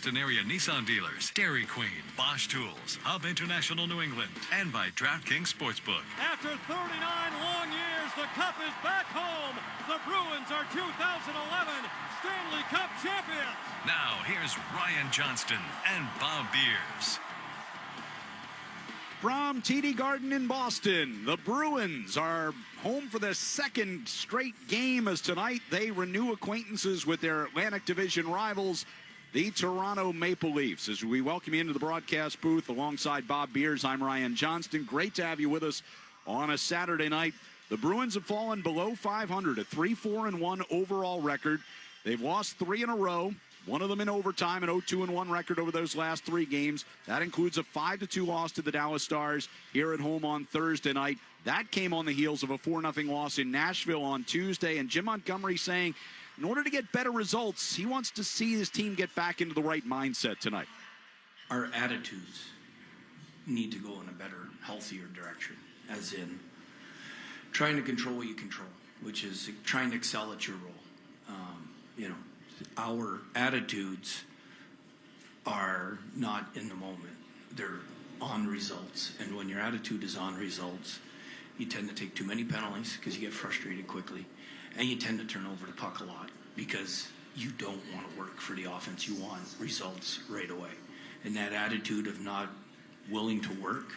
Boston area Nissan dealers, Dairy Queen, Bosch Tools, Hub International New England, and by DraftKings Sportsbook. After 39 long years, the Cup is back home. The Bruins are 2011 Stanley Cup champions. Now, here's Ryan Johnston and Bob Beers. From TD Garden in Boston, the Bruins are home for the second straight game as tonight they renew acquaintances with their Atlantic Division rivals, the Toronto Maple Leafs. As we welcome you into the broadcast booth alongside Bob Beers, I'm Ryan Johnston. Great to have you with us on a Saturday night. The Bruins have fallen below 500, a 3-4-1 overall record. They've lost 3 in a row. One of them in overtime, an 0-2-1 record over those last 3 games. That includes a 5-2 loss to the Dallas Stars here at home on Thursday night. That came on the heels of a 4-0 loss in Nashville on Tuesday. And Jim Montgomery saying, in order to get better results, he wants to see his team get back into the right mindset tonight. Our attitudes need to go in a better, healthier direction, as in trying to control what you control, which is trying to excel at your role. Our attitudes are not in the moment. They're on results. And when your attitude is on results, you tend to take too many penalties because you get frustrated quickly. And you tend to turn over the puck a lot because you don't want to work for the offense. You want results right away. And that attitude of not willing to work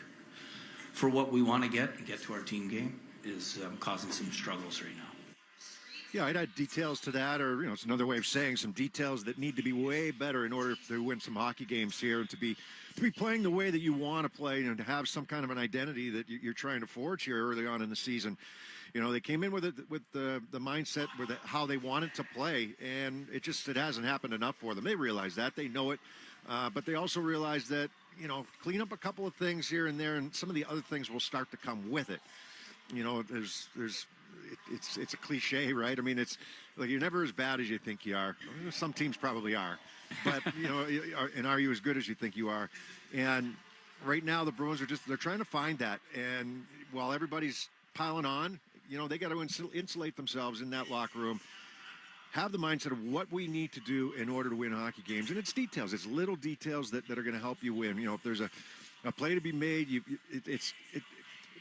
for what we want to get and get to our team game is causing some struggles right now. Yeah, I'd add details to that, or, it's another way of saying some details that need to be way better in order to win some hockey games here and to be playing the way that you want to play and to have some kind of an identity that you're trying to forge here early on in the season. They came in with the mindset with how they wanted to play, and it hasn't happened enough for them. They realize that. They know it. But they also realize that, clean up a couple of things here and there, and some of the other things will start to come with it. It's a cliche, right? I mean, it's like you're never as bad as you think you are. Some teams probably are, but and are you as good as you think you are? And right now, the Bruins they're trying to find that. And while everybody's piling on, they got to insulate themselves in that locker room. Have the mindset of what we need to do in order to win hockey games, and it's details. It's little details that are going to help you win. If there's a play to be made,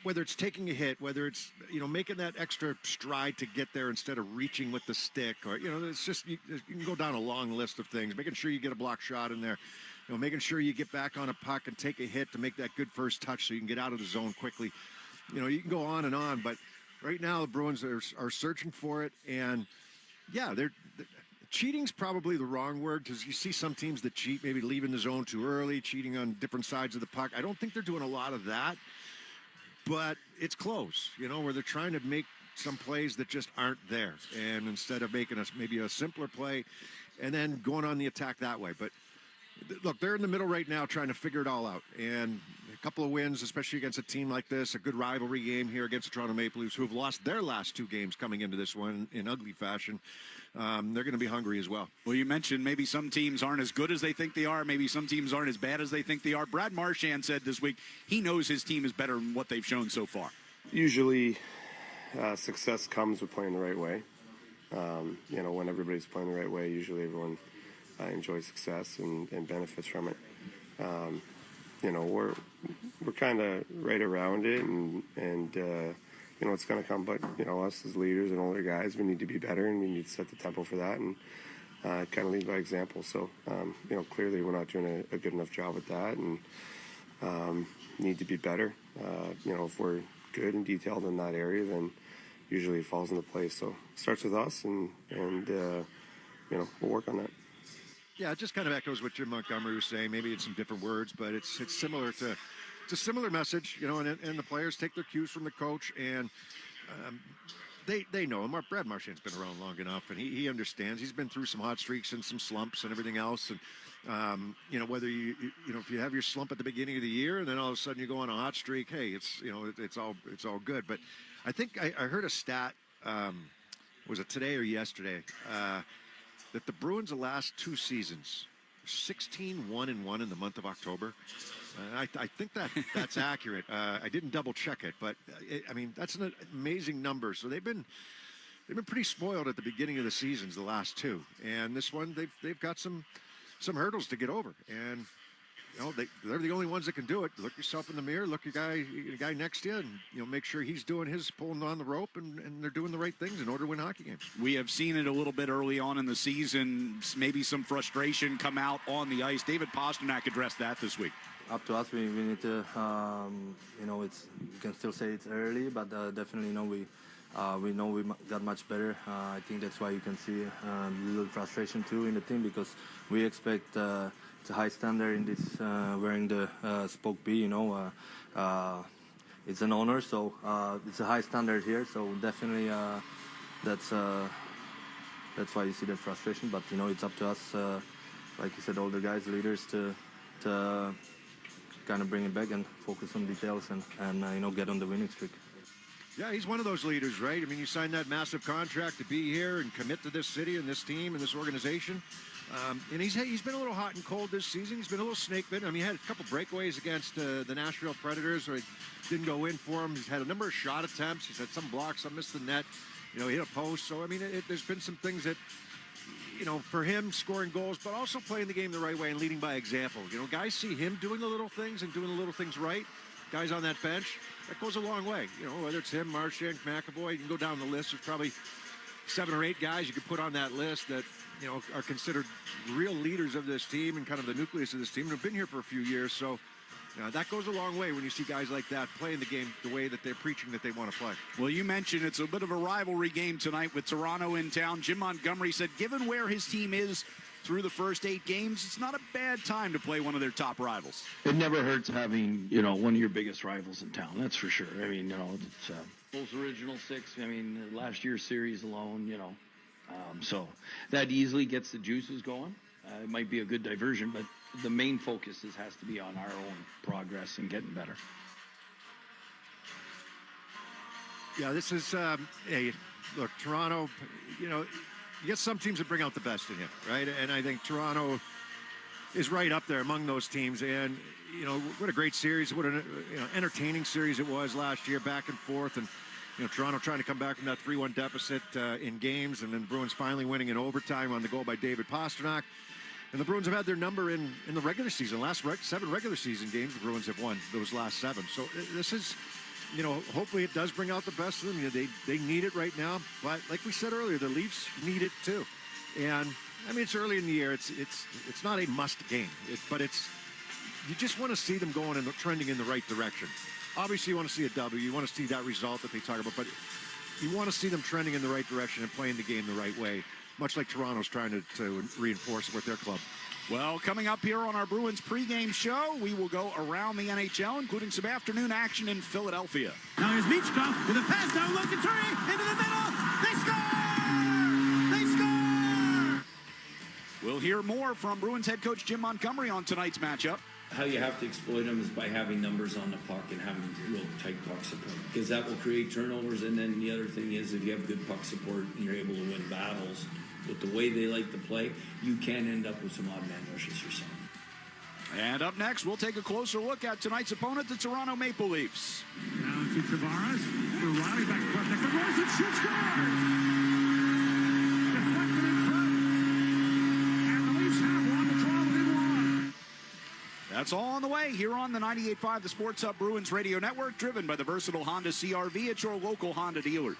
whether it's taking a hit, whether it's, making that extra stride to get there instead of reaching with the stick, or, it's just, you can go down a long list of things, making sure you get a block shot in there, making sure you get back on a puck and take a hit to make that good first touch so you can get out of the zone quickly. You can go on and on, but right now the Bruins are searching for it. And yeah, cheating's probably the wrong word, because you see some teams that cheat, maybe leaving the zone too early, cheating on different sides of the puck. I don't think they're doing a lot of that. But it's close, where they're trying to make some plays that just aren't there. And instead of making maybe a simpler play and then going on the attack that way. But look, they're in the middle right now trying to figure it all out. And a couple of wins, especially against a team like this, a good rivalry game here against the Toronto Maple Leafs, who have lost their last 2 games coming into this one in ugly fashion. They're going to be hungry as well. Well, you mentioned maybe some teams aren't as good as they think they are. Maybe some teams aren't as bad as they think they are. Brad Marchand said this week he knows his team is better than what they've shown so far. Usually success comes with playing the right way. When everybody's playing the right way, usually everyone enjoys success and benefits from it. We're kind of right around it, and it's going to come, but, us as leaders and older guys, we need to be better, and we need to set the tempo for that and kind of lead by example. So, clearly we're not doing a good enough job with that, and need to be better. If we're good and detailed in that area, then usually it falls into place. So it starts with us, and we'll work on that. Yeah, it just kind of echoes what Jim Montgomery was saying. Maybe it's some different words, but it's similar to. It's a similar message, and the players take their cues from the coach, and they know him. Brad Marchand's been around long enough, and he understands. He's been through some hot streaks and some slumps and everything else. And whether if you have your slump at the beginning of the year and then all of a sudden you go on a hot streak, hey, it's all good. But I think I heard a stat. Was it today or yesterday? That the Bruins the last 2 seasons, 16-1-1 in the month of October. I think that's accurate. I didn't double check it, but that's an amazing number. So they've been pretty spoiled at the beginning of the seasons, the last 2, and this one they've got some some hurdles to get over. And they're the only ones that can do it. Look yourself in the mirror, look your guy next to you, and make sure he's doing his, pulling on the rope, and they're doing the right things in order to win hockey games. We have seen it a little bit early on in the season, maybe some frustration come out on the ice. David Pastrnak addressed that this week. Up to us, we need to, you can still say it's early, but definitely, we know we got much better. I think that's why you can see a little frustration too in the team, because we expect it's a high standard in this wearing the Spoke B. It's an honor, so it's a high standard here. So definitely, that's why you see that frustration. But it's up to us, like you said, older guys, leaders, to kind of bring it back and focus on details and get on the winning streak. Yeah, he's one of those leaders, right? I mean, you signed that massive contract to be here and commit to this city and this team and this organization. And he's been a little hot and cold this season. He's been a little snake bitten. I mean, he had a couple breakaways against the Nashville Predators where he didn't go in for him. He's had a number of shot attempts. He's had some blocks, some missed the net. He hit a post. So, I mean, there's been some things that, for him scoring goals, but also playing the game the right way and leading by example. Guys see him doing the little things and doing the little things right. Guys on that bench, that goes a long way. Whether it's him, Marchand, McAvoy, you can go down the list. There's probably 7 or 8 guys you could put on that list that, are considered real leaders of this team and kind of the nucleus of this team and have been here for a few years. So that goes a long way when you see guys like that playing the game the way that they're preaching that they want to play. Well, you mentioned it's a bit of a rivalry game tonight with Toronto in town. Jim Montgomery said given where his team is through the first 8 games, it's not a bad time to play one of their top rivals. It never hurts having, one of your biggest rivals in town, that's for sure. I mean, it's those original 6, I mean, last year's series alone, so that easily gets the juices going. It might be a good diversion, but the main focus has to be on our own progress and getting better. Yeah, this is, look, Toronto, you get some teams that bring out the best in you, right? And I think Toronto is right up there among those teams. And, what a great series, what an entertaining series it was last year, back and forth. And, Toronto trying to come back from that 3-1 deficit in games, and then Bruins finally winning in overtime on the goal by David Pastrnak. And the Bruins have had their number in the regular season. Last 7 regular season games, the Bruins have won those last 7. So this is, hopefully it does bring out the best of them. They need it right now. But like we said earlier, the Leafs need it too. And, I mean, it's early in the year. It's not a must game. But you just want to see them going and trending in the right direction. Obviously, you want to see a W. You want to see that result that they talk about. But you want to see them trending in the right direction and playing the game the right way, much like Toronto's trying to reinforce it with their club. Well, coming up here on our Bruins pregame show, we will go around the NHL, including some afternoon action in Philadelphia. Now here's Michkov with a pass down low to Turry into the middle. They score! They score! We'll hear more from Bruins head coach Jim Montgomery on tonight's matchup. How you have to exploit them is by having numbers on the puck and having real tight puck support, because that will create turnovers. And then the other thing is, if you have good puck support and you're able to win battles with the way they like to play, you can end up with some odd man rushes yourself. And up next, we'll take a closer look at tonight's opponent, the Toronto Maple Leafs. Now to Tavares. For Riley back across next to Rose, and shoots scores! Deflected in front. And the Leafs have won the draw within 1. That's all on the way here on the 98.5 The Sports Hub Bruins Radio Network, driven by the versatile Honda CR-V at your local Honda dealers.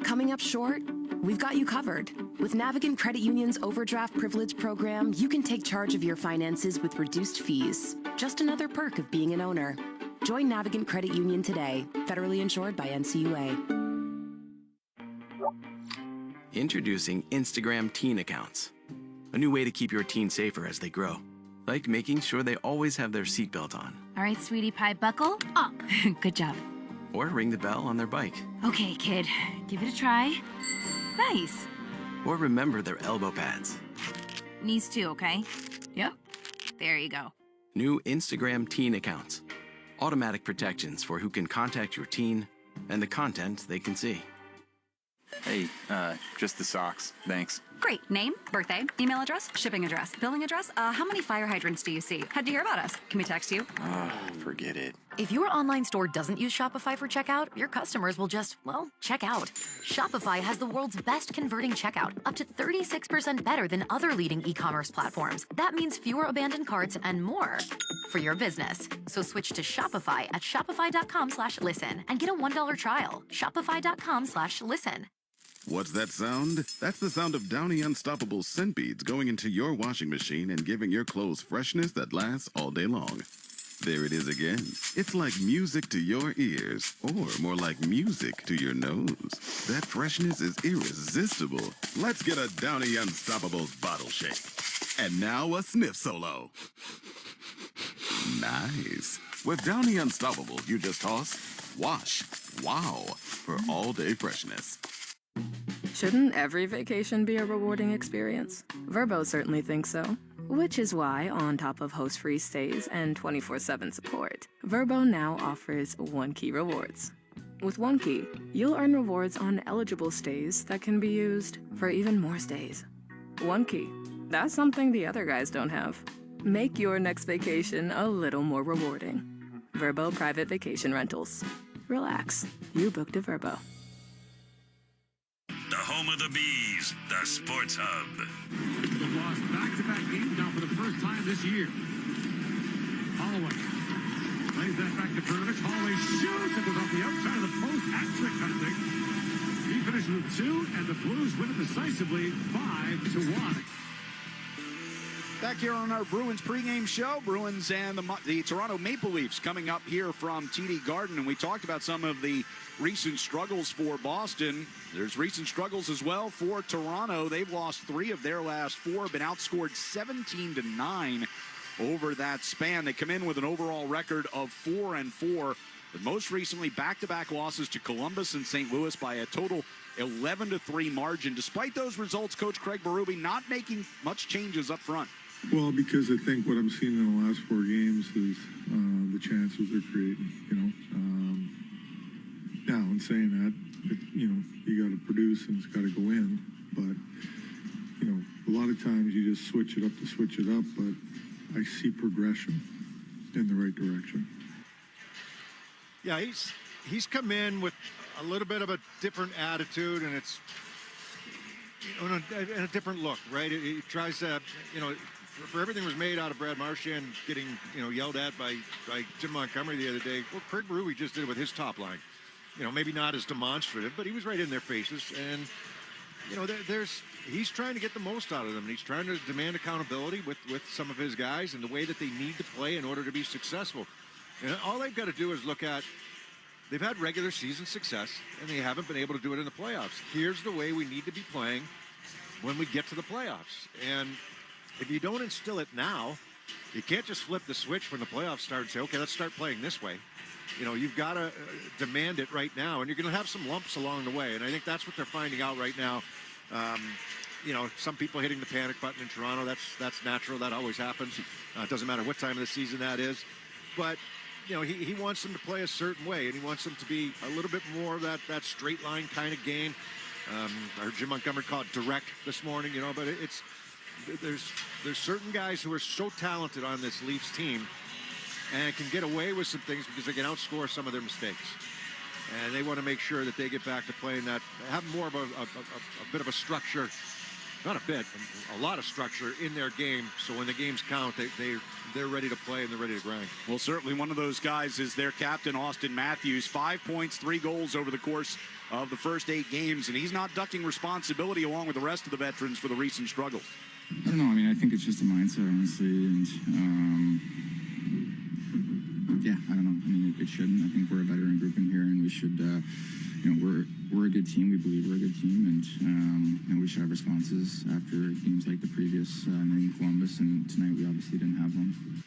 Coming up short? We've got you covered. With Navigant Credit Union's Overdraft Privilege program, you can take charge of your finances with reduced fees. Just another perk of being an owner. Join Navigant Credit Union today. Federally insured by NCUA. Introducing Instagram Teen Accounts. A new way to keep your teen safer as they grow. Like making sure they always have their seatbelt on. All right, sweetie pie, buckle up. Good job. Or ring the bell on their bike. Okay, kid, give it a try. Nice. Or remember their elbow pads. Knees too, okay? Yep. There you go. New Instagram Teen Accounts. Automatic protections for who can contact your teen and the content they can see. Hey, just the socks. Thanks. Great. Name, birthday, email address, shipping address, billing address. How many fire hydrants do you see? How'd you hear about us? Can we text you? Forget it. If your online store doesn't use Shopify for checkout, your customers will just, well, check out. Shopify has the world's best converting checkout, up to 36% better than other leading e-commerce platforms. That means fewer abandoned carts and more for your business. So switch to Shopify at shopify.com/listen and get a $1 trial. Shopify.com/listen. What's that sound? That's the sound of Downy Unstoppable scent beads going into your washing machine and giving your clothes freshness that lasts all day long. There it is again. It's like music to your ears, or more like music to your nose. That freshness is irresistible. Let's get a Downy Unstoppables bottle shake. And now a sniff solo. Nice. With Downy Unstoppable, you just toss, wash, wow, for all-day freshness. Shouldn't every vacation be a rewarding experience? Vrbo certainly thinks so. Which is why, on top of host-free stays and 24/7 support, Vrbo now offers One Key rewards. With One Key, you'll earn rewards on eligible stays that can be used for even more stays. One Key, that's something the other guys don't have. Make your next vacation a little more rewarding. Vrbo Private Vacation Rentals. Relax, you booked a Vrbo. The home of the Bees, the Sports Hub. They've lost back-to-back games now for the first time this year. Holloway lays that back to Perovich. Holloway shoots. It goes off the outside of the post. Hat-trick, I think. He finishes with 2, and the Blues win it decisively 5-1. Back here on our Bruins pregame show, Bruins and the Toronto Maple Leafs coming up here from TD Garden, and we talked about some of the recent struggles for Boston. There's recent struggles as well for Toronto. They've lost 3 of their last 4, been outscored 17-9 over that span. They come in with an overall record of 4-4, but most recently back-to-back losses to Columbus and St. Louis by a total 11-3 margin. Despite those results, Coach Craig Berube not making much changes up front. Well, because I think what I'm seeing in the last 4 games is the chances they're creating, Now, in saying that, you got to produce and it's got to go in. But, a lot of times you just switch it up to switch it up, but I see progression in the right direction. Yeah, he's come in with a little bit of a different attitude, and it's a different look, right? He tries to, for everything was made out of Brad Marchand getting, yelled at by Jim Montgomery the other day. Well, Craig Berube just did it with his top line. Maybe not as demonstrative, but he was right in their faces. And, he's trying to get the most out of them. And he's trying to demand accountability with some of his guys and the way that they need to play in order to be successful. And all they've got to do is look at, they've had regular season success, and they haven't been able to do it in the playoffs. Here's the way we need to be playing when we get to the playoffs. And if you don't instill it now, you can't just flip the switch when the playoffs start and say, okay, let's start playing this way. You've got to demand it right now, and you're going to have some lumps along the way. And I think that's what they're finding out right now. Some people hitting the panic button in Toronto, that's natural. That always happens. It doesn't matter what time of the season that is. But, he wants them to play a certain way, and he wants them to be a little bit more of that straight line kind of game. I heard Jim Montgomery call it direct this morning, but there's certain guys who are so talented on this Leafs team and can get away with some things because they can outscore some of their mistakes. And they want to make sure that they get back to playing that, have more of a bit of a structure, not a bit, a lot of structure in their game. So when the games count, they're ready to play and they're ready to grind. Well, certainly one of those guys is their captain, Austin Matthews. 5 points, 3 goals over the course of the first 8 games, and he's not ducking responsibility along with the rest of the veterans for the recent struggles. I don't know. I think it's just a mindset, honestly, and yeah, I don't know. It shouldn't. I think we're a veteran group in here, and we should, we're a good team. We believe we're a good team, and we should have responses after games like the previous night in Columbus, and tonight we obviously didn't have one.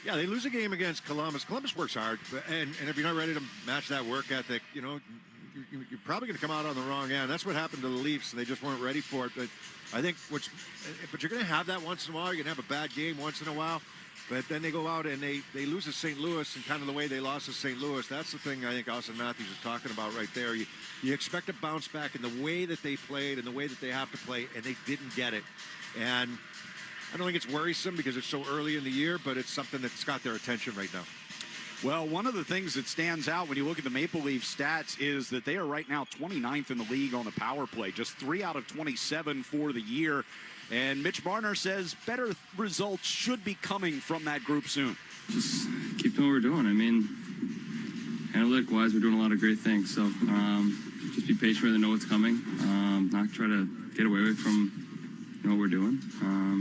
Yeah, they lose a game against Columbus. Columbus works hard, and if you're not ready to match that work ethic, you're probably going to come out on the wrong end. That's what happened to the Leafs, and they just weren't ready for it. But I think, but you're going to have that once in a while. You're going to have a bad game once in a while. But then they go out and they lose to St. Louis, and kind of the way they lost to St. Louis, that's the thing I think Austin Matthews is talking about right there. You expect a bounce back in the way that they played and the way that they have to play, and they didn't get it. And I don't think it's worrisome because it's so early in the year, but it's something that's got their attention right now. Well, one of the things that stands out when you look at the Maple Leaf stats is that they are right now 29th in the league on the power play, just 3 out of 27 for the year. And Mitch Marner says better results should be coming from that group soon. Just keep doing what we're doing. I mean, analytic-wise, we're doing a lot of great things. So just be patient with it, know what's coming. Not try to get away from what we're doing.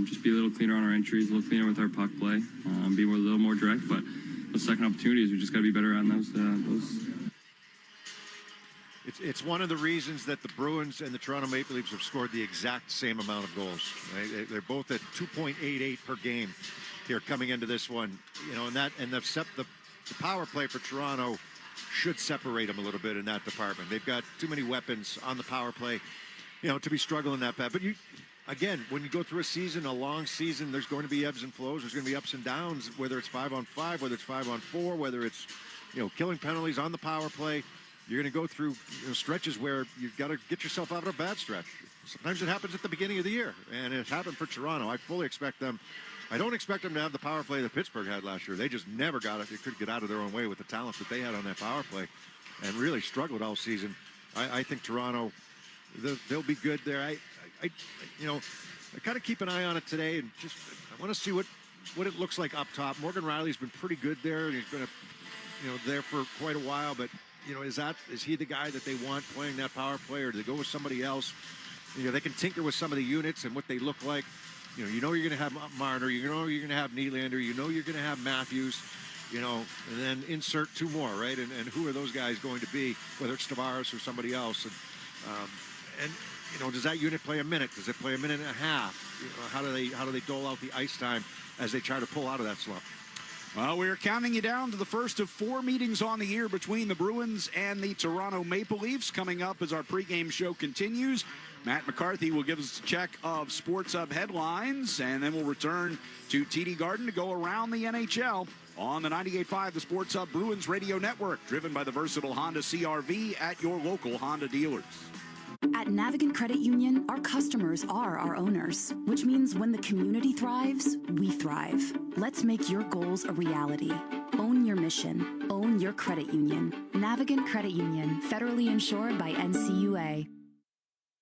Just be a little cleaner on our entries, a little cleaner with our puck play, be a little more direct. But those second opportunities, we just got to be better on those. It's one of the reasons that the Bruins and the Toronto Maple Leafs have scored the exact same amount of goals. Right? They're both at 2.88 per game here coming into this one. And the power play for Toronto should separate them a little bit in that department. They've got too many weapons on the power play, to be struggling that bad. But again, when you go through a season, a long season, there's going to be ebbs and flows. There's going to be ups and downs, whether it's 5-on-5, whether it's 5-on-4, whether it's, killing penalties on the power play. You're going to go through stretches where you've got to get yourself out of a bad stretch. Sometimes it happens at the beginning of the year, and it happened for Toronto. I fully expect them. I don't expect them to have the power play that Pittsburgh had last year. They just never got it. They couldn't get out of their own way with the talent that they had on that power play and really struggled all season. I think Toronto, they'll be good there. I kind of keep an eye on it today, and just I want to see what it looks like up top. Morgan Riley's been pretty good there, and he's been there for quite a while, but is he the guy that they want playing that power play, or do they go with somebody else? They can tinker with some of the units and what they look like. You're going to have Marner, you're going to have Nylander, you're going to have Matthews, and then insert 2 more, right? And who are those guys going to be, whether it's Tavares or somebody else? And does that unit play a minute? Does it play a minute and a half? How do they dole out the ice time as they try to pull out of that slump? Well, we're counting you down to the first of 4 meetings on the year between the Bruins and the Toronto Maple Leafs. Coming up as our pregame show continues, Matt McCarthy will give us a check of Sports Hub headlines, and then we'll return to TD Garden to go around the NHL on the 98.5 The Sports Hub Bruins Radio Network, driven by the versatile Honda CR-V at your local Honda dealers. At Navigant Credit Union, our customers are our owners, which means when the community thrives, we thrive. Let's make your goals a reality. Own your mission. Own your credit union. Navigant Credit Union, federally insured by NCUA.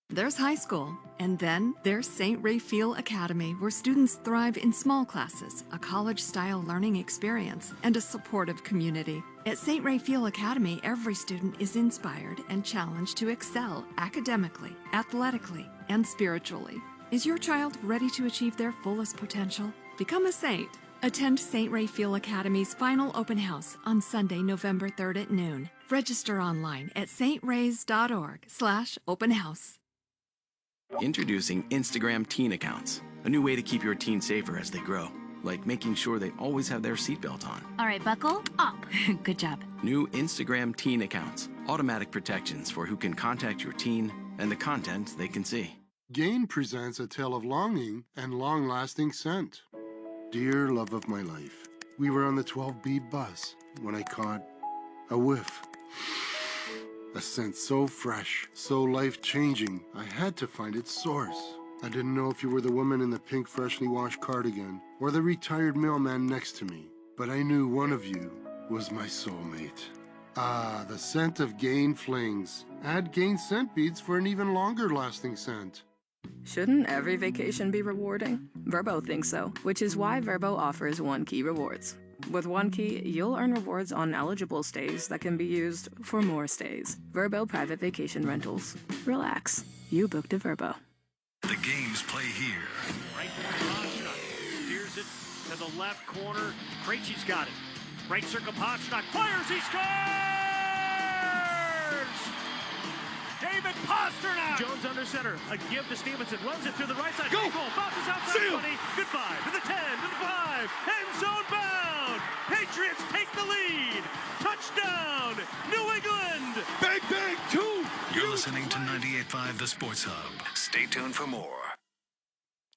There's high school, and then there's St. Raphael Academy, where students thrive in small classes, a college-style learning experience, and a supportive community. At St. Raphael Academy, every student is inspired and challenged to excel academically, athletically, and spiritually. Is your child ready to achieve their fullest potential? Become a saint. Attend St. Raphael Academy's final open house on Sunday, November 3rd at noon. Register online at strays.org/open house. Introducing Instagram teen accounts, a new way to keep your teen safer as they grow, like making sure they always have their seatbelt on. All right, buckle up. Good job. New Instagram teen accounts, automatic protections for who can contact your teen and the content they can see. Gain presents a tale of longing and long-lasting scent. Dear love of my life, we were on the 12B bus when I caught a whiff. A scent so fresh, so life-changing, I had to find its source. I didn't know if you were the woman in the pink freshly washed cardigan or the retired mailman next to me, but I knew one of you was my soulmate. Ah, the scent of Gain Flings. Add Gain scent beads for an even longer-lasting scent. Shouldn't every vacation be rewarding? Verbo thinks so, which is why Verbo offers One Key Rewards. With One Key, you'll earn rewards on eligible stays that can be used for more stays. Verbo Private Vacation Rentals. Relax. You booked a Verbo. The games play here. Right point, Pastrnak steers it to the left corner. Krejci's got it. Right circle, Pastrnak fires, he scores! David Pastrnak! Jones under center, a give to Stevenson, runs it to the right side. Go! Goal, bounces outside 20, goodbye to the 10, to the 5, end zone bound! Patriots take the lead! Touchdown, New England! Bang, bang, 2! You're listening to 98.5 The Sports Hub. Stay tuned for more.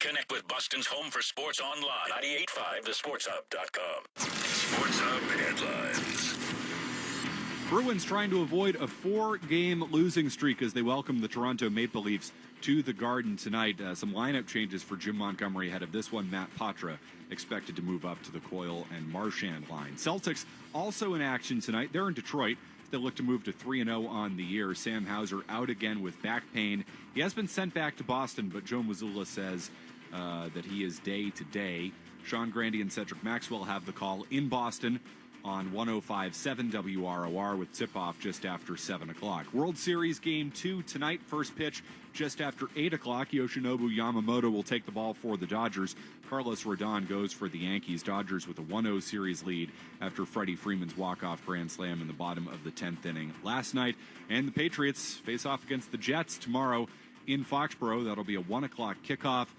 Connect with Boston's home for sports online. 98.5 thesportshub.com. Sports Hub headlines. Bruins trying to avoid a 4-game losing streak as they welcome the Toronto Maple Leafs to the Garden tonight. Some lineup changes for Jim Montgomery ahead of this one. Matt Pacioretty expected to move up to the Coyle and Marchand line. Celtics also in action tonight. They're in Detroit. They look to move to 3-0 on the year. Sam Hauser out again with back pain. He has been sent back to Boston, but Joe Mazzulla says that he is day-to-day. Sean Grandy and Cedric Maxwell have the call in Boston on 105.7 WROR with tip-off just after 7 o'clock. World Series Game 2 tonight, first pitch just after 8 o'clock. Yoshinobu Yamamoto will take the ball for the Dodgers. Carlos Rodon goes for the Yankees. Dodgers with a 1-0 series lead after Freddie Freeman's walk-off grand slam in the bottom of the 10th inning last night. And the Patriots face off against the Jets tomorrow in Foxborough. That'll be a 1 o'clock kickoff.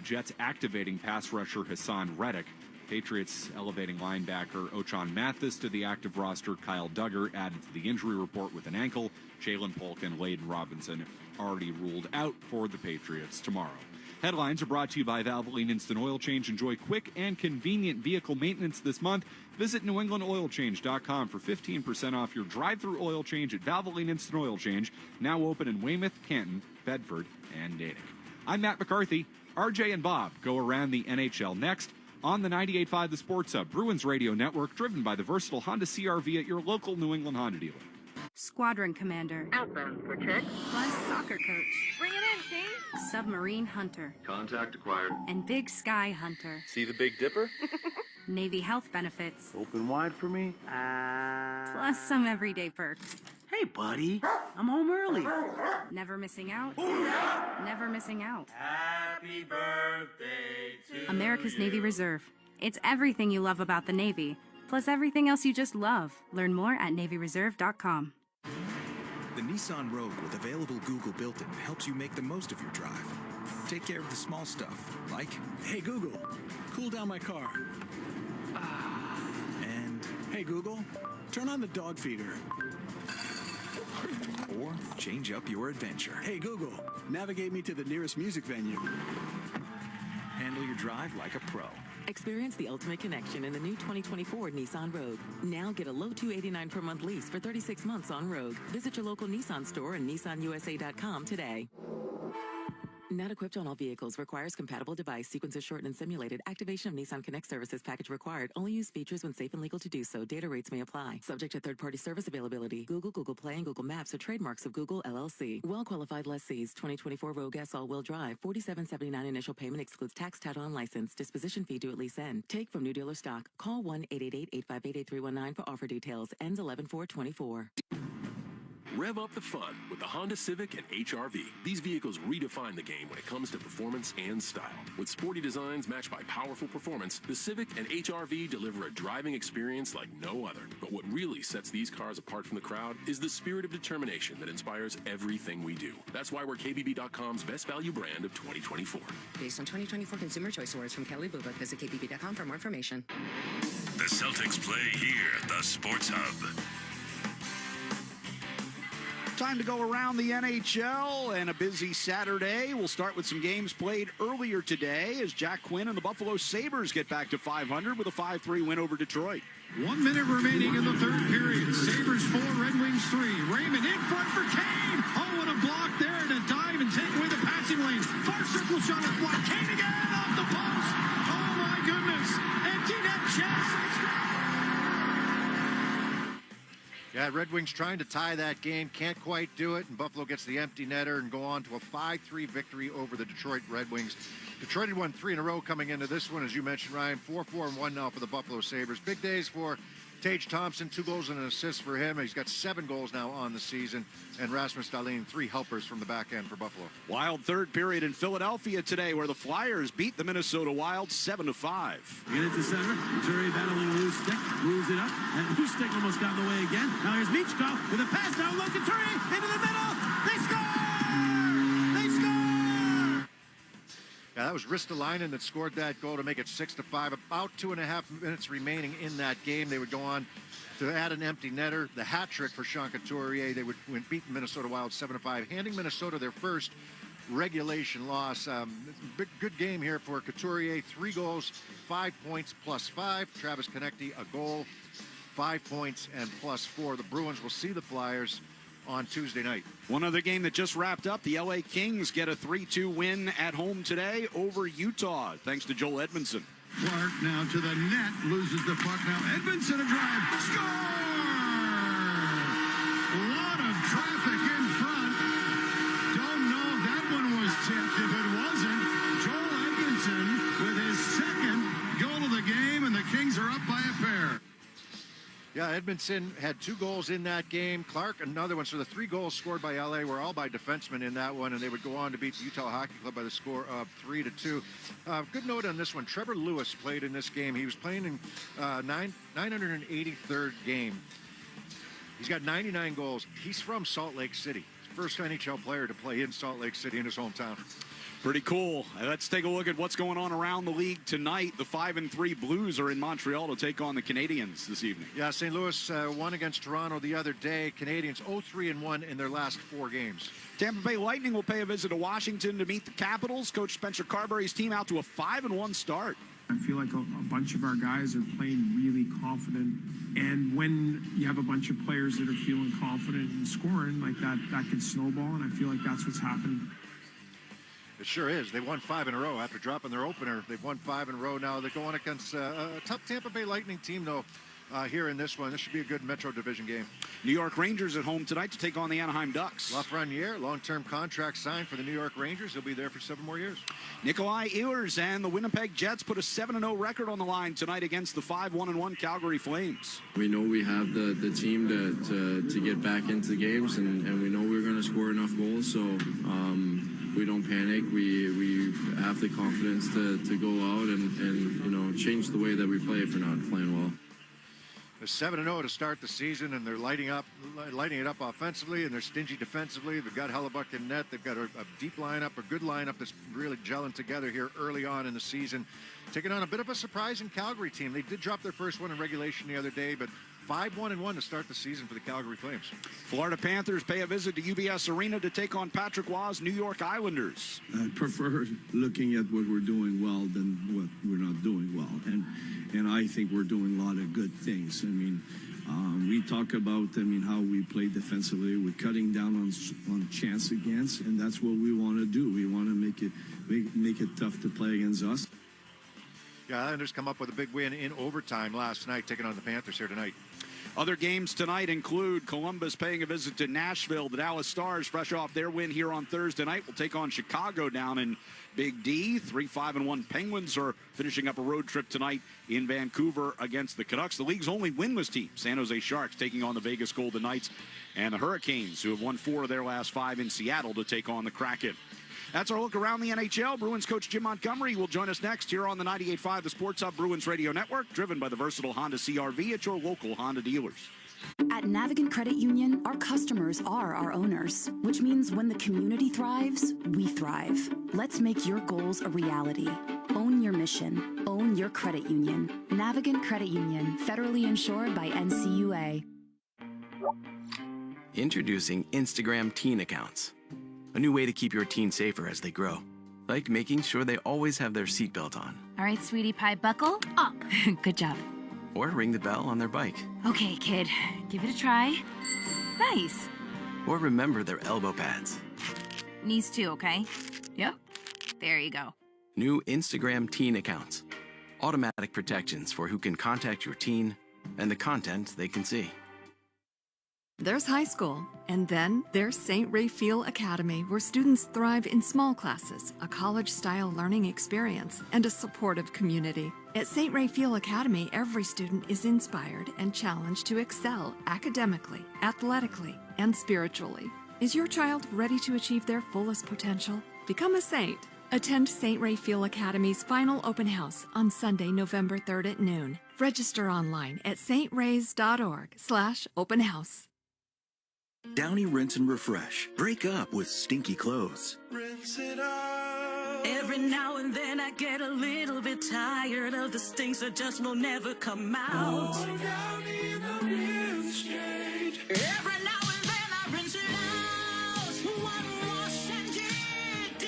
Jets activating pass rusher Hassan Reddick. Patriots elevating linebacker Ochon Mathis to the active roster. Kyle Duggar added to the injury report with an ankle. Jalen Polk and Layden Robinson already ruled out for the Patriots tomorrow. Headlines are brought to you by Valvoline Instant Oil Change. Enjoy quick and convenient vehicle maintenance this month. Visit NewEnglandOilChange.com for 15% off your drive-through oil change at Valvoline Instant Oil Change, now open in Weymouth, Canton, Bedford, and Natick. I'm Matt McCarthy. RJ and Bob go around the NHL next on the 98.5 The Sports Hub, Bruins Radio Network, driven by the versatile Honda CR-V at your local New England Honda dealer. Squadron Commander. Outbound for check. Plus soccer coach. Bring it in, team. Submarine Hunter. Contact acquired. And Big Sky Hunter. See the Big Dipper? Navy health benefits. Open wide for me. Plus some everyday perks. Hey, buddy. I'm home early. Never missing out. Never missing out. Happy birthday to America's Navy Reserve. It's everything you love about the Navy, plus everything else you just love. Learn more at NavyReserve.com. The Nissan Rogue with available Google built-in helps you make the most of your drive. Take care of the small stuff, like, hey Google, cool down my car. And, hey Google, turn on the dog feeder. Or change up your adventure. Hey Google, navigate me to the nearest music venue. Handle your drive like a pro. Experience the ultimate connection in the new 2024 Nissan Rogue. Now get a low $289 per month lease for 36 months on Rogue. Visit your local Nissan store and nissanusa.com today. Not equipped on all vehicles. Requires compatible device. Sequences shortened and simulated. Activation of Nissan Connect services package required. Only use features when safe and legal to do so. Data rates may apply. Subject to third-party service availability. Google, Google Play, and Google Maps are trademarks of Google LLC. Well-qualified lessees. 2024 Rogue S all-wheel drive. $47.79 initial payment excludes tax, title, and license. Disposition fee due at lease end. Take from new dealer stock. Call 1-888-858-8319 for offer details. Ends 11/4/24. Rev up the fun with the Honda Civic and HR-V. These vehicles redefine the game when it comes to performance and style. With sporty designs matched by powerful performance, the Civic and HR-V deliver a driving experience like no other. But what really sets these cars apart from the crowd is the spirit of determination that inspires everything we do. That's why we're KBB.com's best value brand of 2024. Based on 2024 Consumer Choice Awards from Calle, visit KBB.com for more information. The Celtics play here at the Sports Hub. Time to go around the NHL and a busy Saturday. We'll start with some games played earlier today as Jack Quinn and the Buffalo Sabres get back to 500 with a 5-3 win over Detroit. 1 minute remaining in the third period. Sabres 4, Red Wings 3. Raymond in front for Kane. Oh, what a block there to dive and take away the passing lanes. Far circle shot is blocked. Kane again off the post. Oh, my goodness. Empty net chance. Yeah, Red Wings trying to tie that game, can't quite do it, and Buffalo gets the empty netter and go on to a 5-3 victory over the Detroit Red Wings. Detroit had won 3 in a row coming into this one, as you mentioned, Ryan. 4-4-1 now for the Buffalo Sabres. Big days for Tage Thompson, 2 goals and an assist for him. He's got 7 goals now on the season. And Rasmus Dahlin, 3 helpers from the back end for Buffalo. Wild third period in Philadelphia today where the Flyers beat the Minnesota Wild 7-5. Get it to center. Missouri battling loose stick. Moves it up. And loose stick almost got in the way again. Now here's Michkov with a pass. Now Locaturi into the middle. They score! They score! Yeah, that was Ristolainen that scored that goal to make it 6-5. About 2.5 minutes remaining in that game. They would go on to add an empty netter. The hat trick for Sean Couturier. They would beat the Minnesota Wild 7-5, handing Minnesota their first regulation loss. Good game here for Couturier. 3 goals, 5 points, +5. Travis Konecny, a goal, 5 points, and +4. The Bruins will see the Flyers on Tuesday night. One other game that just wrapped up, the LA Kings get a 3-2 win at home today over Utah, thanks to Joel Edmondson. Clark now to the net, loses the puck. Now Edmondson a drive, score! A lot of traffic in front. Don't know if that one was tipped. If it wasn't, Joel Edmondson with his second goal of the game, and the Kings are up by a pair. Yeah, Edmondson had 2 goals in that game. Clark, another one. So the 3 goals scored by LA were all by defensemen in that one, and they would go on to beat the Utah Hockey Club by the score of 3-2. Good note on this one. Trevor Lewis played in this game. He was playing in 983rd game. He's got 99 goals. He's from Salt Lake City. First NHL player to play in Salt Lake City in his hometown. Pretty cool. Let's take a look at what's going on around the league tonight. The 5-3 Blues are in Montreal to take on the Canadiens this evening. Yeah, St. Louis won against Toronto the other day. Canadiens 0-3-1 in their last 4 games. Tampa Bay Lightning will pay a visit to Washington to meet the Capitals. Coach Spencer Carberry's team out to a 5-1 start. I feel like a bunch of our guys are playing really confident. And when you have a bunch of players that are feeling confident and scoring like that, that can snowball. And I feel like that's what's happened. It sure is. They won 5 in a row after dropping their opener. They've won 5 in a row now. They're going against a tough Tampa Bay Lightning team, though, here in this one. This should be a good Metro Division game. New York Rangers at home tonight to take on the Anaheim Ducks. Lafreniere, long-term contract signed for the New York Rangers. He'll be there for 7 more years. Nikolai Ehlers and the Winnipeg Jets put a 7-0 record on the line tonight against the 5-1-1 Calgary Flames. We know we have the team to get back into the games, and we know we're going to score enough goals, so we don't panic. We have the confidence to go out and change the way that we play if we're not playing well. They're 7-0 to start the season, and they're lighting it up offensively, and they're stingy defensively. They've got Hellebuck in net. They've got a deep lineup, a good lineup that's really gelling together here early on in the season. Taking on a bit of a surprising Calgary team. They did drop their first one in regulation the other day, but 5-1-1 to start the season for the Calgary Flames. Florida Panthers pay a visit to UBS Arena to take on Patrick Waugh's New York Islanders. I prefer looking at what we're doing well than what we're not doing well. And I think we're doing a lot of good things. I mean, we talk about, how we play defensively. We're cutting down on chance against, and that's what we want to do. We want to make it tough to play against us. Yeah, Islanders come up with a big win in overtime last night, taking on the Panthers here tonight. Other games tonight include Columbus paying a visit to Nashville. The Dallas Stars, fresh off their win here on Thursday night, will take on Chicago down in Big D. 3-5-1 Penguins are finishing up a road trip tonight in Vancouver against the Canucks. The league's only winless team, San Jose Sharks, taking on the Vegas Golden Knights, and the Hurricanes, who have won 4 of their last 5 in Seattle, to take on the Kraken. That's our look around the NHL. Bruins coach Jim Montgomery will join us next here on the 98.5 The Sports Hub Bruins Radio Network, driven by the versatile Honda CR-V at your local Honda dealers. At Navigant Credit Union, our customers are our owners, which means when the community thrives, we thrive. Let's make your goals a reality. Own your mission. Own your credit union. Navigant Credit Union, federally insured by NCUA. Introducing Instagram Teen Accounts. A new way to keep your teen safer as they grow. Like making sure they always have their seatbelt on. All right, sweetie pie, buckle up. Good job. Or ring the bell on their bike. Okay, kid, give it a try. Nice. Or remember their elbow pads. Knees too, okay? Yep. There you go. New Instagram Teen Accounts. Automatic protections for who can contact your teen and the content they can see. There's high school, and then there's St. Raphael Academy, where students thrive in small classes, a college-style learning experience, and a supportive community. At St. Raphael Academy, every student is inspired and challenged to excel academically, athletically, and spiritually. Is your child ready to achieve their fullest potential? Become a saint. Attend St. Raphael Academy's final open house on Sunday, November 3rd at noon. Register online at strays.org/open house. Downy Rinse and Refresh. Break up with stinky clothes. Rinse it out. Every now and then I get a little bit tired of the stinks that just will never come out. Oh, Downy the rinse change. Every now and then I rinse it out. One wash and get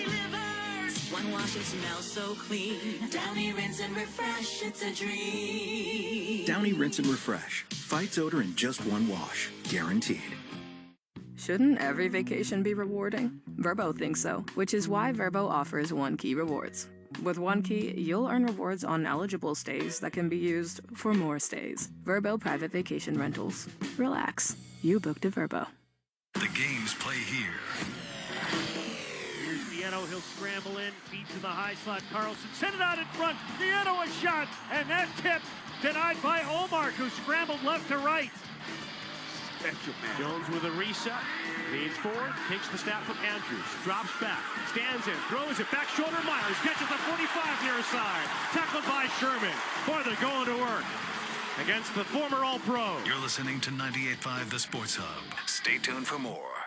wash, it smells so clean. Downy Rinse and Refresh, it's a dream. Downy Rinse and Refresh. Fights odor in just one wash. Guaranteed. Shouldn't every vacation be rewarding? Verbo thinks so, which is why Verbo offers One Key Rewards. With One Key, you'll earn rewards on eligible stays that can be used for more stays. Verbo Private Vacation Rentals. Relax. You booked a Verbo. The games play here. Here's Nieto. He'll scramble in, feed to the high slot. Carlson send it out in front. Nieto a shot, and that tip denied by Omar, who scrambled left to right. Special man. Jones with a reset. Leads forward, takes the snap from Andrews. Drops back, stands in, throws it back shoulder. Myers catches the 45 near side. Tackled by Sherman. Boy, they're going to work against the former All-Pro. You're listening to 98.5 The Sports Hub. Stay tuned for more.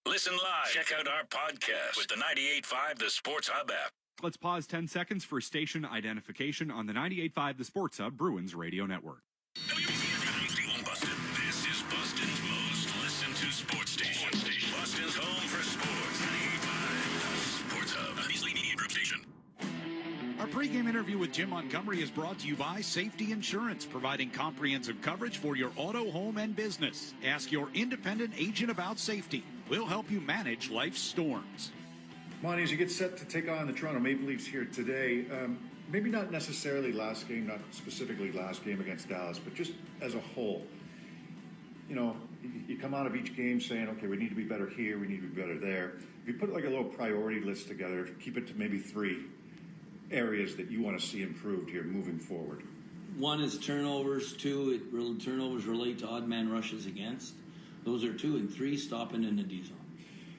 Listen live. Check out our podcast with the 98.5 The Sports Hub app. Let's pause 10 seconds for station identification on the 98.5 The Sports Hub Bruins Radio Network. Boston. This is Boston's most listened to sports station. Boston's home for sports. 98.5 Sports Hub. A Beasley Media Group station. Our pregame interview with Jim Montgomery is brought to you by Safety Insurance, providing comprehensive coverage for your auto, home, and business. Ask your independent agent about safety. We'll help you manage life's storms. Monty, as you get set to take on the Toronto Maple Leafs here today, maybe not necessarily last game, not specifically last game against Dallas, but just as a whole, you know, you come out of each game saying, okay, we need to be better here, we need to be better there. If you put like a little priority list together, keep it to maybe 3 areas that you want to see improved here moving forward. One is turnovers. 2, turnovers relate to odd man rushes against. Those are 2, and 3, stopping in the D zone.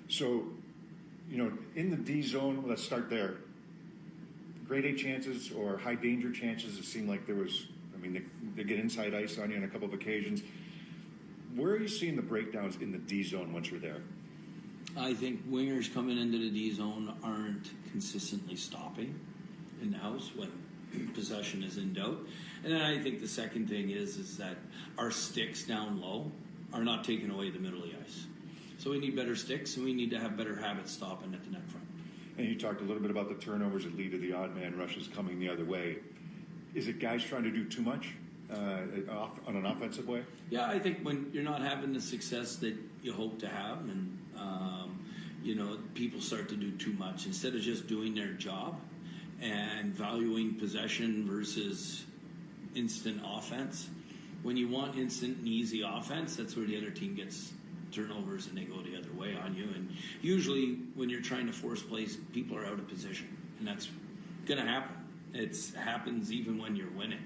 So, you know, in the D zone, let's start there. Grade A chances or high danger chances, it seemed like there was, I mean, they get inside ice on you on a couple of occasions. Where are you seeing the breakdowns in the D zone once you're there? I think wingers coming into the D zone aren't consistently stopping in the house when possession is in doubt. And then I think the second thing is that our sticks down low are not taking away the middle of the ice. So we need better sticks, and we need to have better habits stopping at the net front. And you talked a little bit about the turnovers that lead to the odd man rushes coming the other way. Is it guys trying to do too much on an offensive way? Yeah, I think when you're not having the success that you hope to have, and you know, people start to do too much instead of just doing their job and valuing possession versus instant offense. When you want instant and easy offense, that's where the other team gets turnovers and they go the other way on you. And usually when you're trying to force plays, people are out of position, and that's going to happen. It happens even when you're winning.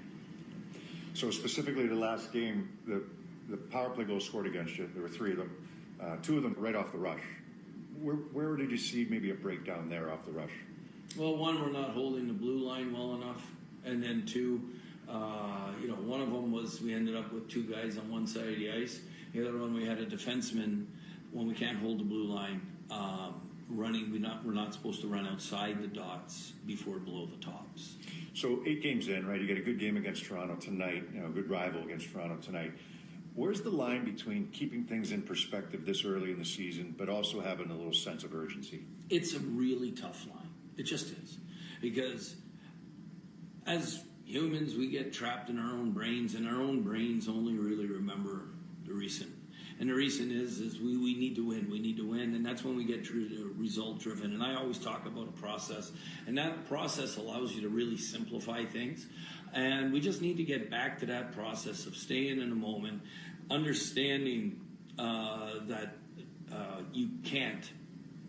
So specifically the last game, the power play goals scored against you, there were 3 of them, 2 of them right off the rush. Where did you see maybe a breakdown there off the rush? Well, 1, we're not holding the blue line well enough, and then 2, you know, one of them was we ended up with 2 guys on one side of the ice. The other one, we had a defenseman when we can't hold the blue line running. We're not supposed to run outside the dots before below the tops. So 8 games in, right? You get a good game against Toronto tonight. You know, a good rival against Toronto tonight. Where's the line between keeping things in perspective this early in the season, but also having a little sense of urgency? It's a really tough line. It just is, because as humans, we get trapped in our own brains, and our own brains only really remember the recent. And the reason is we need to win. We need to win, and that's when we get result driven. And I always talk about a process, and that process allows you to really simplify things. And we just need to get back to that process of staying in the moment, understanding that you can't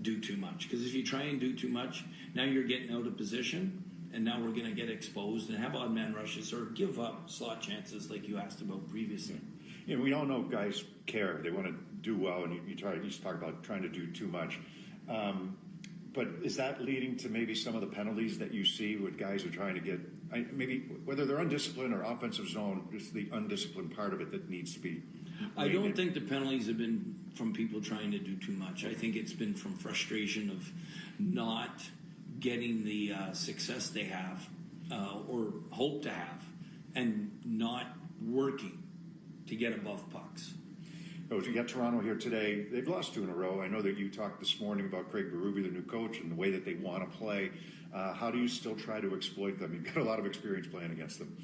do too much. Because if you try and do too much, now you're getting out of position, and now we're going to get exposed and have odd man rushes or give up slot chances like you asked about previously. You know, we all know guys care. They want to do well, and you talk about trying to do too much. But is that leading to maybe some of the penalties that you see with guys who are trying to get, maybe whether they're undisciplined or offensive zone, just the undisciplined part of it that needs to be I don't think the penalties have been from people trying to do too much. I think it's been from frustration of not getting the success they have or hope to have, and not working to get above pucks. Oh, you got Toronto here today. They've lost 2 in a row. I know that you talked this morning about Craig Berube, the new coach, and the way that they want to play. How do you still try to exploit them? You've got a lot of experience playing against them.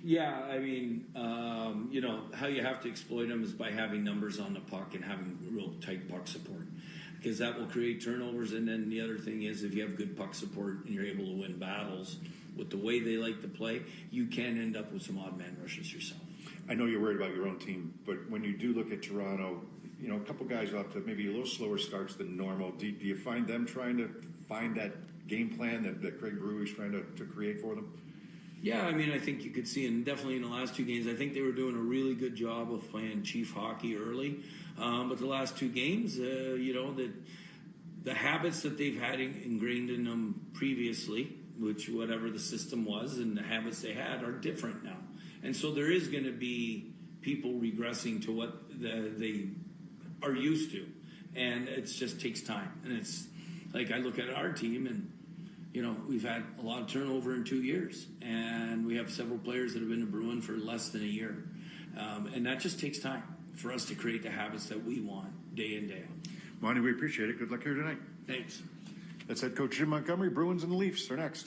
Yeah, I mean, how you have to exploit them is by having numbers on the puck and having real tight puck support, because that will create turnovers. And then the other thing is, if you have good puck support and you're able to win battles with the way they like to play, you can end up with some odd man rushes yourself. I know you're worried about your own team, but when you do look at Toronto, a couple guys off to maybe a little slower starts than normal. Do you find them trying to find that game plan that Craig Brewery's trying to create for them? Yeah, I mean, I think you could see, and definitely in the last two games, I think they were doing a really good job of playing chief hockey early. But the last two games, the habits that they've had ingrained in them previously, which whatever the system was and the habits they had, are different now. And so there is going to be people regressing to what they are used to. And it just takes time. And it's like, I look at our team and, we've had a lot of turnover in 2 years, and we have several players that have been a Bruin for less than a year. And that just takes time for us to create the habits that we want day in, day out. Monty, we appreciate it. Good luck here tonight. Thanks. That's head coach Jim Montgomery. Bruins and the Leafs are next.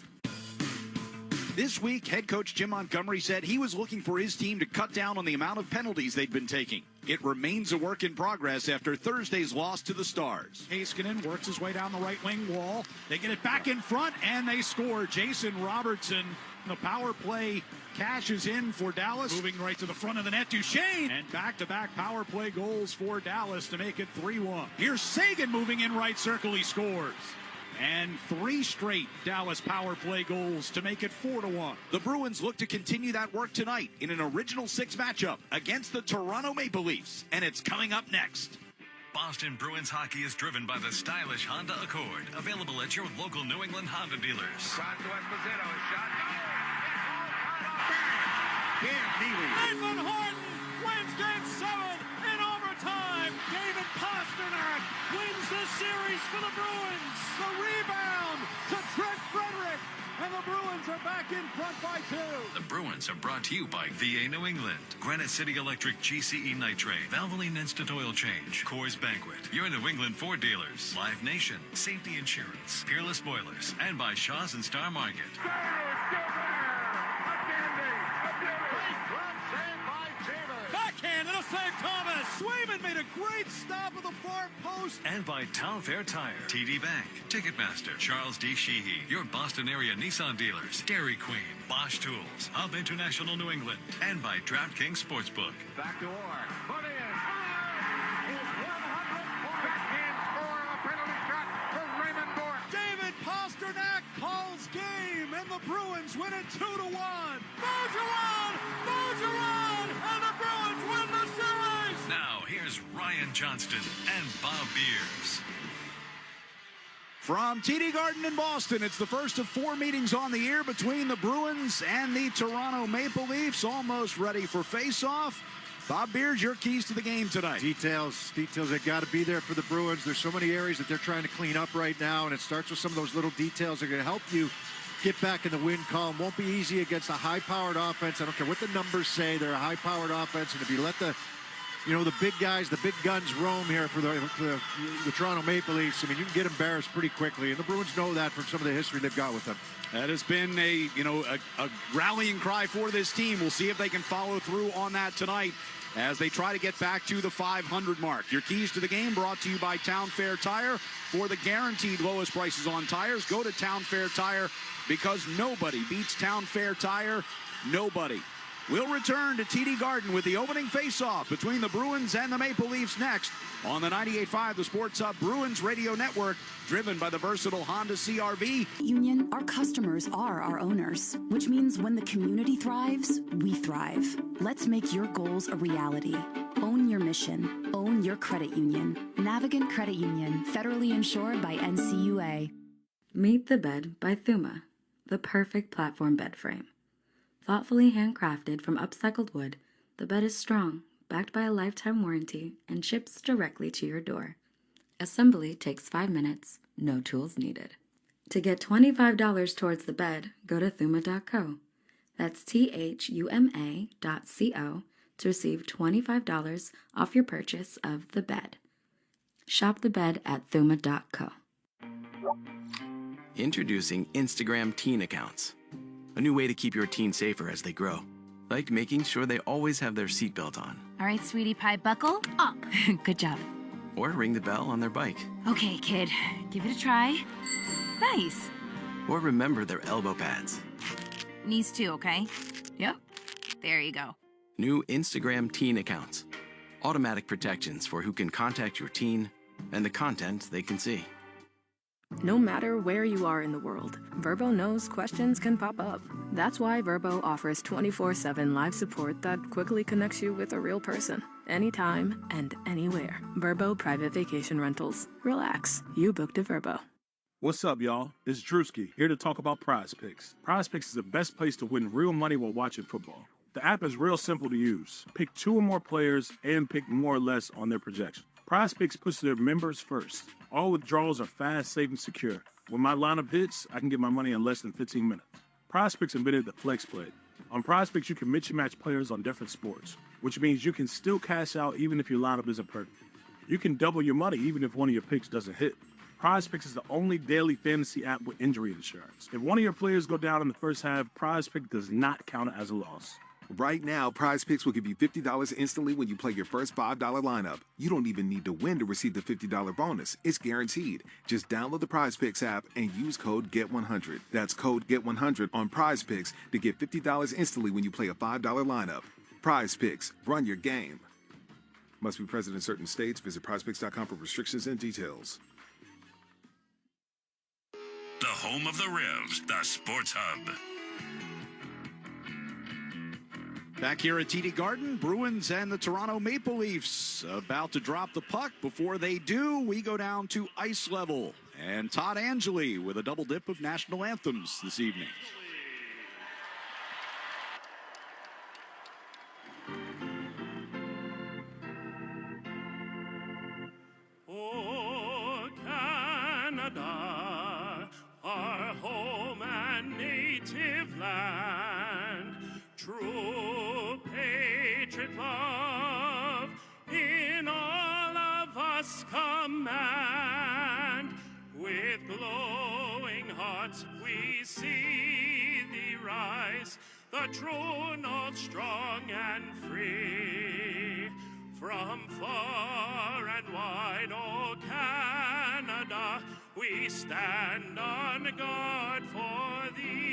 This week, head coach Jim Montgomery said he was looking for his team to cut down on the amount of penalties they'd been taking. It remains a work in progress after Thursday's loss to the Stars. Heiskanen works his way down the right wing wall. They get it back in front, and they score. Jason Robertson, the power play cashes in for Dallas. Moving right to the front of the net, Duchesne. And back-to-back power play goals for Dallas to make it 3-1. Here's Sagan moving in right circle. He scores. And 3 straight Dallas power play goals to make it 4-1. The Bruins look to continue that work tonight in an Original Six matchup against the Toronto Maple Leafs. And it's coming up next. Boston Bruins hockey is driven by the stylish Honda Accord, available at your local New England Honda dealers. Cross to Esposito, shot. Nathan Horton wins Game 7 in overtime. David Pasternak wins the series for the Bruins. The rebound to Trent Frederick, and the Bruins are back in front by 2. The Bruins are brought to you by VA New England, Granite City Electric GCE Nitrate, Valvoline Instant Oil Change, Coors Banquet, your New England Ford dealers, Live Nation, Safety Insurance, Peerless Boilers, and by Shaw's and Star Market. Backhand, it'll save Thomas. Swayman made a great stop at the far post. And by Town Fair Tire, TD Bank, Ticketmaster, Charles D. Sheehy, your Boston area Nissan dealers, Dairy Queen, Bosch Tools, Hub International New England, and by DraftKings Sportsbook. Back to Orr. Put in. 100 backhand score, a penalty shot for Raymond Bourque. David Pasternak calls game, and the Bruins win it 2-1. Bergeron! And the Bruins win the series! Now, here's Ryan Johnston and Bob Beers. From TD Garden in Boston, it's the first of 4 meetings on the year between the Bruins and the Toronto Maple Leafs, almost ready for face-off. Bob Beers, your keys to the game tonight. Details that got to be there for the Bruins. There's so many areas that they're trying to clean up right now, and it starts with some of those little details that are going to help you get back in the win column. Won't be easy against a high-powered offense. I don't care what the numbers say. They're a high-powered offense, and if you let the big guys, the big guns roam here for the Toronto Maple Leafs, I mean, you can get embarrassed pretty quickly, and the Bruins know that from some of the history they've got with them. That has been a rallying cry for this team. We'll see if they can follow through on that tonight as they try to get back to the 500 mark. Your keys to the game brought to you by Town Fair Tire. For the guaranteed lowest prices on tires, go to Town Fair Tire, because nobody beats Town Fair Tire. Nobody. We'll return to TD Garden with the opening face-off between the Bruins and the Maple Leafs next on the 98.5 The Sports Hub Bruins Radio Network, driven by the versatile Honda CR-V. Union, our customers are our owners, which means when the community thrives, we thrive. Let's make your goals a reality. Own your mission. Own your credit union. Navigant Credit Union, federally insured by NCUA. Meet the Bed by Thuma, the perfect platform bed frame. Thoughtfully handcrafted from upcycled wood, the bed is strong, backed by a lifetime warranty, and ships directly to your door. Assembly takes 5 minutes, no tools needed. To get $25 towards the bed, go to Thuma.co. That's THUMA.co to receive $25 off your purchase of the bed. Shop the bed at Thuma.co. Introducing Instagram teen accounts. A new way to keep your teen safer as they grow. Like making sure they always have their seatbelt on. All right, sweetie pie, buckle up. Good job. Or ring the bell on their bike. Okay, kid, give it a try. Nice. Or remember their elbow pads. Knees too, okay? Yep. There you go. New Instagram teen accounts. Automatic protections for who can contact your teen and the content they can see. No matter where you are in the world, Verbo knows questions can pop up. That's why Verbo offers 24/7 live support that quickly connects you with a real person, anytime and anywhere. Verbo Private Vacation Rentals. Relax. You booked a Verbo. What's up, y'all? It's Drewski, here to talk about Prize Picks. Prize Picks is the best place to win real money while watching football. The app is real simple to use. Pick 2 or more players and pick more or less on their projection. Prize Picks puts their members first. All withdrawals are fast, safe, and secure. When my lineup hits, I can get my money in less than 15 minutes. Prize Picks invented the Flex Play. On Prize Picks, you can mix and match players on different sports, which means you can still cash out even if your lineup isn't perfect. You can double your money even if one of your picks doesn't hit. Prize Picks is the only daily fantasy app with injury insurance. If one of your players go down in the first half, Prize Pick does not count as a loss. Right now, Prize Picks will give you $50 instantly when you play your first $5 lineup. You don't even need to win to receive the $50 bonus. It's guaranteed. Just download the Prize Picks app and use code GET100. That's code GET100 on Prize Picks to get $50 instantly when you play a $5 lineup. Prize Picks. Run your game. Must be present in certain states. Visit prizepicks.com for restrictions and details. The home of the Revs, the Sports Hub. Back here at TD Garden, Bruins and the Toronto Maple Leafs about to drop the puck. Before they do, we go down to ice level. And Todd Angeli with a double dip of national anthems this evening. Oh, Canada, our home and native land, true patriot love in all of us command. With glowing hearts we see thee rise, the true north strong and free. From far and wide, oh Canada, we stand on guard for thee.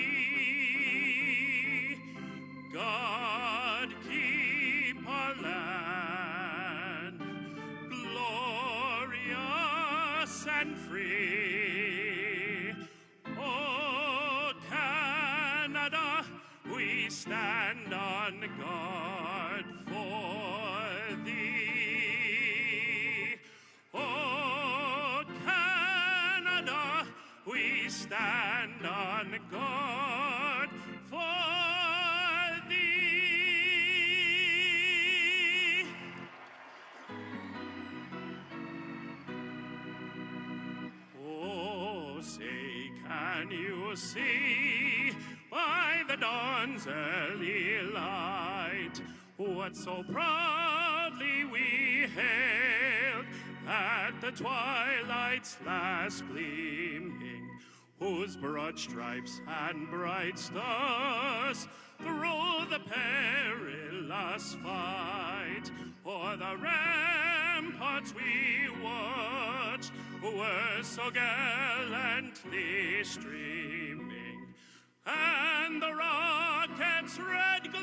God keep our land glorious and free. Oh Canada, we stand on guard for thee. Oh Canada, we stand on guard for thee. Oh, say, can you see by the dawn's early light what so proudly we hailed at the twilight's last gleaming, whose broad stripes and bright stars through the perilous fight o'er the ramparts we watched were so gallantly streaming, and the rocket's red glare,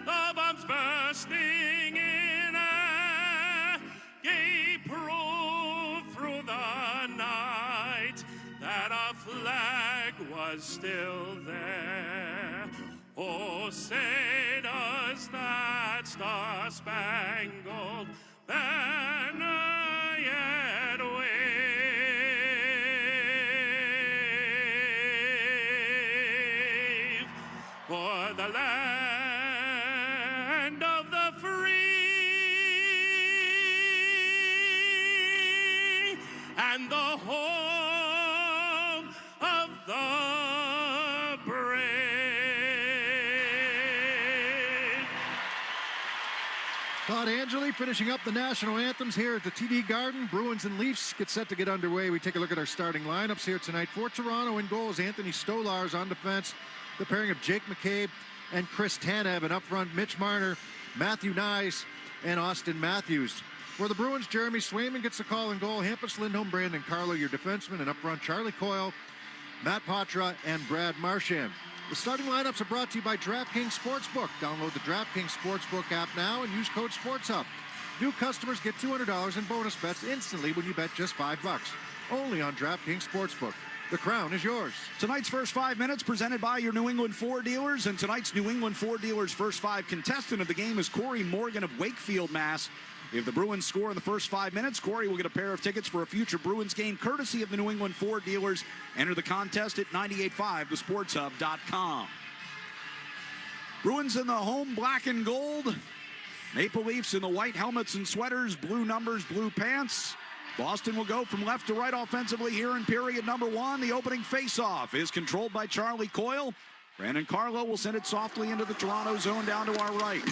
the bombs bursting in air, gave proof through the night that our flag was still there. Oh, say does that star-spangled banner yet wave for the land of the free and the home of the brave. Todd Angeli finishing up the national anthems here at the TD Garden. Bruins and Leafs get set to get underway. We take a look at our starting lineups here tonight. For Toronto in goals, Anthony Stolarz on defense. The pairing of Jake McCabe and Chris Tanev. And up front, Mitch Marner, Matthew Nyes, and Austin Matthews. For the Bruins, Jeremy Swayman gets the call in goal. Hampus Lindholm, Brandon Carlo, your defenseman. And up front, Charlie Coyle, Matt Patra, and Brad Marchand. The starting lineups are brought to you by DraftKings Sportsbook. Download the DraftKings Sportsbook app now and use code SPORTSHUB. New customers get $200 in bonus bets instantly when you bet just $5. Only on DraftKings Sportsbook. The crown is yours. Tonight's first 5 minutes presented by your New England Ford dealers. And tonight's New England Ford dealers' first 5 contestant of the game is Corey Morgan of Wakefield, Mass. If the Bruins score in the first 5 minutes, Corey will get a pair of tickets for a future Bruins game, courtesy of the New England Ford dealers. Enter the contest at 985thesportshub.com. Bruins in the home black and gold. Maple Leafs in the white helmets and sweaters, blue numbers, blue pants. Boston will go from left to right offensively here in period number 1. The opening faceoff is controlled by Charlie Coyle. Brandon Carlo will send it softly into the Toronto zone down to our right.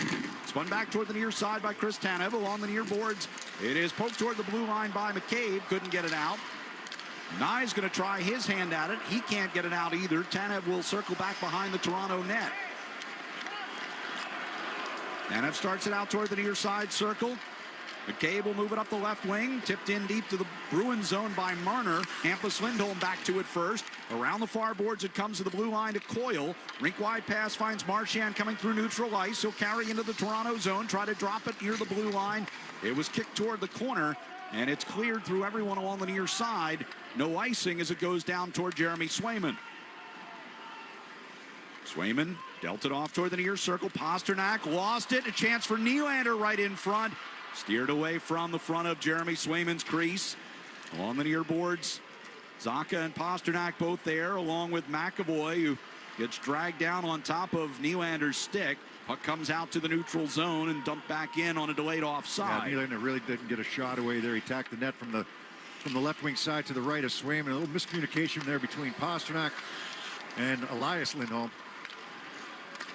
Spun back toward the near side by Chris Tanev along the near boards. It is poked toward the blue line by McCabe. Couldn't get it out. Nye's going to try his hand at it. He can't get it out either. Tanev will circle back behind the Toronto net. Tanev starts it out toward the near side circle. McCabe will move it up the left wing. Tipped in deep to the Bruins zone by Marner. Hampus Lindholm back to it first. Around the far boards it comes to the blue line to Coyle. Rink wide pass finds Marchand coming through neutral ice. He'll carry into the Toronto zone. Try to drop it near the blue line. It was kicked toward the corner. And it's cleared through everyone along the near side. No icing as it goes down toward Jeremy Swayman. Swayman dealt it off toward the near circle. Pasternak lost it. A chance for Nylander right in front. Steered away from the front of Jeremy Swayman's crease. Along the near boards, Zacha and Pasternak both there, along with McAvoy, who gets dragged down on top of Nylander's stick. Puck comes out to the neutral zone and dumped back in on a delayed offside. Yeah, Nylander really didn't get a shot away there. He tacked the net from the left wing side to the right of Swayman. A little miscommunication there between Pasternak and Elias Lindholm.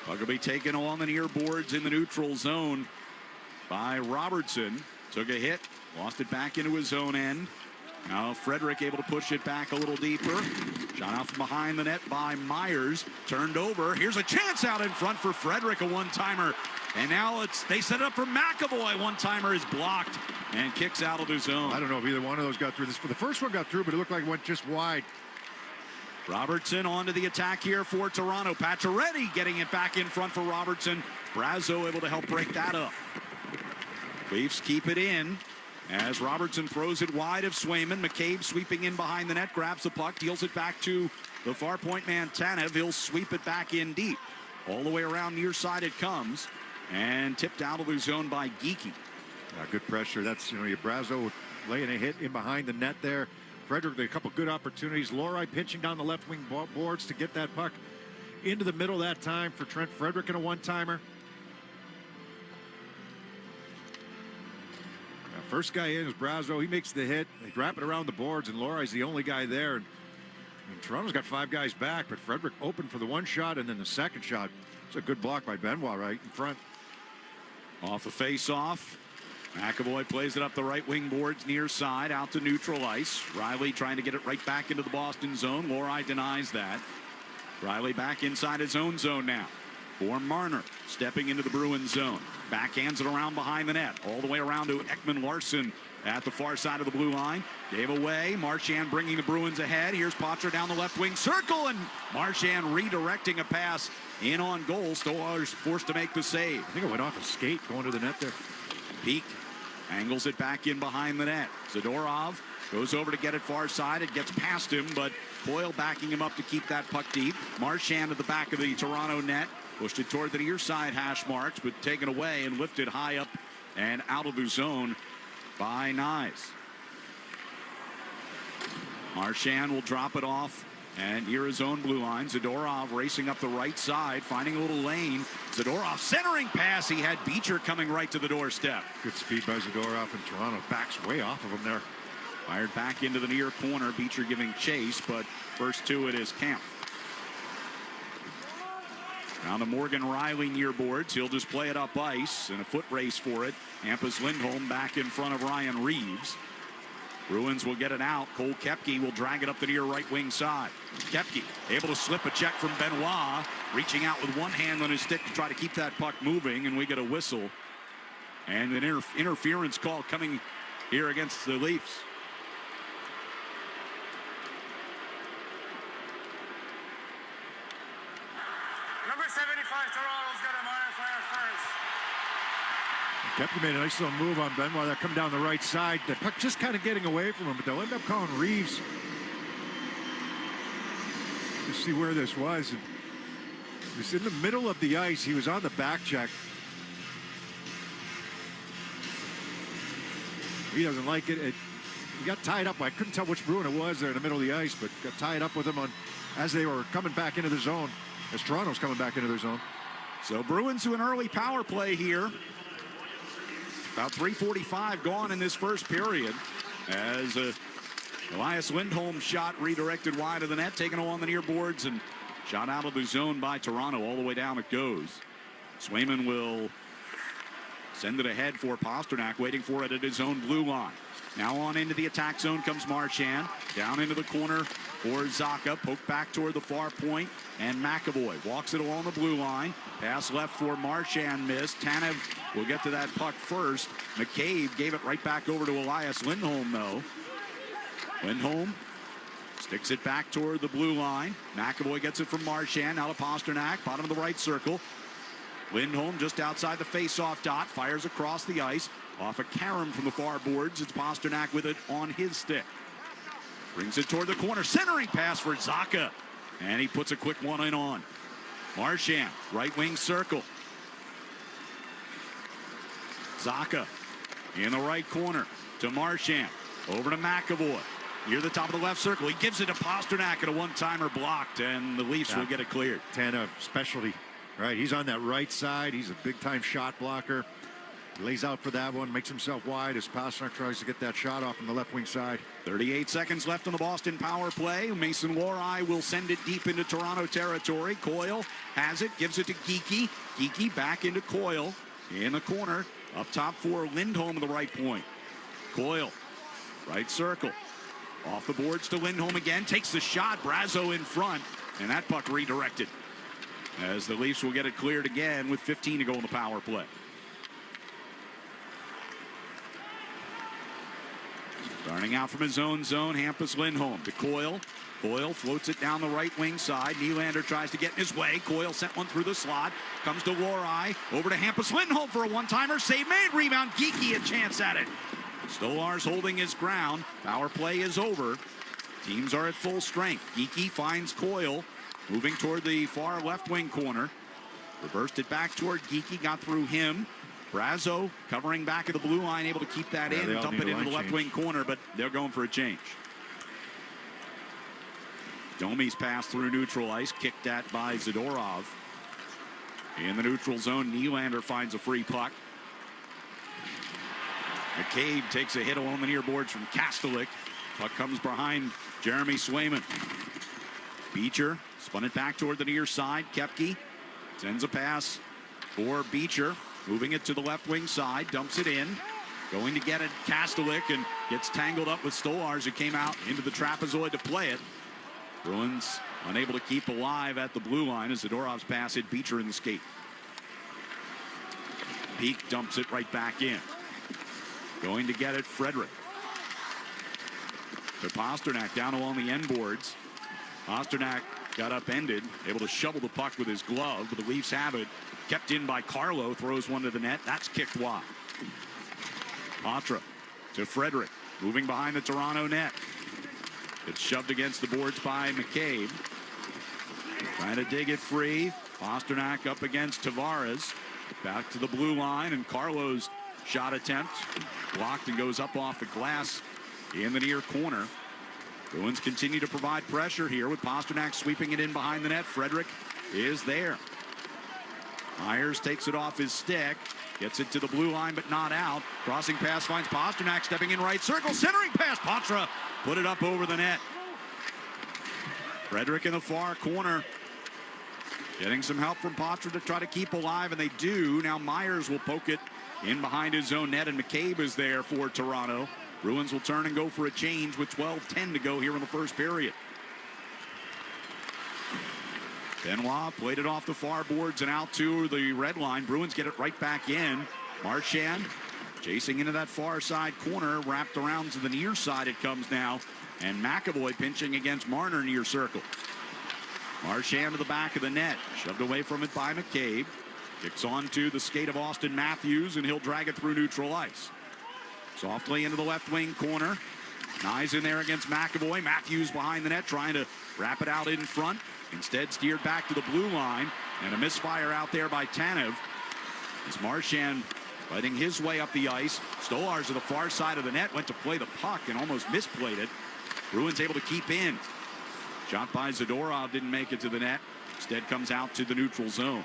Puck will be taken along the near boards in the neutral zone by Robertson. Took a hit, lost it back into his own end. Now Frederick able to push it back a little deeper. Shot out from behind the net by Myers. Turned over. Here's a chance out in front for Frederick, a one-timer. And now they set it up for McAvoy. One-timer is blocked and kicks out of the zone. I don't know if either one of those got through. The first one got through, but it looked like it went just wide. Robertson onto the attack here for Toronto. Pacioretty getting it back in front for Robertson. Brazo able to help break that up. Leafs keep it in as Robertson throws it wide of Swayman. McCabe sweeping in behind the net, grabs the puck, deals it back to the far point man Tanev. He'll sweep it back in deep. All the way around near side it comes and tipped out of the zone by Geekie. Yeah, good pressure. That's, you Brazo laying a hit in behind the net there. Frederick with a couple good opportunities. Lori pinching down the left wing boards to get that puck into the middle that time for Trent Frederick and a one-timer. First guy in is Brazo. He makes the hit. They wrap it around the boards, and Lori's the only guy there. And Toronto's got 5 guys back, but Frederick opened for the one shot, and then the second shot. It's a good block by Benoit right in front. Off the face-off. McAvoy plays it up the right wing boards near side, out to neutral ice. Riley trying to get it right back into the Boston zone. Lori denies that. Riley back inside his own zone now. For Marner, stepping into the Bruins zone. Backhands it around behind the net. All the way around to Ekman Larsson at the far side of the blue line. Gave away. Marchand bringing the Bruins ahead. Here's Poitras down the left wing circle, and Marchand redirecting a pass in on goal. Stolarz forced to make the save. I think it went off a skate going to the net there. Peak angles it back in behind the net. Zadorov goes over to get it far side. It gets past him, but Coyle backing him up to keep that puck deep. Marchand at the back of the Toronto net. Pushed it toward the near side hash marks, but taken away and lifted high up and out of the zone by Nyes. Marchand will drop it off and near his own blue line. Zadorov racing up the right side, finding a little lane. Zadorov centering pass. He had Beecher coming right to the doorstep. Good speed by Zadorov, and Toronto backs way off of him there. Fired back into the near corner. Beecher giving chase, but first to it is Camp. Now to Morgan Riley near boards. He'll just play it up ice in a foot race for it. Hampus Lindholm back in front of Ryan Reeves. Bruins will get it out. Cole Koepke will drag it up the near right wing side. Koepke able to slip a check from Benoit, reaching out with one hand on his stick to try to keep that puck moving, and we get a whistle. And an interference call coming here against the Leafs. Number 75, Toronto's got a modifier first. Koepke made a nice little move on Benoit. They're coming down the right side. The puck just kind of getting away from him, but they'll end up calling Reeves to see where this was. And he was in the middle of the ice. He was on the back check. He doesn't like it. He got tied up. I couldn't tell which Bruin it was there in the middle of the ice, but got tied up with him as they were coming back into the zone, as Toronto's coming back into their zone. So Bruins to an early power play here. About 3:45 gone in this first period as Elias Lindholm's shot redirected wide of the net, taken on the near boards and shot out of the zone by Toronto. All the way down it goes. Swayman will send it ahead for Pastrnak, waiting for it at his own blue line. Now on into the attack zone comes Marchand. Down into the corner for Zacha. Poked back toward the far point. And McAvoy walks it along the blue line. Pass left for Marchand, missed. Tanev will get to that puck first. McCabe gave it right back over to Elias Lindholm, though. Lindholm sticks it back toward the blue line. McAvoy gets it from Marchand. Now to Pastrnak, bottom of the right circle. Lindholm just outside the face-off dot, fires across the ice. Off a carom from the far boards. It's Pastrnak with it on his stick. Brings it toward the corner. Centering pass for Zacha. And he puts a quick one in on. Marchand, right wing circle. Zacha in the right corner to Marchand. Over to McAvoy. Near the top of the left circle. He gives it to Pastrnak, and a one-timer blocked, and the Leafs will get it cleared. Tanev, specialty. Right, he's on that right side. He's a big-time shot blocker. Lays out for that one, makes himself wide as Pastrnak tries to get that shot off on the left wing side. 38 seconds left on the Boston power play. Mason Lohrei will send it deep into Toronto territory. Coyle has it, gives it to Geekie. Geekie back into Coyle in the corner. Up top for Lindholm at the right point. Coyle, right circle. Off the boards to Lindholm again. Takes the shot. Brazo in front. And that puck redirected. As the Leafs will get it cleared again with 15 to go in the power play. Starting out from his own zone, Hampus Lindholm to Coyle. Coyle floats it down the right wing side. Nylander tries to get in his way. Coyle sent one through the slot. Comes to Lohrei. Over to Hampus Lindholm for a one-timer. Save made. Rebound. Geekie a chance at it. Stolarz holding his ground. Power play is over. Teams are at full strength. Geekie finds Coyle. Moving toward the far left wing corner. Reversed it back toward Geekie. Got through him. Brazo covering back at the blue line, able to keep that in, dump it into the left wing corner, but they're going for a change. Domi's pass through neutral ice, kicked at by Zadorov. In the neutral zone, Nylander finds a free puck. McCabe takes a hit along the near boards from Kastelik. Puck comes behind Jeremy Swayman. Beecher spun it back toward the near side. Koepke sends a pass for Beecher. Moving it to the left wing side, dumps it in. Going to get it, Kastelik, and gets tangled up with Stolarz, who came out into the trapezoid to play it. Bruins unable to keep alive at the blue line as Zadorov's pass hit Beecher in the skate. Peak dumps it right back in. Going to get it, Frederick. To Pastrnak down along the end boards. Pastrnak got upended, able to shovel the puck with his glove, but the Leafs have it. Kept in by Carlo, throws one to the net. That's kicked wide. Patra to Frederick, moving behind the Toronto net. It's shoved against the boards by McCabe. Trying to dig it free. Pastrnak up against Tavares. Back to the blue line, and Carlo's shot attempt blocked and goes up off the glass in the near corner. Bruins continue to provide pressure here with Pastrnak sweeping it in behind the net. Frederick is there. Myers takes it off his stick, gets it to the blue line, but not out. Crossing pass finds Pastrnak, stepping in right circle, centering pass. Patra put it up over the net. Frederick in the far corner. Getting some help from Potter to try to keep alive, and they do. Now Myers will poke it in behind his own net, and McCabe is there for Toronto. Bruins will turn and go for a change with 12:10 to go here in the first period. Benoit played it off the far boards and out to the red line. Bruins get it right back in. Marchand chasing into that far side corner, wrapped around to the near side it comes now, and McAvoy pinching against Marner near circle. Marchand to the back of the net, shoved away from it by McCabe. Kicks on to the skate of Austin Matthews, and he'll drag it through neutral ice. Softly into the left wing corner. Nye's in there against McAvoy. Matthews behind the net trying to wrap it out in front. Instead steered back to the blue line, and a misfire out there by Tanev. As Marchand fighting his way up the ice. Stolarz to the far side of the net, went to play the puck and almost misplayed it. Bruins able to keep in. Shot by Zadorov, didn't make it to the net. Instead comes out to the neutral zone.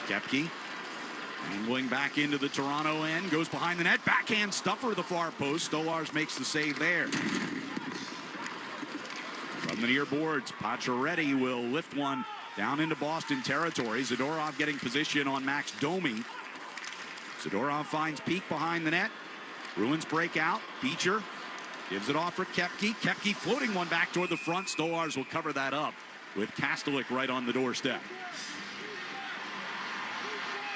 Koepke angling back into the Toronto end, goes behind the net, backhand stuffer the far post. Stolarz makes the save there. From the near boards, Pacioretty will lift one down into Boston territory. Zadorov getting position on Max Domi. Zadorov finds Peak behind the net. Bruins break out. Beecher gives it off for Koepke. Koepke floating one back toward the front. Stolarz will cover that up with Kastelik right on the doorstep.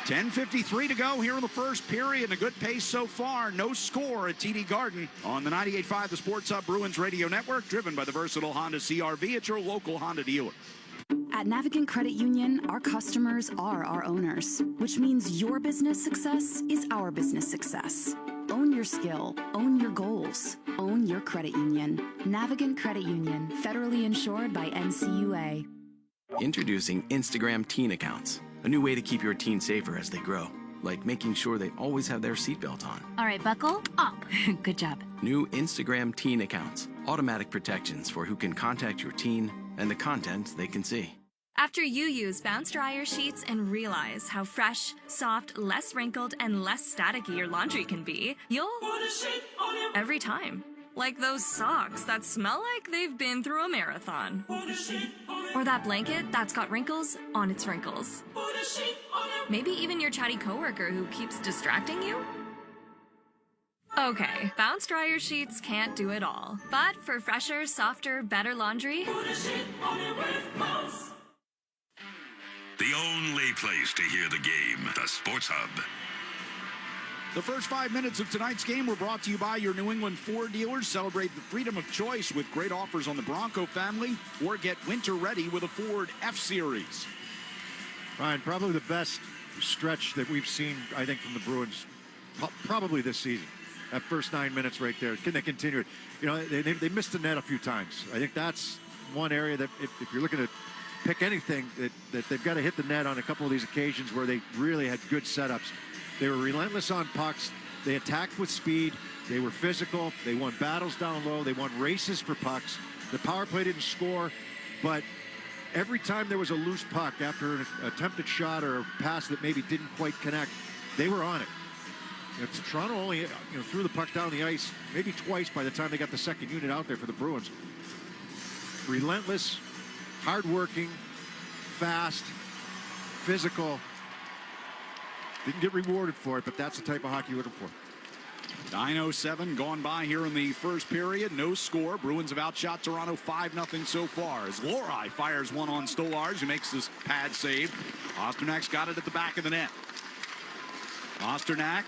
10:53 to go here in the first period, and a good pace so far. No score at TD Garden on the 98.5 The Sports Hub Bruins Radio Network, driven by the versatile Honda CR-V at your local Honda dealer. At Navigant Credit Union, our customers are our owners, which means your business success is our business success. Own your skill, own your goals, own your credit union. Navigant Credit Union, federally insured by NCUA. Introducing Instagram teen accounts, a new way to keep your teen safer as they grow, like making sure they always have their seatbelt on. All right, buckle up. Good job. New Instagram teen accounts, automatic protections for who can contact your teen and the content they can see. After you use Bounce Dryer Sheets and realize how fresh, soft, less wrinkled, and less staticky your laundry can be, you'll put a sheet on your every time. Like those socks that smell like they've been through a marathon. Put a sheet on or that blanket that's got wrinkles on its wrinkles. Put a sheet on maybe even your chatty coworker who keeps distracting you. Okay, Bounce Dryer Sheets can't do it all. But for fresher, softer, better laundry, put a sheet on it with Bounce. The only place to hear the game, the Sports Hub. The first 5 minutes of tonight's game were brought to you by your New England Ford dealers. Celebrate the freedom of choice with great offers on the Bronco family, or get winter ready with a Ford F-Series. Ryan, probably the best stretch that we've seen, I think, from the Bruins, probably this season. That first 9 minutes right there. Can they continue it? You know, they missed the net a few times. I think that's one area that if you're looking to pick anything, that they've got to hit the net on a couple of these occasions where they really had good setups. They were relentless on pucks. They attacked with speed. They were physical. They won battles down low. They won races for pucks. The power play didn't score, but every time there was a loose puck after an attempted shot or a pass that maybe didn't quite connect, they were on it. You know, Toronto only threw the puck down the ice maybe twice by the time they got the second unit out there for the Bruins. Relentless, hardworking, fast, physical. Didn't get rewarded for it, but that's the type of hockey you're looking for. 9:07 gone by here in the first period. No score. Bruins have outshot Toronto 5-0 so far. As Lohrei fires one on Stolarz, who makes this pad save. Pasternak's got it at the back of the net. Pasternak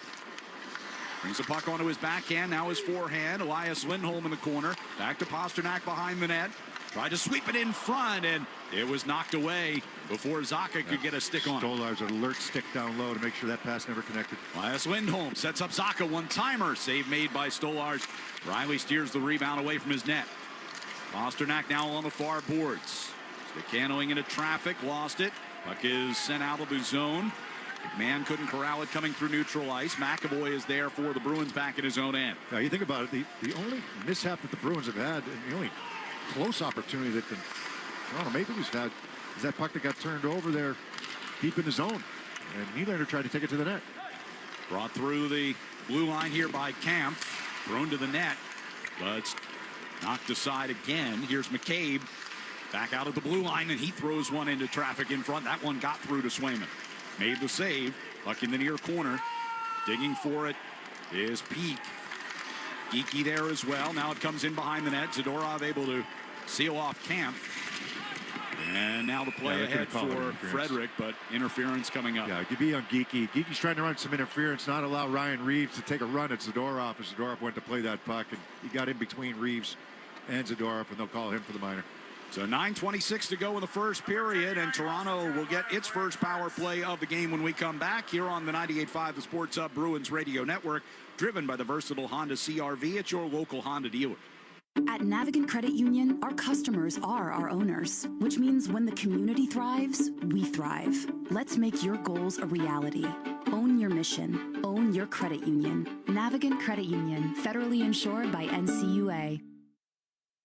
brings the puck onto his backhand, now his forehand. Elias Lindholm in the corner. Back to Pasternak behind the net. Tried to sweep it in front, and it was knocked away before Zacha could get a stick on it. Stolarz an alert stick down low to make sure that pass never connected. Elias Lindholm sets up Zacha, one-timer. Save made by Stolarz. Riley steers the rebound away from his net. Pasternak now on the far boards. Stick handling into traffic, lost it. Puck is sent out of the zone. McMahon couldn't corral it coming through neutral ice. McAvoy is there for the Bruins back at his own end. Now you think about it, the only mishap that the Bruins have had, and the only close opportunity that the Toronto Maple Leafs had is that puck that got turned over there deep in the zone. And Nylander tried to take it to the net. Brought through the blue line here by Kampf. Thrown to the net, but knocked aside again. Here's McCabe. Back out of the blue line, and he throws one into traffic in front. That one got through to Swayman. Made the save. Puck in the near corner. Digging for it is Peak. Geeky there as well. Now it comes in behind the net. Zadorov able to seal off Camp. And now the play ahead for Frederick, but interference coming up. Yeah, it could be on Geeky. Geeky's trying to run some interference, not allow Ryan Reeves to take a run at Zadorov as Zadorov went to play that puck, and he got in between Reeves and Zadorov, and they'll call him for the minor. So 9:26 to go in the first period, and Toronto will get its first power play of the game when we come back here on the 98.5 The Sports Hub Bruins Radio Network, driven by the versatile Honda CR-V at your local Honda dealer. At Navigant Credit Union, our customers are our owners, which means when the community thrives, we thrive. Let's make your goals a reality. Own your mission. Own your credit union. Navigant Credit Union, federally insured by NCUA.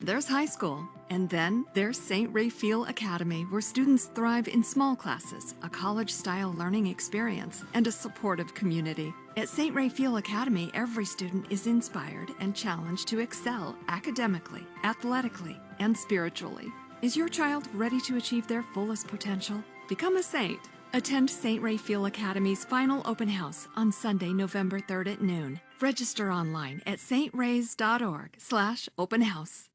There's high school, and then there's St. Raphael Academy, where students thrive in small classes, a college-style learning experience, and a supportive community. At St. Raphael Academy, every student is inspired and challenged to excel academically, athletically, and spiritually. Is your child ready to achieve their fullest potential? Become a saint. Attend St. Raphael Academy's final open house on Sunday, November 3rd at noon. Register online at strays.org/openhouse.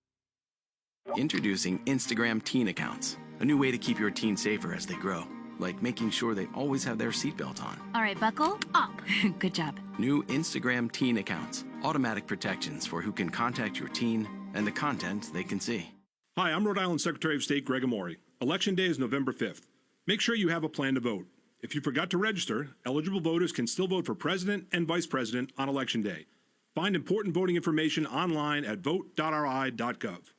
Introducing Instagram teen accounts, a new way to keep your teen safer as they grow, like making sure they always have their seatbelt on. All right, buckle up. Good job. New Instagram teen accounts, automatic protections for who can contact your teen and the content they can see. Hi, I'm Rhode Island Secretary of State Greg Amore. Election Day is November 5th. Make sure you have a plan to vote. If you forgot to register, eligible voters can still vote for president and vice president on Election Day. Find important voting information online at vote.ri.gov.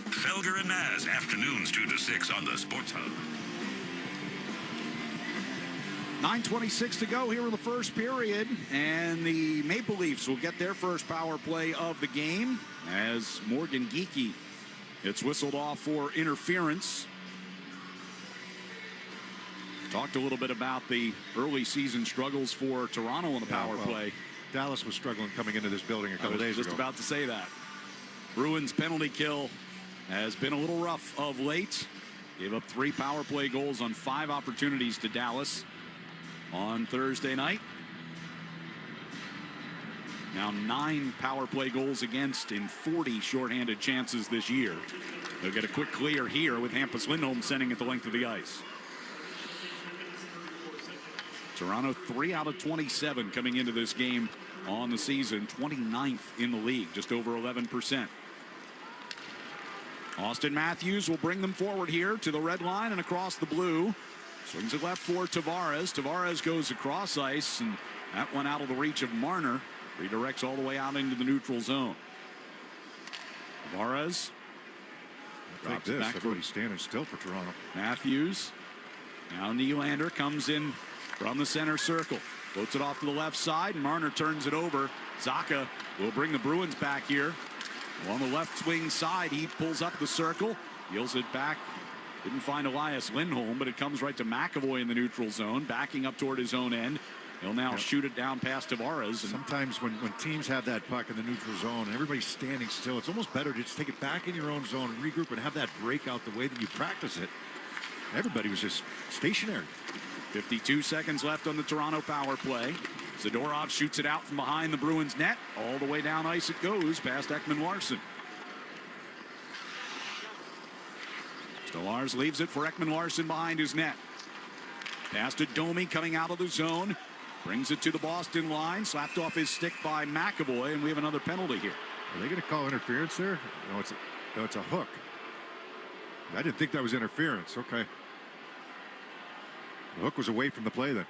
Felger and Naz, afternoons 2 to 6 on the Sports Hub. 9:26 to go here in the first period, and the Maple Leafs will get their first power play of the game as Morgan Geeky gets whistled off for interference. Talked a little bit about the early season struggles for Toronto on the power play. Dallas was struggling coming into this building a couple days ago. Just about to say that. Bruins penalty kill has been a little rough of late. Gave up 3 power play goals on 5 opportunities to Dallas on Thursday night. Now 9 power play goals against in 40 shorthanded chances this year. They'll get a quick clear here with Hampus Lindholm sending it the length of the ice. Toronto 3 out of 27 coming into this game on the season, 29th in the league, just over 11%. Austin Matthews will bring them forward here to the red line and across the blue. Swings it left for Tavares. Tavares goes across ice, and that one out of the reach of Marner. Redirects all the way out into the neutral zone. Tavares. Drops it back. Everybody's standing still for Toronto. Matthews. Now Nylander comes in from the center circle. Floats it off to the left side, and Marner turns it over. Zacha will bring the Bruins back here. On the left wing side, he pulls up the circle, deals it back. Didn't find Elias Lindholm, but it comes right to McAvoy in the neutral zone, backing up toward his own end. He'll now shoot it down past Tavares. And sometimes when teams have that puck in the neutral zone and everybody's standing still, it's almost better to just take it back in your own zone, regroup, and have that break out the way that you practice it. Everybody was just stationary. 52 seconds left on the Toronto power play. Zadorov shoots it out from behind the Bruins net. All the way down ice it goes past Ekman-Larsson. Stolarz leaves it for Ekman-Larsson behind his net. Pass to Domi coming out of the zone. Brings it to the Boston line. Slapped off his stick by McAvoy, and we have another penalty here. Are they going to call interference there? No, it's a hook. I didn't think that was interference. Okay. The hook was away from the play then.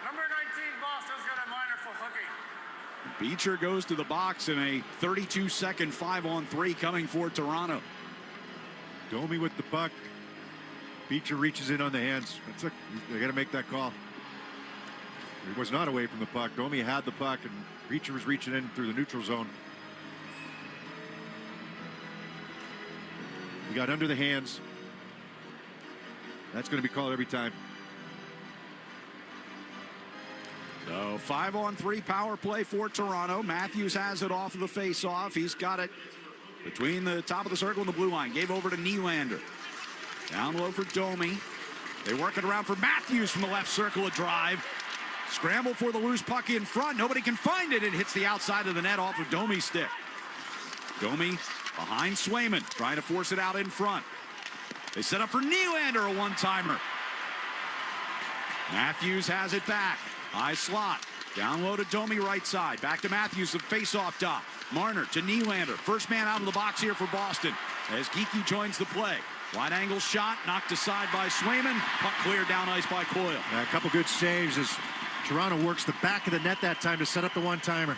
Number 19, Boston's got a minor for hooking. Beecher goes to the box in a 32-second 5-on-3 coming for Toronto. Domi with the puck. Beecher reaches in on the hands. They got to make that call. He was not away from the puck. Domi had the puck, and Beecher was reaching in through the neutral zone. He got under the hands. That's going to be called every time. So 5-on-3 power play for Toronto. Matthews has it off of the face-off. He's got it between the top of the circle and the blue line. Gave over to Nylander. Down low for Domi. They work it around for Matthews from the left circle. A drive. Scramble for the loose puck in front. Nobody can find it. It hits the outside of the net off of Domi's stick. Domi behind Swayman, trying to force it out in front. They set up for Nylander, a one-timer. Matthews has it back. High slot. Down low to Domi, right side. Back to Matthews, the face-off dot. Marner to Nylander. First man out of the box here for Boston as Geekie joins the play. Wide angle shot, knocked aside by Swayman. Puck cleared down ice by Coyle. A couple good saves as Toronto works the back of the net that time to set up the one-timer.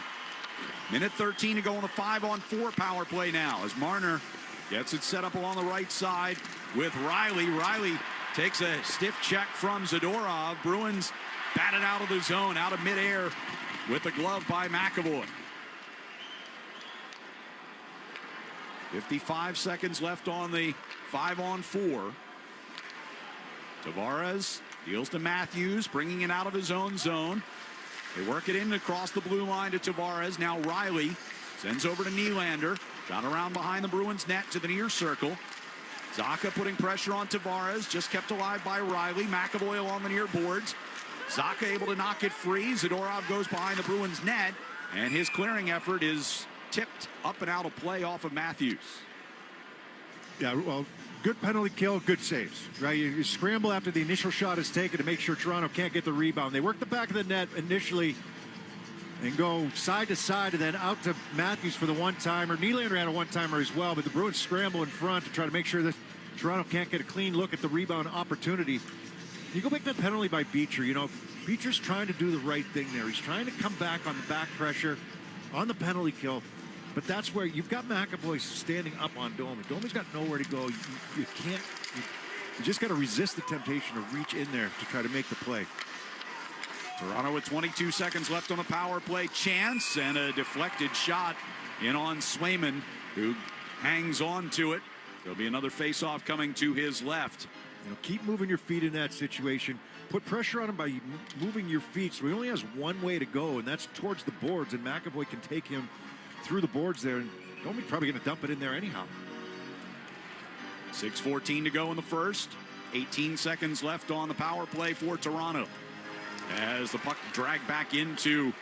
Minute 13 to go on the 5-on-4 power play now as Marner gets it set up along the right side with Riley. Riley takes a stiff check from Zadorov. Bruins batted out of the zone, out of midair with the glove by McAvoy. 55 seconds left on the 5-on-4. Tavares deals to Matthews, bringing it out of his own zone. They work it in across the blue line to Tavares. Now Riley sends over to Nylander. Got around behind the Bruins net to the near circle. Zacha putting pressure on Tavares. Just kept alive by Riley. McAvoy along the near boards. Zacha able to knock it free. Zadorov goes behind the Bruins net. And his clearing effort is tipped up and out of play off of Matthews. Yeah, well, good penalty kill, good saves, right? You scramble after the initial shot is taken to make sure Toronto can't get the rebound. They work the back of the net initially and go side to side and then out to Matthews for the one-timer. Nylander had a one-timer as well, but the Bruins scramble in front to try to make sure that Toronto can't get a clean look at the rebound opportunity. You go back to that penalty by Beecher. You know, Beecher's trying to do the right thing there. He's trying to come back on the back pressure on the penalty kill. But that's where you've got McAvoy standing up on Domi. Domi's got nowhere to go. You can't. You just got to resist the temptation to reach in there to try to make the play. Toronto with 22 seconds left on a power play chance and a deflected shot in on Swayman, who hangs on to it. There'll be another face-off coming to his left. You know, keep moving your feet in that situation. Put pressure on him by moving your feet. So he only has one way to go, and that's towards the boards. And McAvoy can take him through the boards there, and Domi's probably going to dump it in there anyhow. 6:14 to go in the first. 18 seconds left on the power play for Toronto. As the puck dragged back into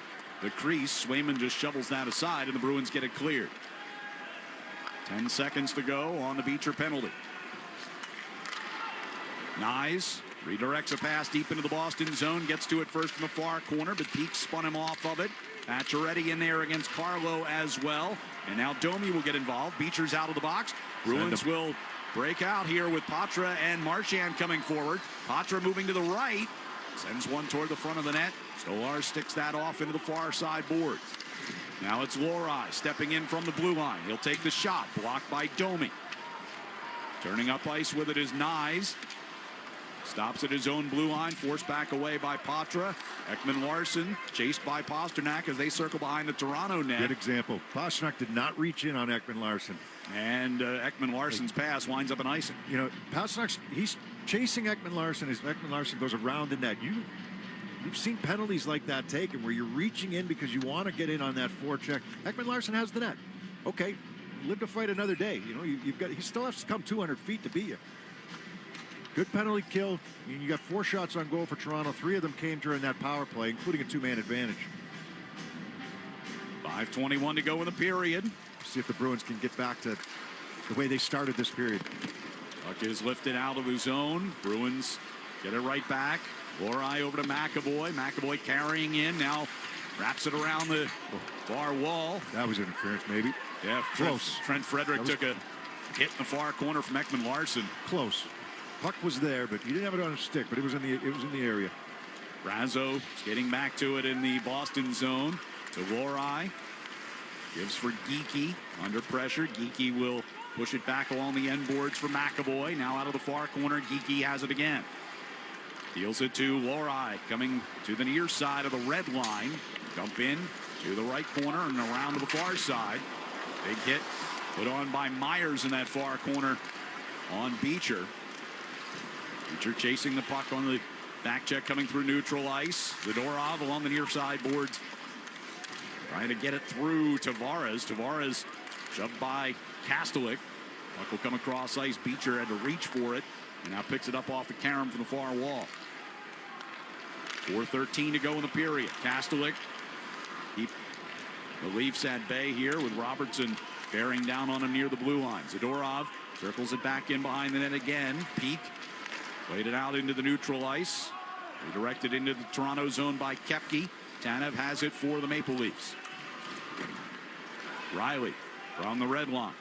the crease, Swayman just shovels that aside, and the Bruins get it cleared. 10 seconds to go on the Beecher penalty. Nyes redirects a pass deep into the Boston zone, gets to it first in the far corner, but Peak spun him off of it. Pacioretty in there against Carlo as well. And now Domi will get involved. Beecher's out of the box. Bruins will break out here with Patra and Marchand coming forward. Patra moving to the right. Sends one toward the front of the net. Stolar sticks that off into the far side boards. Now it's Lohrei stepping in from the blue line. He'll take the shot. Blocked by Domi. Turning up ice with it is Nyes. Stops at his own blue line, forced back away by Patra. Ekman-Larsson chased by Pasternak as they circle behind the Toronto net. Good example. Pasternak did not reach in on Ekman-Larsson. And Ekman-Larsson's pass winds up in icing. You know, Pasternak's, he's chasing Ekman-Larsson as Ekman-Larsson goes around the net. You've seen penalties like that taken where you're reaching in because you want to get in on that forecheck. Ekman-Larsson has the net. Okay, live to fight another day. You know, he still has to come 200 feet to beat you. Good penalty kill. I mean, you got 4 shots on goal for Toronto. 3 of them came during that power play, including a 2-man advantage. 5:21 to go in the period. See if the Bruins can get back to the way they started this period. Puck is lifted out of the zone. Bruins get it right back. Lohrei over to McAvoy. McAvoy carrying in. Now wraps it around the far wall. That was interference, maybe. Yeah, close. Trent Frederick took a hit in the far corner from Ekman-Larsson. Close. Puck was there, but he didn't have it on a stick, but it was in the area. Brazo getting back to it in the Boston zone to Lohrei. Gives for Geekie under pressure. Geekie will push it back along the end boards for McAvoy. Now out of the far corner, Geekie has it again. Deals it to Lohrei, coming to the near side of the red line. Dump in to the right corner and around to the far side. Big hit put on by Myers in that far corner on Beecher. Beecher chasing the puck on the back check coming through neutral ice. Zadorov along the near side boards. Trying to get it through Tavares. Tavares Shoved by Castellic. Puck will come across ice. Beecher had to reach for it. And now picks it up off the carom from the far wall. 4:13 to go in the period. Castellic keep the Leafs at bay here with Robertson bearing down on him near the blue line. Zadorov circles it back in behind the net again. Peak played it out into the neutral ice. Redirected into the Toronto zone by Koepke. Tanev has it for the Maple Leafs. Riley from the red line.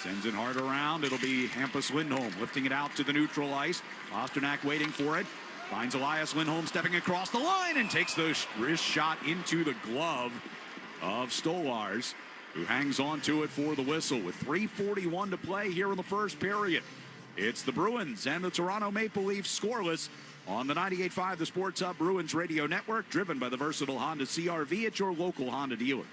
Sends it hard around. It'll be Hampus Lindholm lifting it out to the neutral ice. Pastrnak waiting for it. Finds Elias Lindholm stepping across the line and takes the wrist shot into the glove of Stolars, who hangs on to it for the whistle with 3:41 to play here in the first period. It's the Bruins and the Toronto Maple Leafs scoreless on the 98.5 The Sports Hub Bruins Radio Network, driven by the versatile Honda CR-V at your local Honda dealer.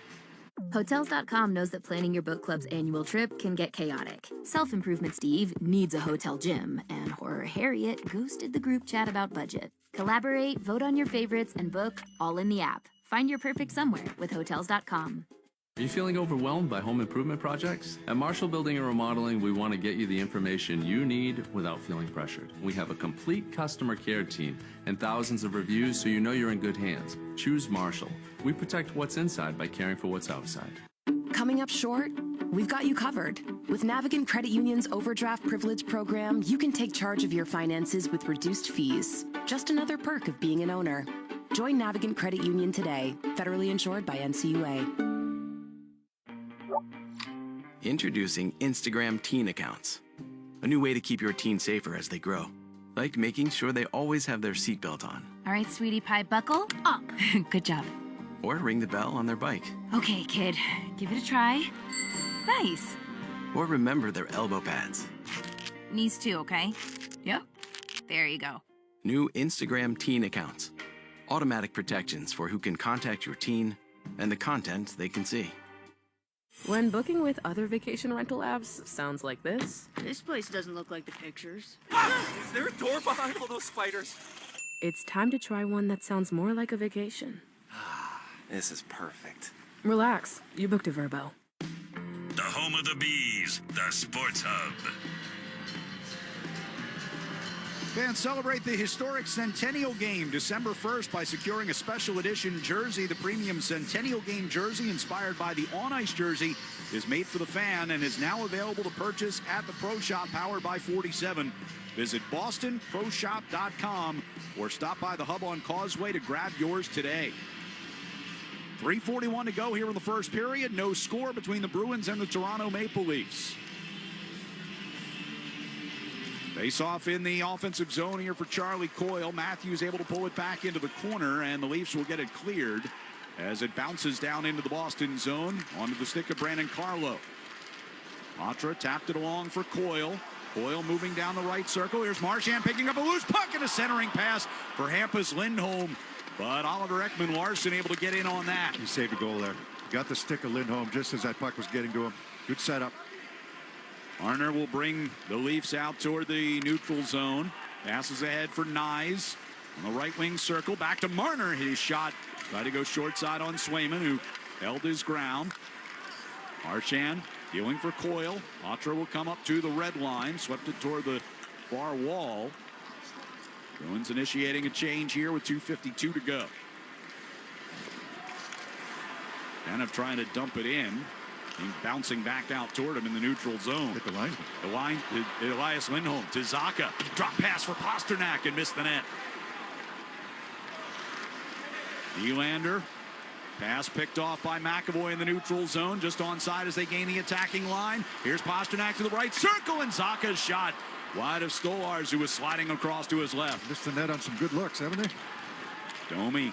Hotels.com knows that planning your book club's annual trip can get chaotic. Self-improvement Steve needs a hotel gym, and Horror Harriet ghosted the group chat about budget. Collaborate, vote on your favorites, and book all in the app. Find your perfect somewhere with Hotels.com. Are you feeling overwhelmed by home improvement projects? At Marshall Building and Remodeling, we want to get you the information you need without feeling pressured. We have a complete customer care team and thousands of reviews, so you know you're in good hands. Choose Marshall. We protect what's inside by caring for what's outside. Coming up short? We've got you covered. With Navigant Credit Union's Overdraft Privilege program, you can take charge of your finances with reduced fees. Just another perk of being an owner. Join Navigant Credit Union today. Federally insured by NCUA. Introducing Instagram teen accounts. A new way to keep your teen safer as they grow. Like making sure they always have their seatbelt on. All right, sweetie pie, buckle up. Good job. Or ring the bell on their bike. Okay, kid, give it a try. Nice. Or remember their elbow pads. Knees too, okay? Yep. There you go. New Instagram teen accounts. Automatic protections for who can contact your teen and the content they can see. When booking with other vacation rental apps sounds like this. This place doesn't look like the pictures. Is there a door behind all those spiders? It's time to try one that sounds more like a vacation. This is perfect. Relax, you booked a Verbo. The home of the bees, the Sports Hub. Fans celebrate the historic Centennial Game December 1st by securing a special edition jersey. The premium Centennial Game jersey, inspired by the on-ice jersey, is made for the fan and is now available to purchase at the Pro Shop powered by 47. Visit bostonproshop.com or stop by the Hub on Causeway to grab yours today. 3:41 to go here in the first period. No score between the Bruins and the Toronto Maple Leafs. Face off in the offensive zone here for Charlie Coyle. Matthews able to pull it back into the corner, and the Leafs will get it cleared as it bounces down into the Boston zone onto the stick of Brandon Carlo. Matra tapped it along for Coyle. Coyle moving down the right circle. Here's Marchand picking up a loose puck and a centering pass for Hampus Lindholm. But Oliver Ekman-Larsson able to get in on that. He saved a goal there. Got the stick of Lindholm just as that puck was getting to him. Good setup. Marner will bring the Leafs out toward the neutral zone. Passes ahead for Nyes on the right wing circle. Back to Marner. His shot tried to go short side on Swayman, who held his ground. Marchand dealing for Coyle. Matra will come up to the red line. Swept it toward the far wall. Bruins initiating a change here with 2:52 to go. Kind of trying to dump it in. And bouncing back out toward him in the neutral zone. Hit the linesman. The line, Elias Lindholm to Zacha. Drop pass for Pastrnak and missed the net. Nylander. Pass picked off by McAvoy in the neutral zone. Just onside as they gain the attacking line. Here's Pastrnak to the right circle, and Zacha's shot wide of Stolars, who was sliding across to his left. Missed the net on some good looks, haven't they? Domi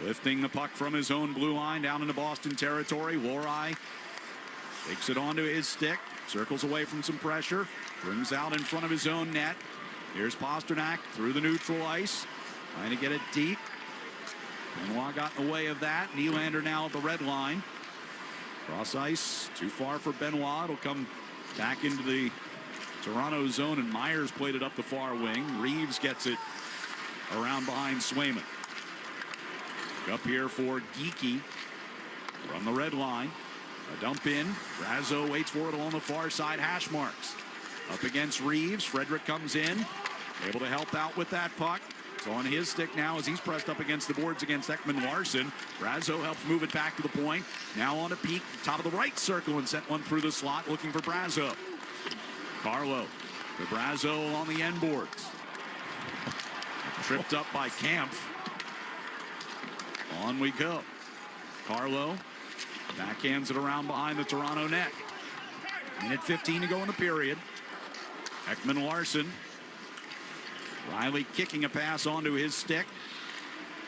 lifting the puck from his own blue line down into Boston territory. Lohrei takes it onto his stick, circles away from some pressure, brings out in front of his own net. Here's Pastrnak through the neutral ice, trying to get it deep. Benoit got in the way of that. Nylander now at the red line. Cross ice, too far for Benoit. It'll come back into the Toronto zone, and Myers played it up the far wing. Reeves gets it around behind Swayman. Up here for Geekie from the red line. A dump in. Brazo waits for it along the far side. Hash marks. Up against Reeves. Frederick comes in. Able to help out with that puck. It's on his stick now as he's pressed up against the boards against Ekman Larson. Brazo helps move it back to the point. Now on a peak, top of the right circle, and sent one through the slot looking for Brazo. Carlo to Brazo on the end boards. Tripped up by Kampf. On we go. Carlo backhands it around behind the Toronto net. Minute 15 to go in the period. Ekman Larson. Riley kicking a pass onto his stick.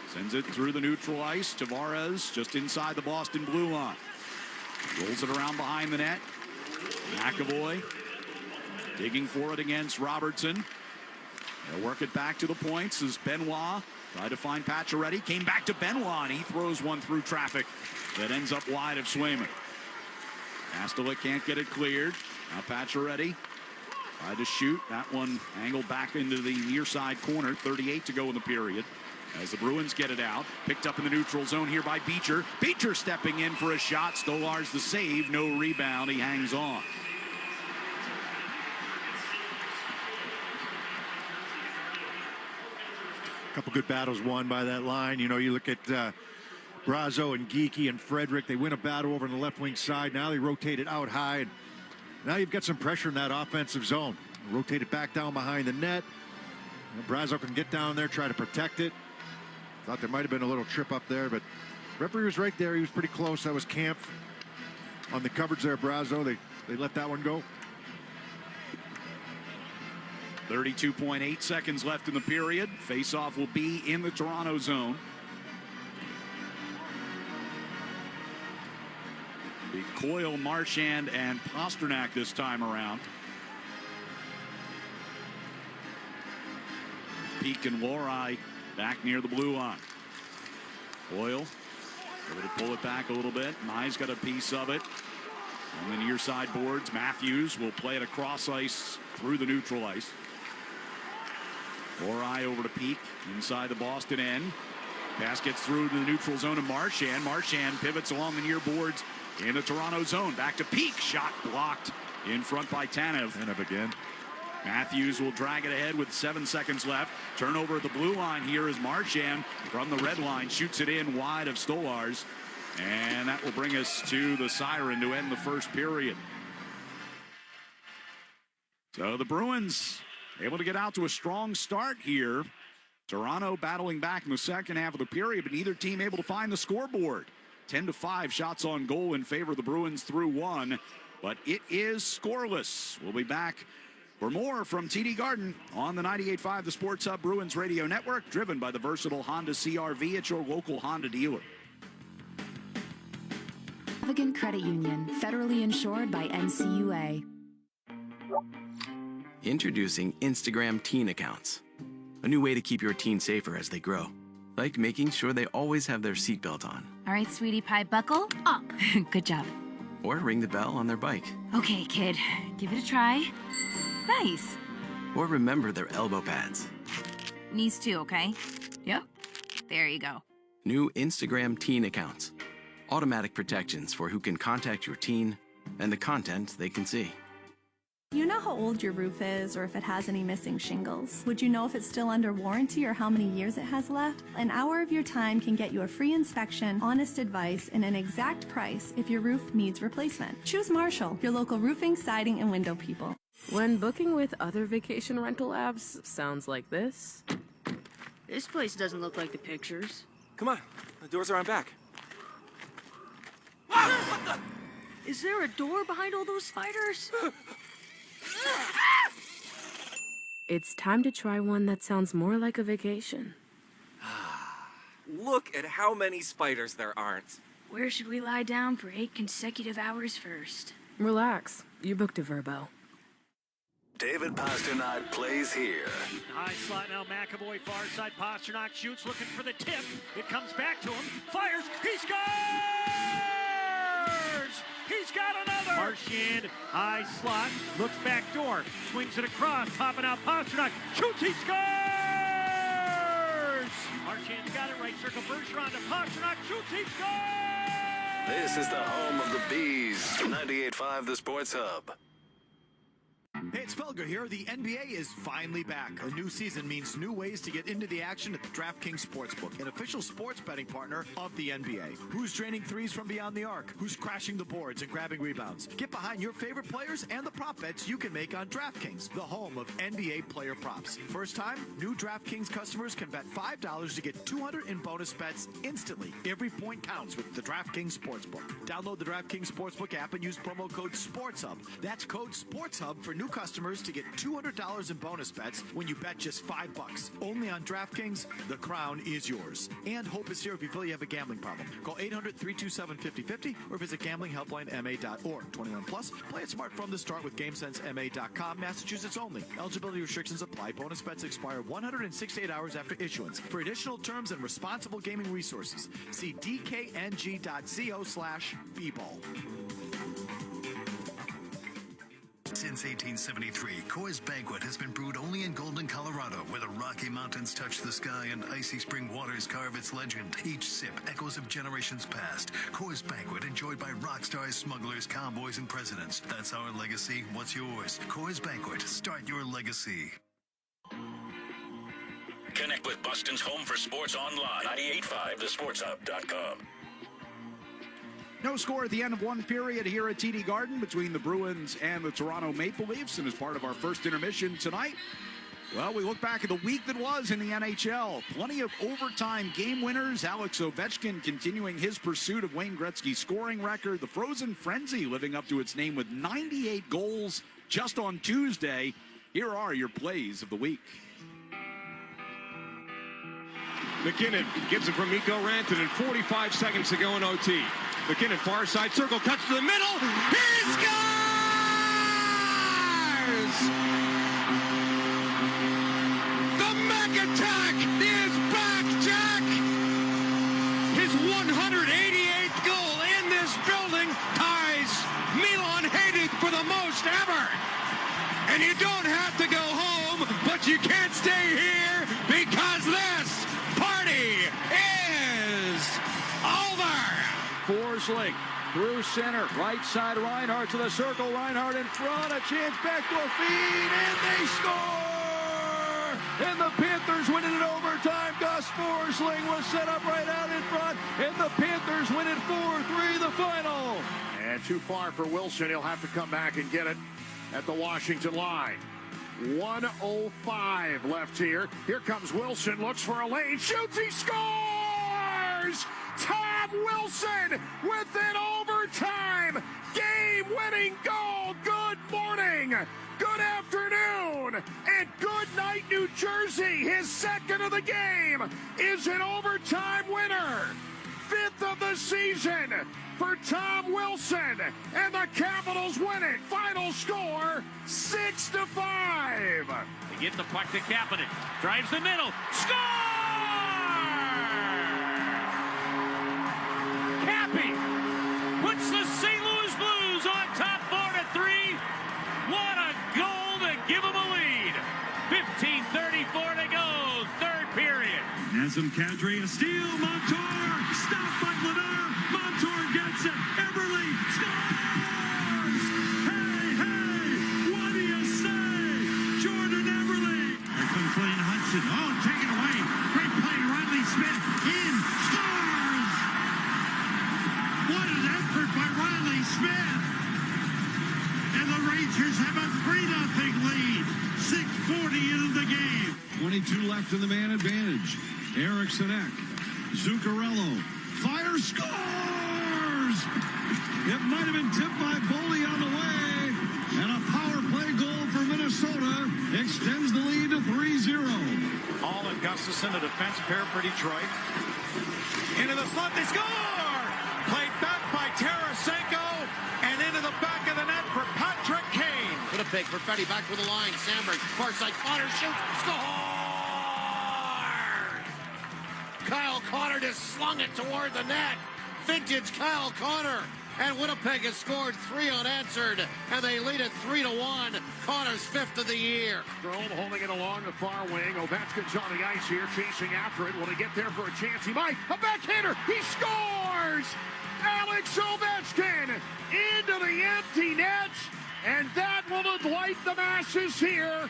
Sends it through the neutral ice. Tavares just inside the Boston blue line. Rolls it around behind the net. McAvoy digging for it against Robertson. They'll work it back to the points as Benoit tried to find Pacioretty. Came back to Benoit, and he throws one through traffic that ends up wide of Swayman. Pastelik can't get it cleared. Now Pacioretty tried to shoot. That one angled back into the near side corner. 38 to go in the period. As the Bruins get it out. Picked up in the neutral zone here by Beecher. Beecher stepping in for a shot. Stolarz the save. No rebound. He hangs on. A couple good battles won by that line. You know, you look at Brazo and Geeky and Frederick. They win a battle over on the left wing side. Now they rotate it out high. And now you've got some pressure in that offensive zone. Rotate it back down behind the net. You know, Brazo can get down there, try to protect it. Thought there might have been a little trip up there, but referee was right there. He was pretty close. That was Kampf on the coverage there, Brazo. They let that one go. 32.8 seconds left in the period. Face-off will be in the Toronto zone. The Coyle, Marchand, and Pasternak this time around. Peak and Lohrei back near the blue line. Coyle able to pull it back a little bit. Mai's got a piece of it. On the near side boards, Matthews will play it across ice through the neutral ice. Lohrei over to Peak inside the Boston end. Pass gets through to the neutral zone of Marchand. Marchand pivots along the near boards in the Toronto zone. Back to Peak. Shot blocked in front by Tanev. Tanev again. Matthews will drag it ahead with 7 seconds left. Turnover at the blue line here as Marchand from the red line shoots it in wide of Stolarz. And that will bring us to the siren to end the first period. So the Bruins able to get out to a strong start here. Toronto battling back in the second half of the period, but neither team able to find the scoreboard. 10-5 shots on goal in favor of the Bruins through one, but it is scoreless. We'll be back for more from TD Garden on the 98.5 The Sports Hub Bruins Radio Network, driven by the versatile Honda CR-V at your local Honda dealer. Navigant Credit Union, federally insured by NCUA. Introducing Instagram teen accounts. A new way to keep your teen safer as they grow. Like making sure they always have their seatbelt on. All right, sweetie pie, buckle up. Good job. Or ring the bell on their bike. Okay, kid, give it a try. Nice. Or remember their elbow pads. Knees too, okay? Yep. There you go. New Instagram teen accounts. Automatic protections for who can contact your teen and the content they can see. You know how old your roof is or if it has any missing shingles? Would you know if it's still under warranty or how many years it has left? An hour of your time can get you a free inspection, honest advice, and an exact price if your roof needs replacement. Choose Marshall, your local roofing, siding, and window people. When booking with other vacation rental apps sounds like this. This place doesn't look like the pictures. Come on, the doors are on back. Is there a door behind all those spiders? It's time to try one that sounds more like a vacation. Look at how many spiders there aren't. Where should we lie down for 8 consecutive hours first? Relax. You booked a Verbo. David Pasternak plays here. High slot now, McAvoy, far side. Pasternak shoots, looking for the tip. It comes back to him. Fires. He scores! He's got another! Marchand, high slot, looks back door, swings it across, popping out Pasternak, shoots, he scores! Marchand's got it, right circle, Bergeron to Pasternak, shoots, he scores! This is the home of the Bees. 98.5 The Sports Hub. Hey, it's Felger here. The NBA is finally back. A new season means new ways to get into the action at the DraftKings Sportsbook, an official sports betting partner of the NBA. Who's draining threes from beyond the arc? Who's crashing the boards and grabbing rebounds? Get behind your favorite players and the prop bets you can make on DraftKings, the home of NBA player props. First time, new DraftKings customers can bet $5 to get $200 in bonus bets instantly. Every point counts with the DraftKings Sportsbook. Download the DraftKings Sportsbook app and use promo code SportsHub. That's code SportsHub for new customers to get $200 in bonus bets when you bet just $5. Only on DraftKings, the crown is yours. And hope is here if you feel you have a gambling problem. Call 800-327-5050 or visit gamblinghelplinema.org. 21 plus. Play it smart from the start with GameSenseMA.com. Massachusetts only. Eligibility restrictions apply. Bonus bets expire 168 hours after issuance. For additional terms and responsible gaming resources, see dkng.co/bball. Since 1873, Coors Banquet has been brewed only in Golden, Colorado, where the Rocky Mountains touch the sky and icy spring waters carve its legend. Each sip echoes of generations past. Coors Banquet, enjoyed by rock stars, smugglers, cowboys, and presidents. That's our legacy. What's yours? Coors Banquet. Start your legacy. Connect with Boston's home for sports online. 98.5thesportshub.com. No score at the end of one period here at TD Garden between the Bruins and the Toronto Maple Leafs. And as part of our first intermission tonight, well, we look back at the week that was in the NHL. Plenty of overtime game winners. Alex Ovechkin continuing his pursuit of Wayne Gretzky's scoring record. The Frozen Frenzy living up to its name with 98 goals just on Tuesday. Here are your plays of the week. McKinnon gives it from Mikko Rantanen. 45 seconds to go in OT. McKinnon, far side circle, cuts to the middle. He scores! The Mac attack is back, Jack! His 188th goal in this building ties Milan Hajduk for the most ever. And you don't have to go home, but you can't stay here because this party is over. Forsling through center, right side, Reinhart to the circle, Reinhart in front, a chance, backdoor feed, and they score! And the Panthers win it in overtime. Gus Forsling was set up right out in front, and the Panthers win it 4-3 the final. And too far for Wilson. He'll have to come back and get it at the Washington line. 1:05 left here. Here comes Wilson, looks for a lane, shoots, he scores! Tom Wilson with an overtime game-winning goal. Good morning, good afternoon, and good night, New Jersey. His second of the game is an overtime winner. 5th of the season for Tom Wilson, and the Capitals win it. Final score, 6-5. They get the puck to Kapanen. Drives the middle. Score! Cappy puts the St. Louis Blues on top 4-3. What a goal to give them a lead. 15:34 to go, third period. Nazem Kadri, a steal, Montour, stopped by Vladar, Montour gets it, Eberle scores! Hey, what do you say? Jordan Eberle. Here comes Clayton Hudson, take it away, great play, Riley Smith, in, scores! What an effort by Riley Smith! And the Rangers have a 3-0 lead, 6:40 into the game. 22 left in the man advantage. Eriksson Ek, Zuccarello, fire, scores! It might have been tipped by Boley on the way, and a power play goal for Minnesota extends the lead to 3-0. Hall and Gustafson, a defense pair for Detroit. Into the slot, they score! Played back by Tarasenko, and into the back of the net for Patrick Kane. With a pick for Freddie, back with the line. Sandberg, far side, Connor shoots, score! Kyle Connor just slung it toward the net. Vintage Kyle Connor and Winnipeg has scored 3 unanswered, and they lead it 3-1. Connor's 5th of the year. Strome holding it along the far wing. Ovechkin's on the ice here, chasing after it. Will he get there for a chance? He might. A backhander. He scores! Alex Ovechkin into the empty net, and that will delight the masses here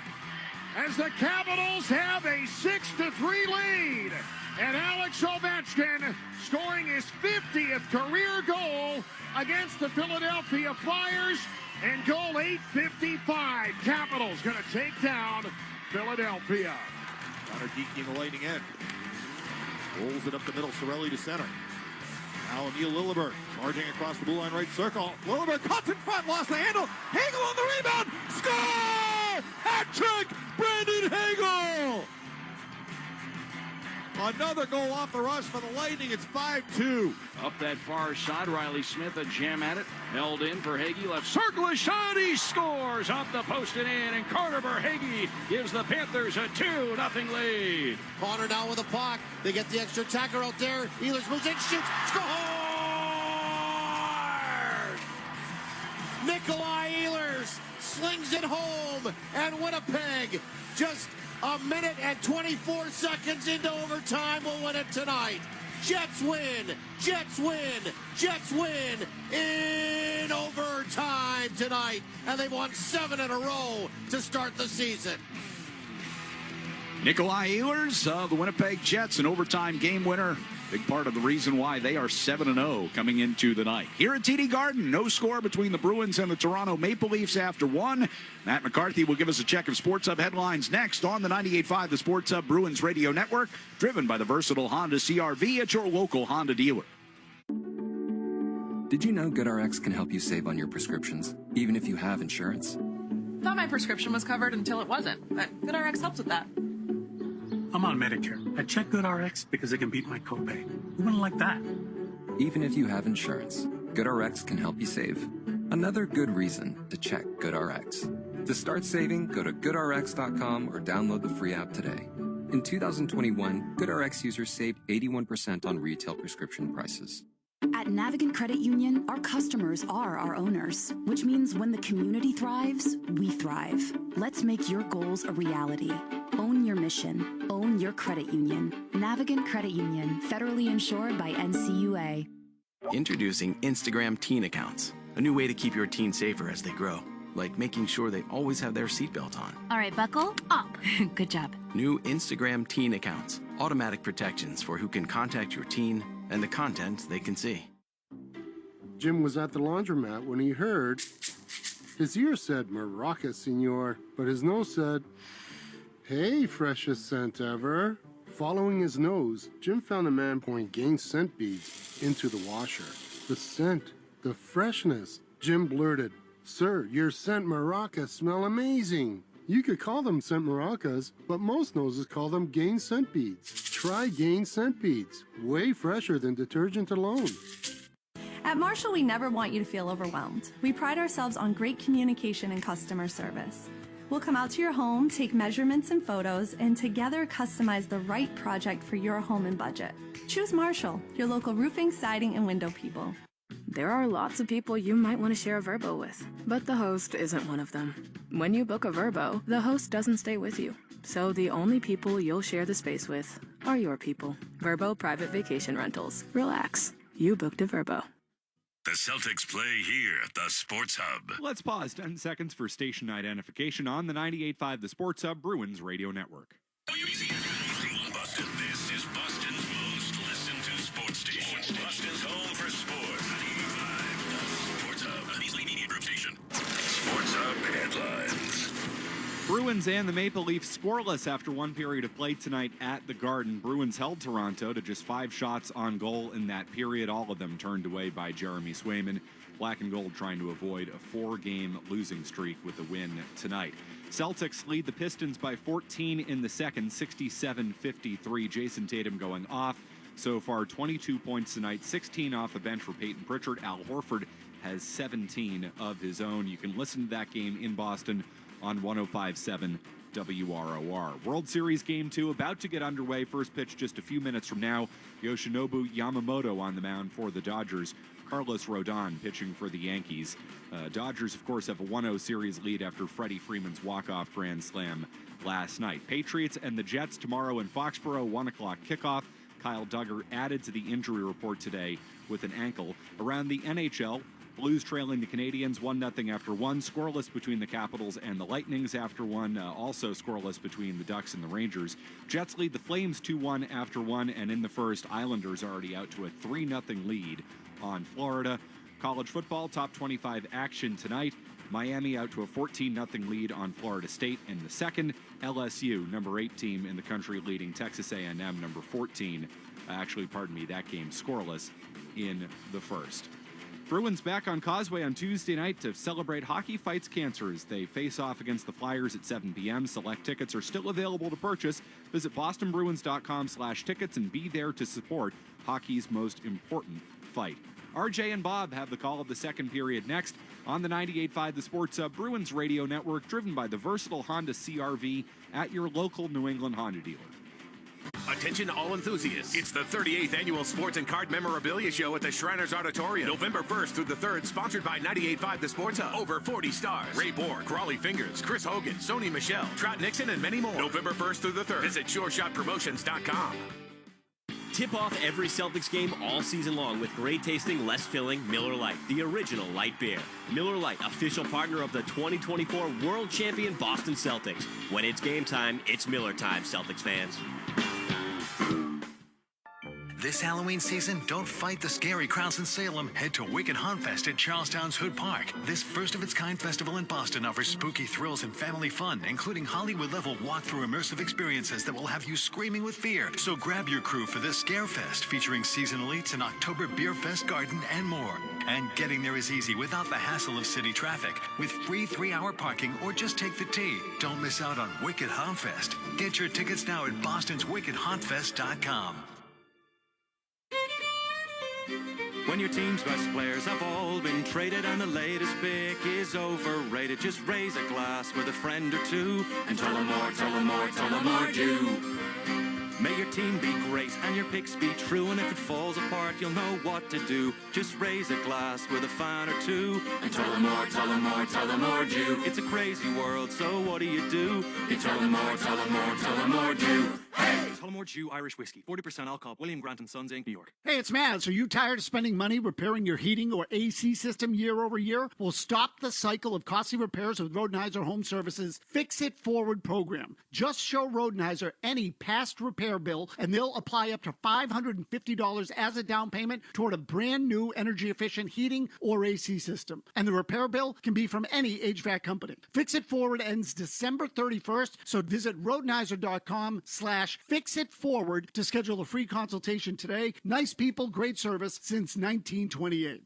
as the Capitals have a 6-3 lead. And Alex Ovechkin scoring his 50th career goal against the Philadelphia Flyers, and goal 855. Capitals going to take down Philadelphia. Connor Geeky in the lighting end. Rolls it up the middle, Cirelli to center. Now Emil Lilleberg charging across the blue line right circle. Lilleberg cuts in front, lost the handle. Hagel on the rebound. Score! Hat-trick, Brandon Hagel! Another goal off the rush for the Lightning. It's 5-2. Up that far side, Riley Smith a jam at it. Held in for Hagee. Left circle, a shot. He scores off the post and in. And Carter Verhaeghe gives the Panthers a 2-0 lead. Connor now with the puck. They get the extra attacker out there. Ehlers moves in, shoots, score! Nikolai Ehlers slings it home, and Winnipeg just a minute and 24 seconds into overtime will win it tonight. Jets win, Jets win, Jets win in overtime tonight. And they've won 7 in a row to start the season. Nikolai Ehlers of the Winnipeg Jets, an overtime game winner. Big part of the reason why they are 7-0 coming into the night. Here at TD Garden, no score between the Bruins and the Toronto Maple Leafs after 1. Matt McCarthy will give us a check of Sports Hub headlines next on the 98.5 The Sports Hub Bruins Radio Network, driven by the versatile Honda CR-V at your local Honda dealer. Did you know GoodRx can help you save on your prescriptions, even if you have insurance? Thought my prescription was covered until it wasn't, but GoodRx helps with that. I'm on Medicare. I check GoodRx because it can beat my copay. Who wouldn't like that? Even if you have insurance, GoodRx can help you save. Another good reason to check GoodRx. To start saving, go to GoodRx.com or download the free app today. In 2021, GoodRx users saved 81% on retail prescription prices. At Navigant Credit Union, our customers are our owners, which means when the community thrives, we thrive. Let's make your goals a reality. Own your mission. Own your credit union. Navigant Credit Union, federally insured by NCUA. Introducing Instagram teen accounts, a new way to keep your teen safer as they grow, like making sure they always have their seatbelt on. All right, buckle up. Good job. New Instagram teen accounts, automatic protections for who can contact your teen and the content they can see. Jim was at the laundromat when he heard his ear said Maraca, senor, but his nose said, hey, freshest scent ever. Following his nose, Jim found a man pouring Gain scent beads into the washer. The scent, the freshness. Jim blurted, sir, your scent Maraca smell amazing. You could call them scent maracas, but most noses call them Gain scent beads. Try Gain scent beads. Way fresher than detergent alone. At Marshall, we never want you to feel overwhelmed. We pride ourselves on great communication and customer service. We'll come out to your home, take measurements and photos, and together customize the right project for your home and budget. Choose Marshall, your local roofing, siding, and window people. There are lots of people you might want to share a Vrbo with, but the host isn't one of them. When you book a Vrbo, the host doesn't stay with you. So the only people you'll share the space with are your people. Vrbo Private Vacation Rentals. Relax. You booked a Vrbo. The Celtics play here at the Sports Hub. Let's pause 10 seconds for station identification on the 98.5 The Sports Hub Bruins Radio Network. Boston. This is Boston's most listened to sports station. Boston's home for sports. 95 The Sports Hub. An easily media group station. Sports Hub headlines. Bruins and the Maple Leafs scoreless after one period of play tonight at the Garden. Bruins held Toronto to just 5 shots on goal in that period, all of them turned away by Jeremy Swayman. Black and gold trying to avoid a 4-game losing streak with a win tonight. Celtics lead the Pistons by 14 in the second, 67-53. Jason Tatum going off. So far, 22 points tonight, 16 off the bench for Peyton Pritchard. Al Horford has 17 of his own. You can listen to that game in Boston on 105.7 WROR. World Series Game 2 about to get underway. First pitch just a few minutes from now. Yoshinobu Yamamoto on the mound for the Dodgers. Carlos Rodon pitching for the Yankees. Dodgers, of course, have a 1-0 series lead after Freddie Freeman's walk-off grand slam last night. Patriots and the Jets tomorrow in Foxborough, 1 o'clock kickoff. Kyle Duggar added to the injury report today with an ankle. Around the NHL, Blues trailing the Canadiens 1-0 after 1. Scoreless between the Capitals and the Lightnings after 1. Also scoreless between the Ducks and the Rangers. Jets lead the Flames 2-1 after 1. And in the first, Islanders already out to a 3-0 lead on Florida. College football, top 25 action tonight. Miami out to a 14-0 lead on Florida State in the second. LSU, number 8 team in the country, leading Texas A&M, number 14. That game scoreless in the first. Bruins back on Causeway on Tuesday night to celebrate Hockey Fights Cancer as they face off against the Flyers at 7 p.m. Select tickets are still available to purchase. Visit bostonbruins.com/tickets and be there to support hockey's most important fight. RJ and Bob have the call of the second period next on the 98.5 The Sports Hub Bruins radio network, driven by the versatile Honda CR-V at your local New England Honda dealer. Attention all enthusiasts. It's the 38th Annual Sports and Card Memorabilia Show at the Shriners Auditorium. November 1st through the 3rd, sponsored by 98.5 The Sports Hub. Over 40 stars. Ray Borg, Crawley Fingers, Chris Hogan, Sony Michelle, Trot Nixon, and many more. November 1st through the 3rd. Visit SureShotPromotions.com. Tip off every Celtics game all season long with great tasting, less filling Miller Lite, the original light beer. Miller Lite, official partner of the 2024 World Champion Boston Celtics. When it's game time, it's Miller time, Celtics fans. This Halloween season, don't fight the scary crowds in Salem. Head to Wicked Haunt Fest at Charlestown's Hood Park. This first-of-its-kind festival in Boston offers spooky thrills and family fun, including Hollywood-level walk-through immersive experiences that will have you screaming with fear. So grab your crew for this Scare Fest, featuring seasonal eats, an October Beer Fest garden, and more. And getting there is easy without the hassle of city traffic. With free 3-hour parking or just take the T. Don't miss out on Wicked Haunt Fest. Get your tickets now at bostonswickedhauntfest.com. When your team's best players have all been traded and the latest pick is overrated, just raise a glass with a friend or two and tell them more, tell them more, tell them more do. May your team be great and your picks be true, and if it falls apart, you'll know what to do. Just raise a glass with a fan or two and tell them more, tell them more, tell them more do. It's a crazy world, so what do? You tell them more, tell them more, tell them more do. Hey! Tullamore Dew Irish Whiskey, 40% alcohol, William Grant & Sons Inc., New York. Hey, it's Mads. Are you tired of spending money repairing your heating or AC system year over year? Well, stop the cycle of costly repairs with Rodenhiser Home Services Fix It Forward program. Just show Rodenhiser any past repair bill, and they'll apply up to $550 as a down payment toward a brand new energy-efficient heating or AC system. And the repair bill can be from any HVAC company. Fix It Forward ends December 31st, so visit Rodenhiser.com/fixitforward to schedule a free consultation today. Nice people, great service since 1928.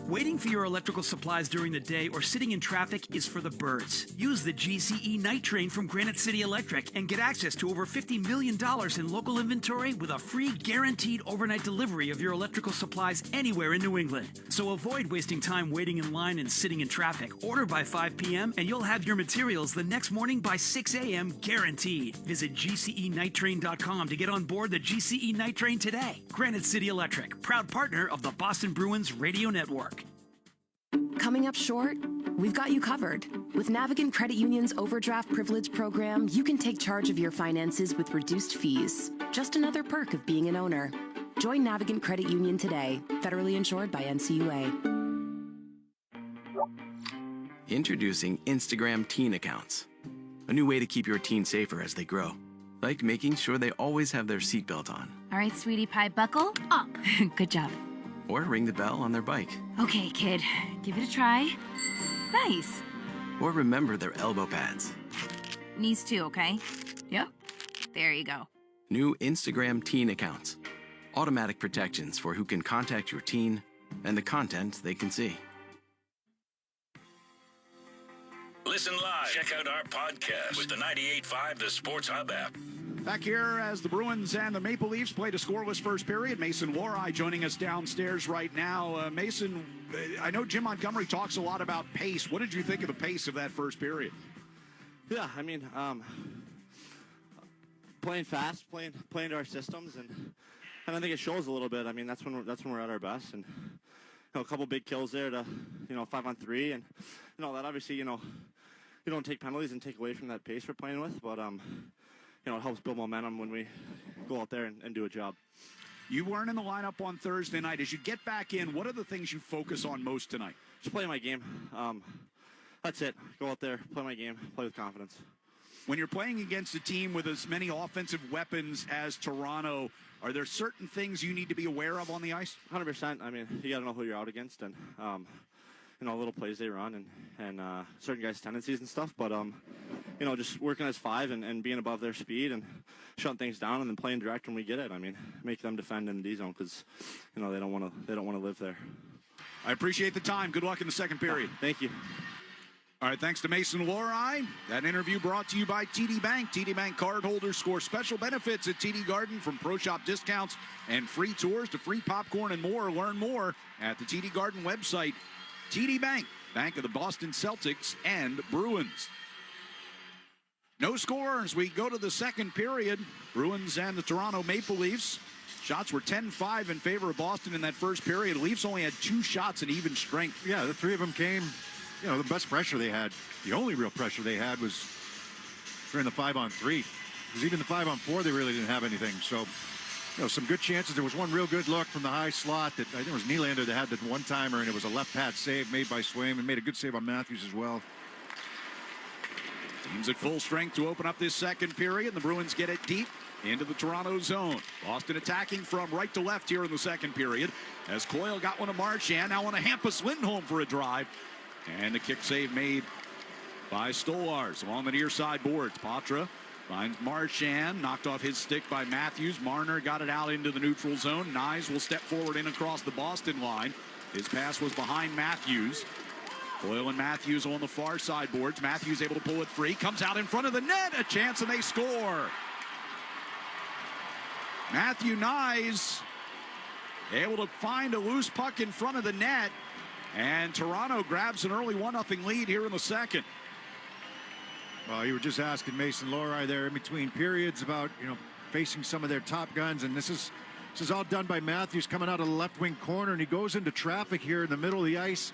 Waiting for your electrical supplies during the day or sitting in traffic is for the birds. Use the GCE Night Train from Granite City Electric and get access to over $50 million in local inventory with a free guaranteed overnight delivery of your electrical supplies anywhere in New England. So avoid wasting time waiting in line and sitting in traffic. Order by 5 p.m. and you'll have your materials the next morning by 6 a.m. guaranteed. Visit GCENightTrain.com to get on board the GCE Night Train today. Granite City Electric, proud partner of the Boston Bruins radio network. Coming up short? We've got you covered. With Navigant Credit Union's Overdraft Privilege program, you can take charge of your finances with reduced fees. Just another perk of being an owner. Join Navigant Credit Union today, federally insured by NCUA. Introducing Instagram teen accounts. A new way to keep your teen safer as they grow. Like making sure they always have their seatbelt on. All right, sweetie pie, buckle up. Good job. Or ring the bell on their bike. Okay, kid, give it a try. Nice. Or remember their elbow pads. Knees too, okay? Yep. There you go. New Instagram teen accounts. Automatic protections for who can contact your teen and the content they can see. Listen live. Check out our podcast with the 98.5 The Sports Hub app. Back here as the Bruins and the Maple Leafs played a scoreless first period. Mason Warai joining us downstairs right now. Mason, I know Jim Montgomery talks a lot about pace. What did you think of the pace of that first period? Yeah, I mean, playing fast, playing to our systems, and I think it shows a little bit. I mean, that's when we're at our best, and a couple big kills there to, 5-on-3, and that obviously, you don't take penalties and take away from that pace we're playing with, but it helps build momentum when we go out there and do a job. You weren't in the lineup on Thursday night. As you get back in, what are the things you focus on most tonight? Just play my game. That's it. Go out there, play my game, play with confidence. When you're playing against a team with as many offensive weapons as Toronto, are there certain things you need to be aware of on the ice? 100%. I mean, you got to know who you're out against, and little plays they run and certain guys' tendencies and stuff. But just working as five and being above their speed and shutting things down and then playing direct when we get it. I mean, make them defend in the D zone because they don't want to live there. I appreciate the time. Good luck in the second period. Thank you. All right, thanks to Mason Lohrei. That interview brought to you by TD Bank. TD Bank cardholders score special benefits at TD Garden, from pro shop discounts and free tours to free popcorn and more. Learn more at the TD Garden website. TD Bank, bank of the Boston Celtics and Bruins. No score as we go to the second period. Bruins and the Toronto Maple Leafs. Shots were 10-5 in favor of Boston in that first period. Leafs only had 2 shots in even strength. Yeah, the 3 of them came. The best pressure they had, the only real pressure they had was during the 5-on-3. Because even the 5-on-4, they really didn't have anything. So, some good chances. There was one real good look from the high slot that I think it was Nylander that had the one-timer, and it was a left pad save made by Swayman, made a good save on Matthews as well. Teams at full strength to open up this second period. The Bruins get it deep into the Toronto zone. Boston attacking from right to left here in the second period as Coyle got one to Marchand. Now on a Hampus Lindholm for a drive. And the kick save made by Stolarz along the near side boards. Patra finds Marchand, knocked off his stick by Matthews. Marner got it out into the neutral zone. Nyes will step forward in across the Boston line. His pass was behind Matthews. Coyle and Matthews on the far side boards. Matthews able to pull it free. Comes out in front of the net. A chance and they score. Matthew Nyes able to find a loose puck in front of the net. And Toronto grabs an early 1-0 lead here in the second. Well, you were just asking Mason Lohrei there in between periods about, facing some of their top guns. And this is all done by Matthews coming out of the left wing corner. And he goes into traffic here in the middle of the ice.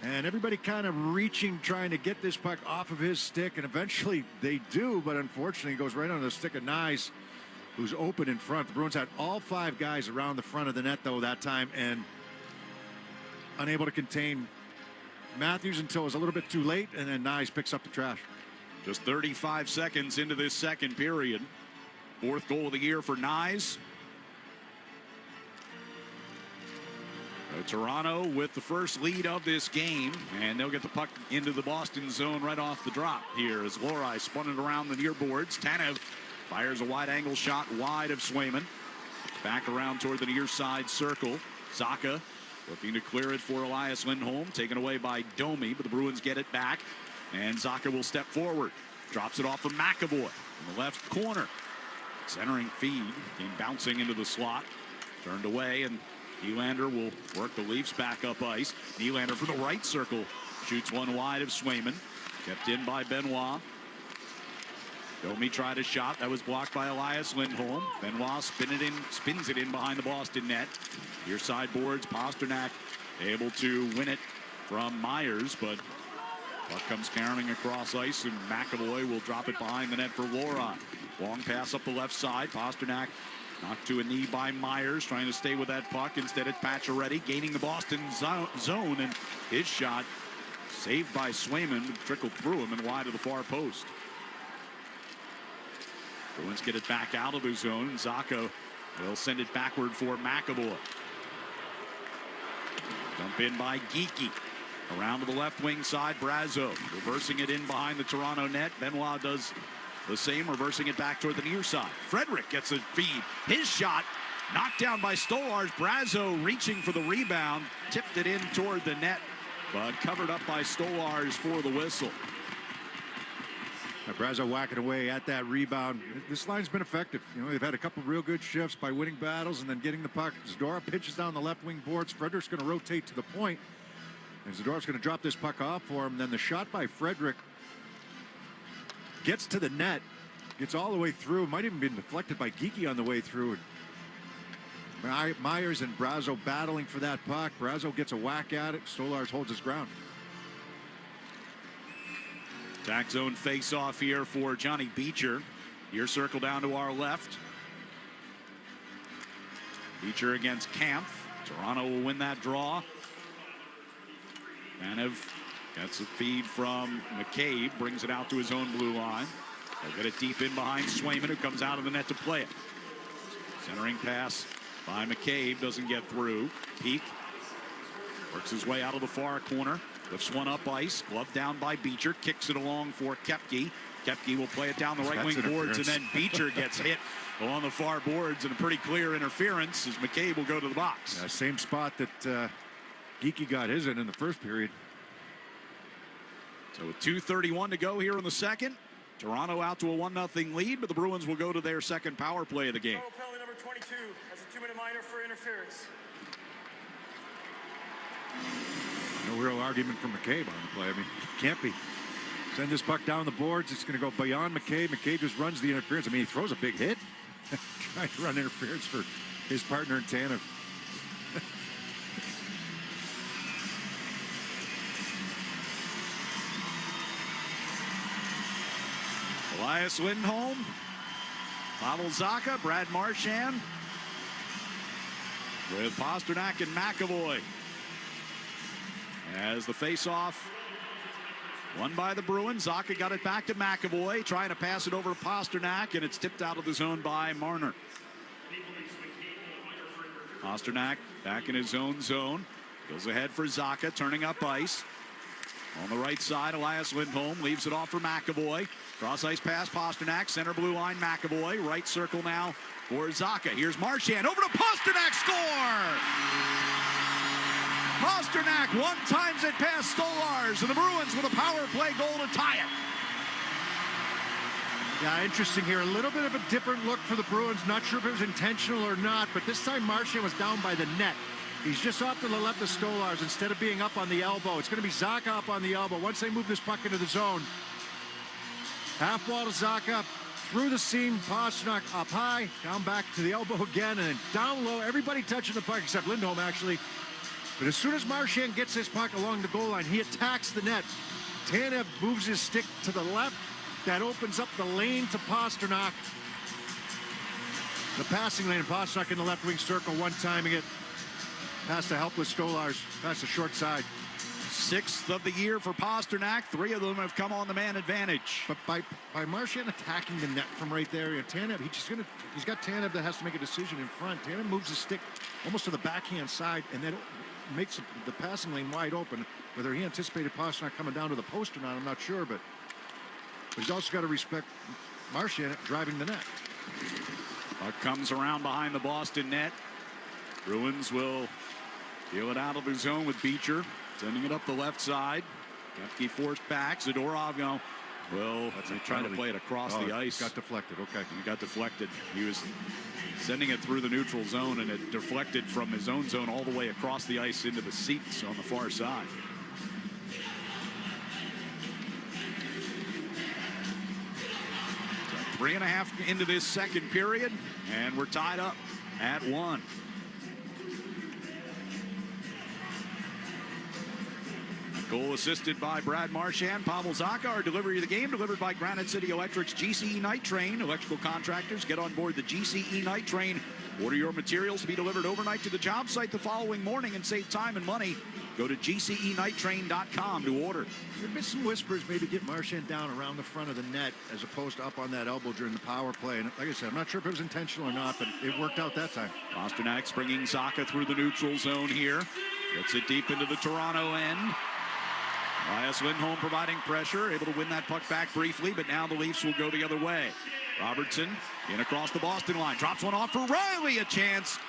And everybody kind of reaching, trying to get this puck off of his stick. And eventually they do, but unfortunately it goes right on the stick of Nyes, who's open in front. The Bruins had all 5 guys around the front of the net, though, that time. And unable to contain Matthews until it was a little bit too late, and then Nyes picks up the trash. Just 35 seconds into this second period. 4th goal of the year for Nyes. Toronto with the first lead of this game, and they'll get the puck into the Boston zone right off the drop here as Lohrei spun it around the near boards. Tanev fires a wide angle shot wide of Swayman. Back around toward the near side circle. Zacha looking to clear it for Elias Lindholm, taken away by Domi, but the Bruins get it back, and Zacha will step forward. Drops it off from McAvoy in the left corner. Centering feed, came bouncing into the slot, turned away, and Nylander will work the Leafs back up ice. Nylander from the right circle shoots one wide of Swayman, kept in by Benoit. Domi tried a shot that was blocked by Elias Lindholm. Benoit spins it in behind the Boston net. Near side boards, Pasternak able to win it from Myers, but puck comes carrying across ice, and McAvoy will drop it behind the net for Lohrei. Long pass up the left side. Pasternak knocked to a knee by Myers, trying to stay with that puck. Instead, it's Pacioretty gaining the Boston zone, and his shot saved by Swayman, trickled through him and wide of the far post. Bruins get it back out of the zone, and Zacha will send it backward for McAvoy. Dump in by Geekie. Around to the left wing side, Brazo reversing it in behind the Toronto net. Benoit does the same, reversing it back toward the near side. Frederick gets a feed. His shot knocked down by Stolarz. Brazo reaching for the rebound, tipped it in toward the net, but covered up by Stolarz for the whistle. Brazo whacking away at that rebound. This line's been effective. They've had a couple of real good shifts by winning battles and then getting the puck. Zadorov pitches down the left wing boards. Frederick's going to rotate to the point, and Zadorov's going to drop this puck off for him. Then the shot by Frederick gets to the net, gets all the way through. Might even be deflected by Geekie on the way through. Myers and Brazo battling for that puck. Brazo gets a whack at it. Stolarz holds his ground. Attack zone face-off here for Johnny Beecher. Here circle down to our left. Beecher against Kampf. Toronto will win that draw. Vanev gets a feed from McCabe. Brings it out to his own blue line. They'll get it deep in behind Swayman, who comes out of the net to play it. Centering pass by McCabe. Doesn't get through. Peak works his way out of the far corner. Lifts one up ice. Glove down by Beecher. Kicks it along for Koepke. Koepke will play it down the right wing boards, and then Beecher gets hit along the far boards, and a pretty clear interference as McCabe will go to the box. Yeah, same spot that Geekie got his in the first period. So with 2:31 to go here in the second, Toronto out to a 1-0 lead, but the Bruins will go to their second power play of the game. Penalty number 22 has a 2-minute minor for interference. No real argument from McCabe on the play. I mean, can't be. Send this puck down the boards. It's going to go beyond McCabe. McCabe just runs the interference. I mean, he throws a big hit. Trying to run interference for his partner in Tanev. Elias Lindholm, Pavel Zacha, Brad Marchand, with Pasternak and McAvoy. As the face-off won by the Bruins. Zacha got it back to McAvoy, trying to pass it over to Pasternak, and it's tipped out of the zone by Marner. Pasternak back in his own zone. Goes ahead for Zacha, turning up ice. On the right side, Elias Lindholm leaves it off for McAvoy. Cross ice pass, Pasternak, center blue line, McAvoy. Right circle now for Zacha. Here's Marchand, over to Pasternak, score! Pasternak one times it past Stolarz, and the Bruins with a power play goal to tie it. Yeah, interesting here. A little bit of a different look for the Bruins. Not sure if it was intentional or not, but this time Marchand was down by the net. He's just off to the left of Stolarz instead of being up on the elbow. It's going to be Zacha up on the elbow. Once they move this puck into the zone, half wall to Zacha, through the seam, Pasternak up high, down back to the elbow again, and then down low. Everybody touching the puck except Lindholm, actually. But as soon as Marchand gets his puck along the goal line, he attacks the net. Tanev moves his stick to the left. That opens up the lane to Pasternak. The passing lane, Pasternak in the left wing circle, one-timing it. Past the helpless Stolarz, past the short side. 6th of the year for Pasternak. 3 of them have come on the man advantage. But by Marchand attacking the net from right there, Tanev, he's got Tanev that has to make a decision in front. Tanev moves his stick almost to the backhand side and then makes the passing lane wide open. Whether he anticipated Pasternak coming down to the post or not, I'm not sure, but he's also got to respect Marchand driving the net. Puck comes around behind the Boston net. Bruins will deal it out of the zone with Beecher, sending it up the left side. Koepke forced back. Zadorov will trying to play it across the ice. Got deflected. Okay. He got deflected. He was sending it through the neutral zone, and it deflected from his own zone all the way across the ice into the seats on the far side. So 3.5 into this second period, and we're tied up at 1. Goal assisted by Brad Marchand. Pavel Zacha, our delivery of the game, delivered by Granite City Electric's GCE Night Train. Electrical contractors, get on board the GCE Night Train. Order your materials to be delivered overnight to the job site the following morning and save time and money. Go to GCEnighttrain.com to order. There have been some whispers, maybe get Marchand down around the front of the net as opposed to up on that elbow during the power play. And like I said, I'm not sure if it was intentional or not, but it worked out that time. Pasternak bringing Zacha through the neutral zone here. Gets it deep into the Toronto end. Elias Lindholm providing pressure, able to win that puck back briefly, but now the Leafs will go the other way. Robertson in across the Boston line, drops one off for Riley, a chance.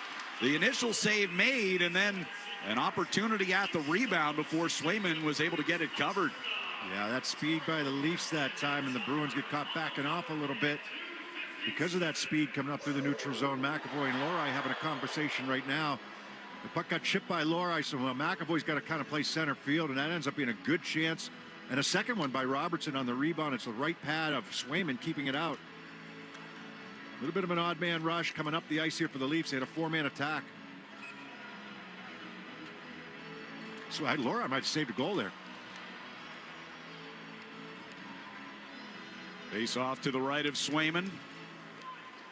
The initial save made, and then an opportunity at the rebound before Swayman was able to get it covered. Yeah, that speed by the Leafs that time, and the Bruins get caught backing off a little bit. Because of that speed coming up through the neutral zone, McAvoy and Lori having a conversation right now. The puck got chipped by Lori, so McAvoy's got to kind of play center field, and that ends up being a good chance. And a second one by Robertson on the rebound. It's the right pad of Swayman keeping it out. A little bit of an odd man rush coming up the ice here for the Leafs. They had a 4-man attack. So Laura might have saved a goal there. Face off to the right of Swayman.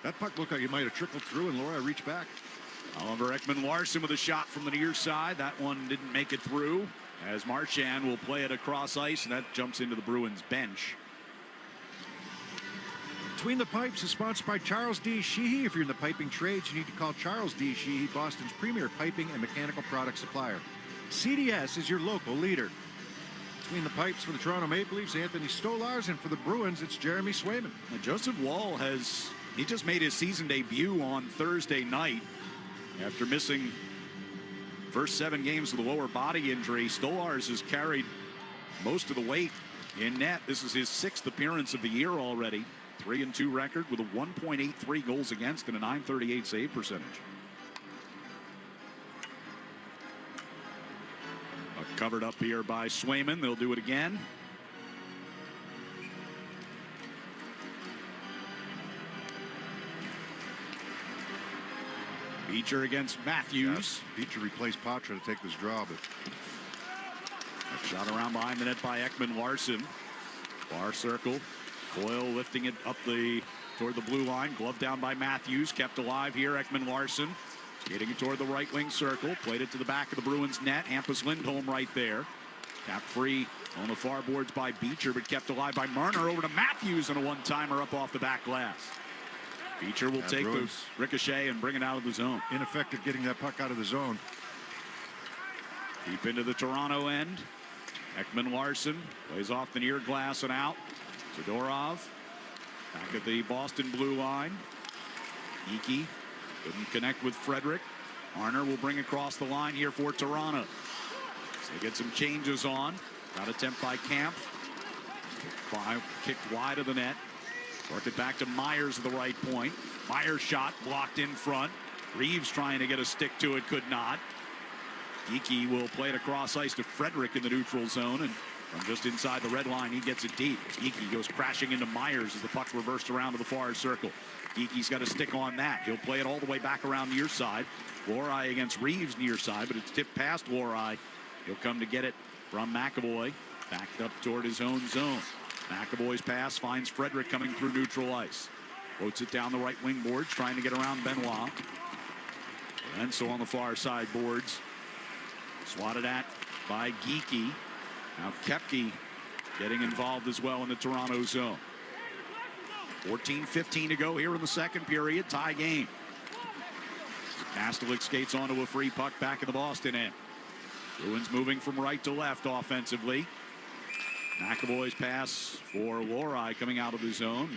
That puck looked like it might have trickled through, and Laura reached back. Oliver Ekman-Larsson with a shot from the near side. That one didn't make it through, as Marchand will play it across ice, and that jumps into the Bruins bench. Between the Pipes is sponsored by Charles D. Sheehy. If you're in the piping trades, you need to call Charles D. Sheehy, Boston's premier piping and mechanical product supplier. CDS is your local leader. Between the Pipes for the Toronto Maple Leafs, Anthony Stolars, and for the Bruins, it's Jeremy Swayman. Now, Joseph Woll he just made his season debut on Thursday night after missing first 7 games with a lower body injury. Stolars has carried most of the weight in net. This is his 6th appearance of the year already. 3-2 record with a 1.83 goals against and a .938 save percentage. Covered up here by Swayman. They'll do it again. Beecher against Matthews. Yeah, Beecher replaced Patra to take this draw, but shot around behind the net by Ekman-Larsson. Far circle. Boyle lifting it up toward the blue line. Glove down by Matthews. Kept alive here. Ekman-Larsson getting it toward the right wing circle. Played it to the back of the Bruins net. Hampus Lindholm right there. Tapped free on the far boards by Beecher, but kept alive by Marner. Over to Matthews and a one-timer up off the back glass. Beecher will take the ricochet and bring it out of the zone. Ineffective getting that puck out of the zone. Deep into the Toronto end. Ekman-Larsson plays off the near glass and out. Zadorov back at the Boston blue line. Geekie couldn't connect with Frederick. Marner will bring across the line here for Toronto. So they get some changes on. Got attempt by Camp. Kicked wide of the net. Worked it back to Myers at the right point. Myers shot blocked in front. Reeves trying to get a stick to it, could not. Geekie will play it across ice to Frederick in the neutral zone, and from just inside the red line, he gets it deep. Geekie goes crashing into Myers as the puck reversed around to the far circle. Geekie's got a stick on that. He'll play it all the way back around near side. Lohrei against Reeves near side, but it's tipped past Lohrei. He'll come to get it from McAvoy. Backed up toward his own zone. McAvoy's pass finds Frederick coming through neutral ice. Floats it down the right wing boards, trying to get around Benoit. And so on the far side boards. Swatted at by Geekie. Now Koepke getting involved as well in the Toronto zone. 14:15 to go here in the second period. Tie game. Kastelik skates onto a free puck back in the Boston end. Bruins moving from right to left offensively. McAvoy's pass for Lohrei coming out of the zone.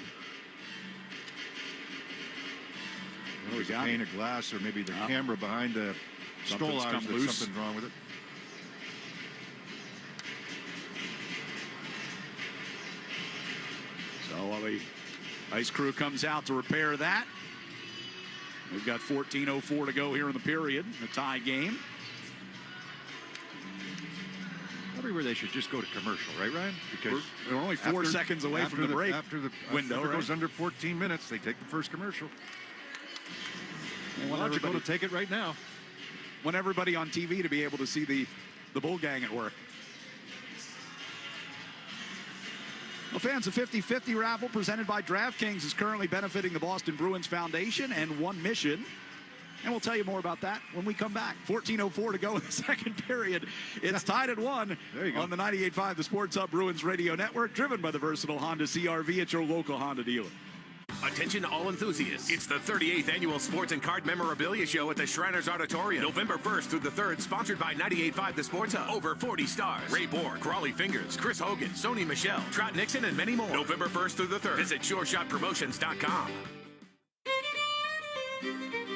Well, it's a pane of glass, or maybe the camera behind the Stolars. There's something wrong with it. So while the ice crew comes out to repair that, we've got 14:04 to go here in the period. A tie game. Where they should just go to commercial, right, Ryan? Because they're only 4 seconds away from the break. After the window, if it goes under 14 minutes, they take the first commercial. Why don't you go to take it right now? Want everybody on TV to be able to see the Bull Gang at work. Well, fans, the 50-50 raffle presented by DraftKings is currently benefiting the Boston Bruins Foundation and One Mission. And we'll tell you more about that when we come back. 14:04 to go in the second period. It's tied at 1 on the 98.5 The Sports Hub Bruins Radio Network, driven by the versatile Honda CR-V at your local Honda dealer. Attention all enthusiasts. It's the 38th Annual Sports and Card Memorabilia Show at the Shriners Auditorium. November 1st through the 3rd, sponsored by 98.5 The Sports Hub. Over 40 stars. Ray Borg, Crawley Fingers, Chris Hogan, Sony Michelle, Trot Nixon, and many more. November 1st through the 3rd. Visit SureShotPromotions.com.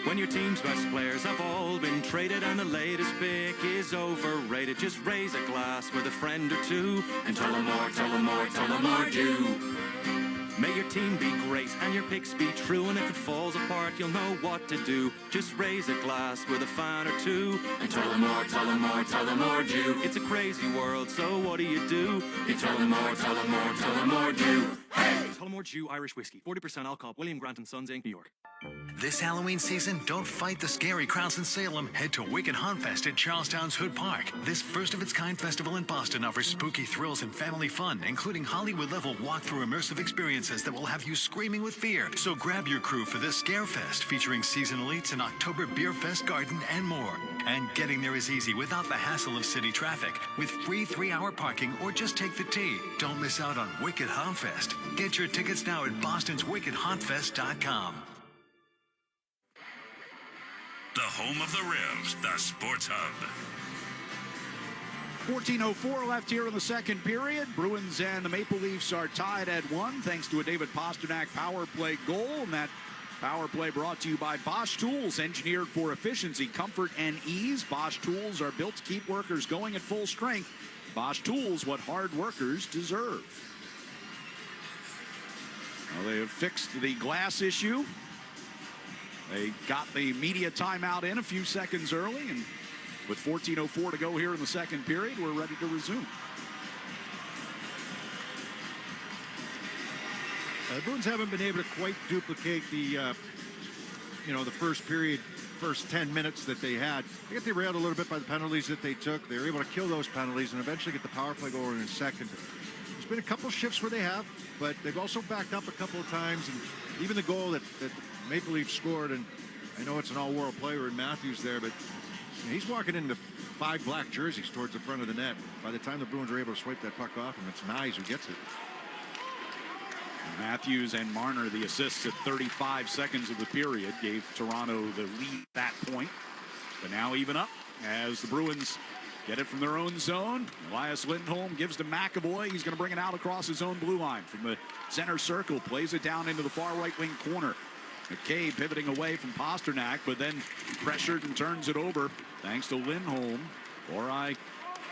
When your team's best players have all been traded and the latest pick is overrated, just raise a glass with a friend or two and tell them more, tell them more, tell them more do. May your team be great and your picks be true, and if it falls apart, you'll know what to do. Just raise a glass with a fan or two and tell them more, tell them more, tell them more do. It's a crazy world, so what do? You tell them more, tell them more, tell them more do. Hey! Tullamore Jew Irish Whiskey. 40% alcohol. William Grant & Sons, Inc., New York. This Halloween season, don't fight the scary crowds in Salem. Head to Wicked Hauntfest at Charlestown's Hood Park. This first-of-its-kind festival in Boston offers spooky thrills and family fun, including Hollywood-level walk-through immersive experiences that will have you screaming with fear. So grab your crew for this Scare Fest, featuring seasonal eats, an October Beer Fest garden, and more. And getting there is easy without the hassle of city traffic, with free 3-hour parking or just take the T. Don't miss out on Wicked Hauntfest. Get your tickets now at bostonswickedhauntfest.com. The home of the Revs, the Sports Hub. 14:04 left here in the second period. Bruins and the Maple Leafs are tied at 1 thanks to a David Pastrnak power play goal. And that power play brought to you by Bosch Tools, engineered for efficiency, comfort, and ease. Bosch Tools are built to keep workers going at full strength. Bosch Tools, what hard workers deserve. Well, they have fixed the glass issue. They got the media timeout in a few seconds early, and with 14:04 to go here in the second period, we're ready to resume. The Bruins haven't been able to quite duplicate the, the first period, first 10 minutes that they had. I get derailed a little bit by the penalties that they took. They were able to kill those penalties and eventually get the power play going in a second. There's been a couple shifts where they have, but they've also backed up a couple of times, and even the goal that Maple Leafs scored, and I know it's an all-world player in Matthews there, but he's walking into 5 black jerseys towards the front of the net. By the time the Bruins are able to swipe that puck off him, it's Nyes who gets it. Matthews and Marner, the assists at 35 seconds of the period, gave Toronto the lead at that point. But now even up as the Bruins get it from their own zone. Elias Lindholm gives to McAvoy. He's going to bring it out across his own blue line from the center circle. Plays it down into the far right wing corner. McCabe pivoting away from Pastrnak, but then pressured and turns it over thanks to Lindholm. Borai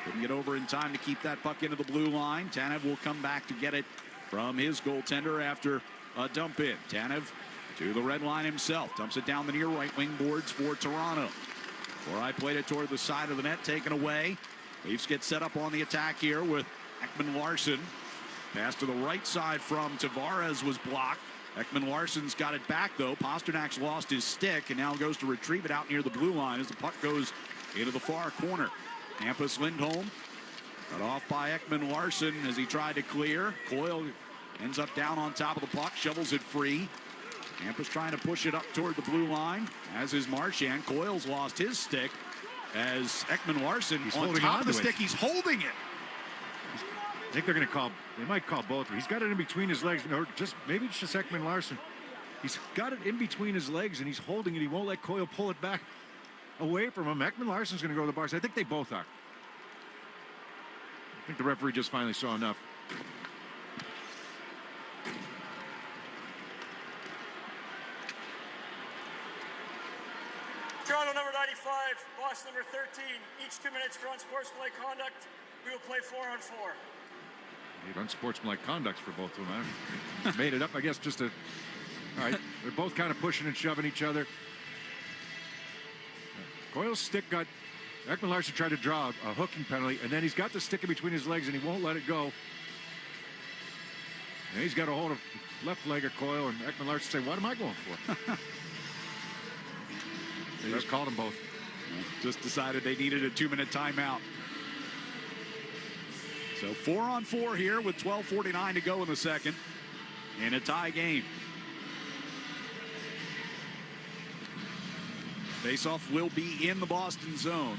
couldn't get over in time to keep that puck into the blue line. Tanev will come back to get it from his goaltender after a dump in. Tanev to the red line himself. Dumps it down the near right wing boards for Toronto. Borai played it toward the side of the net, taken away. Leafs get set up on the attack here with Ekman Larsson. Pass to the right side from Tavares was blocked. Ekman Larsson's got it back, though. Pasternak's lost his stick and now goes to retrieve it out near the blue line as the puck goes into the far corner. Hampus Lindholm cut off by Ekman Larsson as he tried to clear. Coyle ends up down on top of the puck, shovels it free. Hampus trying to push it up toward the blue line, as is Marchand. Coyle's lost his stick as Ekman Larsson on top of the stick. He's holding it. I think they're going to call, they might call both. He's got it in between his legs, or just maybe it's just Ekman Larsson. He's got it in between his legs and he's holding it. He won't let Coyle pull it back away from him. Ekman Larsson's going to go to the box. I think they both are. I think the referee just finally saw enough. Toronto number 95, Boston number 13. Each 2 minutes for unsportsmanlike conduct. We will play 4-on-4. Unsportsmanlike conduct for both of them. I made it up, I guess, just to... All right, they're both kind of pushing and shoving each other. Coyle's stick got... Ekman Larsson tried to draw a hooking penalty, and then he's got the stick in between his legs, and he won't let it go. And he's got a hold of left leg of Coyle, and Ekman Larsson say, what am I going for? They just called them both. Just decided they needed a 2-minute timeout. So 4-on-4 here with 12:49 to go in the second in a tie game. Faceoff will be in the Boston zone.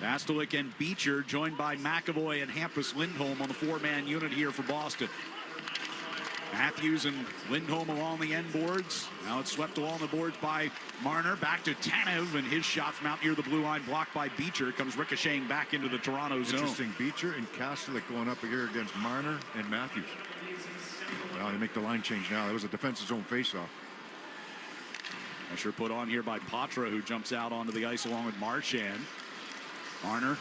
Pastelik and Beecher joined by McAvoy and Hampus Lindholm on the 4-man unit here for Boston. Matthews and Lindholm along the end boards. Now it's swept along the boards by Marner. Back to Tanev, and his shot from out near the blue line blocked by Beecher. Comes ricocheting back into the Toronto zone. Interesting. Beecher and Pastelik going up here against Marner and Matthews. Well, they make the line change now. That was a defensive zone faceoff. Pressure put on here by Patra, who jumps out onto the ice along with Marchand. Marner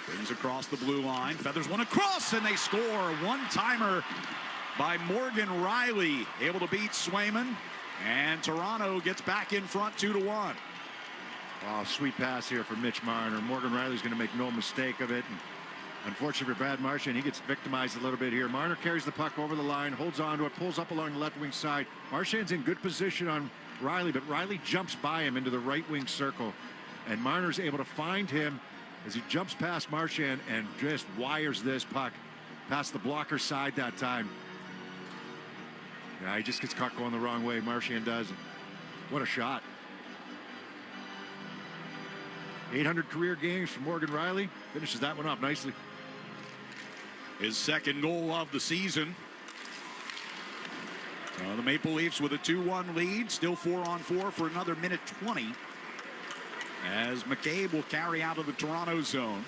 brings across the blue line. Feathers one across, and they score. One-timer by Morgan Riley, able to beat Swayman, and Toronto gets back in front 2-1. Oh, sweet pass here for Mitch Marner. Morgan Riley's going to make no mistake of it. And Unfortunately for Brad Marchand, he gets victimized a little bit here. Marner carries the puck over the line, holds on to it, pulls up along the left wing side. Marchand's in good position on Riley, but Riley jumps by him into the right wing circle. And Marner's able to find him as he jumps past Marchand and just wires this puck past the blocker side that time. Yeah, he just gets caught going the wrong way. Marchand does. What a shot. 800 career games for Morgan Riley. Finishes that one off nicely. His second goal of the season. So the Maple Leafs with a 2-1 lead. Still 4-on-4 for another minute 20. As McCabe will carry out of the Toronto zone.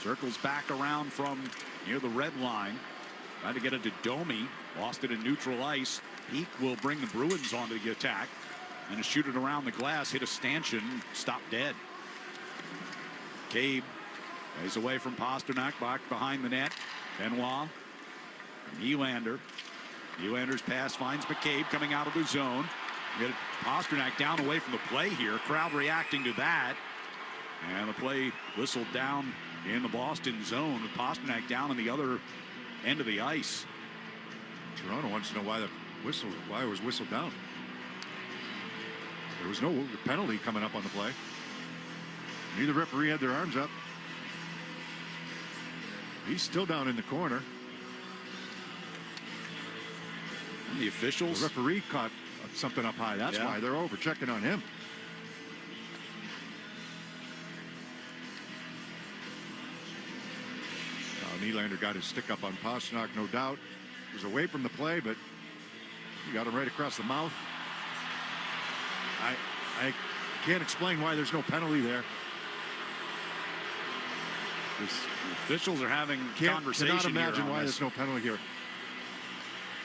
Circles back around from near the red line. Trying to get it to Domi. Lost it in neutral ice. Peak will bring the Bruins onto the attack. And to shoot it around the glass. Hit a stanchion. Stop dead. McCabe plays away from Pasternak. Back behind the net. Benoit. Nylander. Nylander's pass finds McCabe coming out of the zone. Get Pasternak down away from the play here. Crowd reacting to that. And the play whistled down in the Boston zone with Pasternak down on the other end of the ice. Toronto wants to know why it was whistled down. There was no penalty coming up on the play. Neither referee had their arms up. He's still down in the corner. And the officials. The referee caught something up high. That's why they're over checking on him. Nylander got his stick up on Pasternak, no doubt. He was away from the play, but he got him right across the mouth. I can't explain why there's no penalty there. The officials are having conversation. Cannot imagine why there's no penalty here.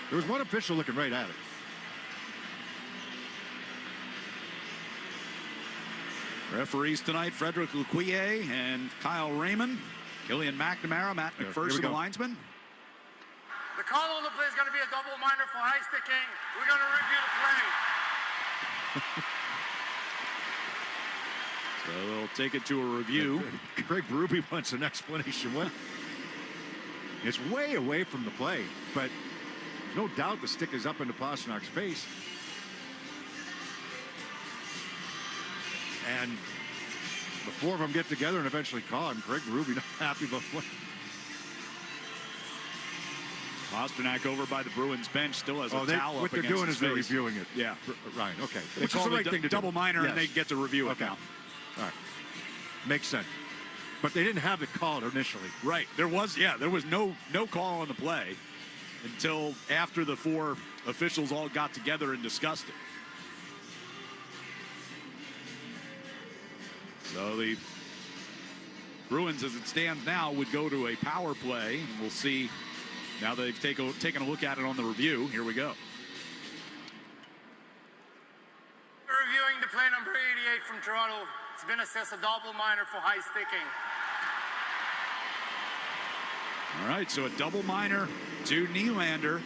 There was one official looking right at it. Referees tonight, Frederick Lequier and Kyle Raymond. Killian McNamara, Matt McPherson, the linesman. The call on the play is going to be a double minor for high sticking. We're going to review the play. So they'll take it to a review. Craig Berube wants an explanation. What? It's way away from the play, but there's no doubt the stick is up into Pasternak's face. And the four of them get together and eventually call him. Craig Berube not happy about what. Pasternak over by the Bruins bench still has a towel up what they're against doing his is they're face. reviewing it. Yeah. Right, okay. They Which is call the right thing to do. double minor, and they get to review it now. All right. Makes sense. But they didn't have it called initially. Right. There was no call on the play until after the four officials all got together and discussed it. So the Bruins, as it stands now, would go to a power play. We'll see now that they've taken a look at it on the review. Here we go. Reviewing the play number 88 from Toronto. It's been assessed a double minor for high sticking. All right, so a double minor to Nylander.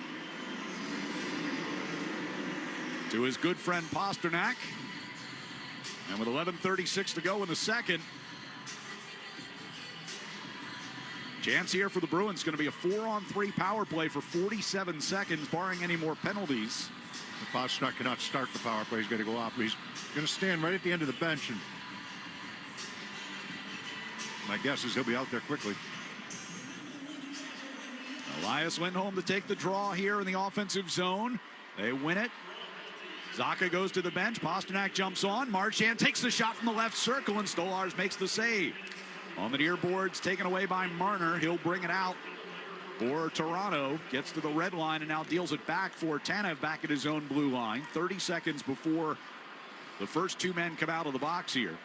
To his good friend Pasternak. And with 11:36 to go in the second, chance here for the Bruins. Going to be a 4-on-3 power play for 47 seconds, barring any more penalties. Pasternak cannot start the power play. He's going to go off. He's going to stand right at the end of the bench, and my guess is he'll be out there quickly. Elias went home to take the draw here in the offensive zone. They win it. Zacha goes to the bench. Pasternak jumps on. Marchand takes the shot from the left circle, and Stolarz makes the save. On the near boards, taken away by Marner. He'll bring it out for Toronto. Gets to the red line and now deals it back for Tanev back at his own blue line. 30 seconds before the first two men come out of the box here.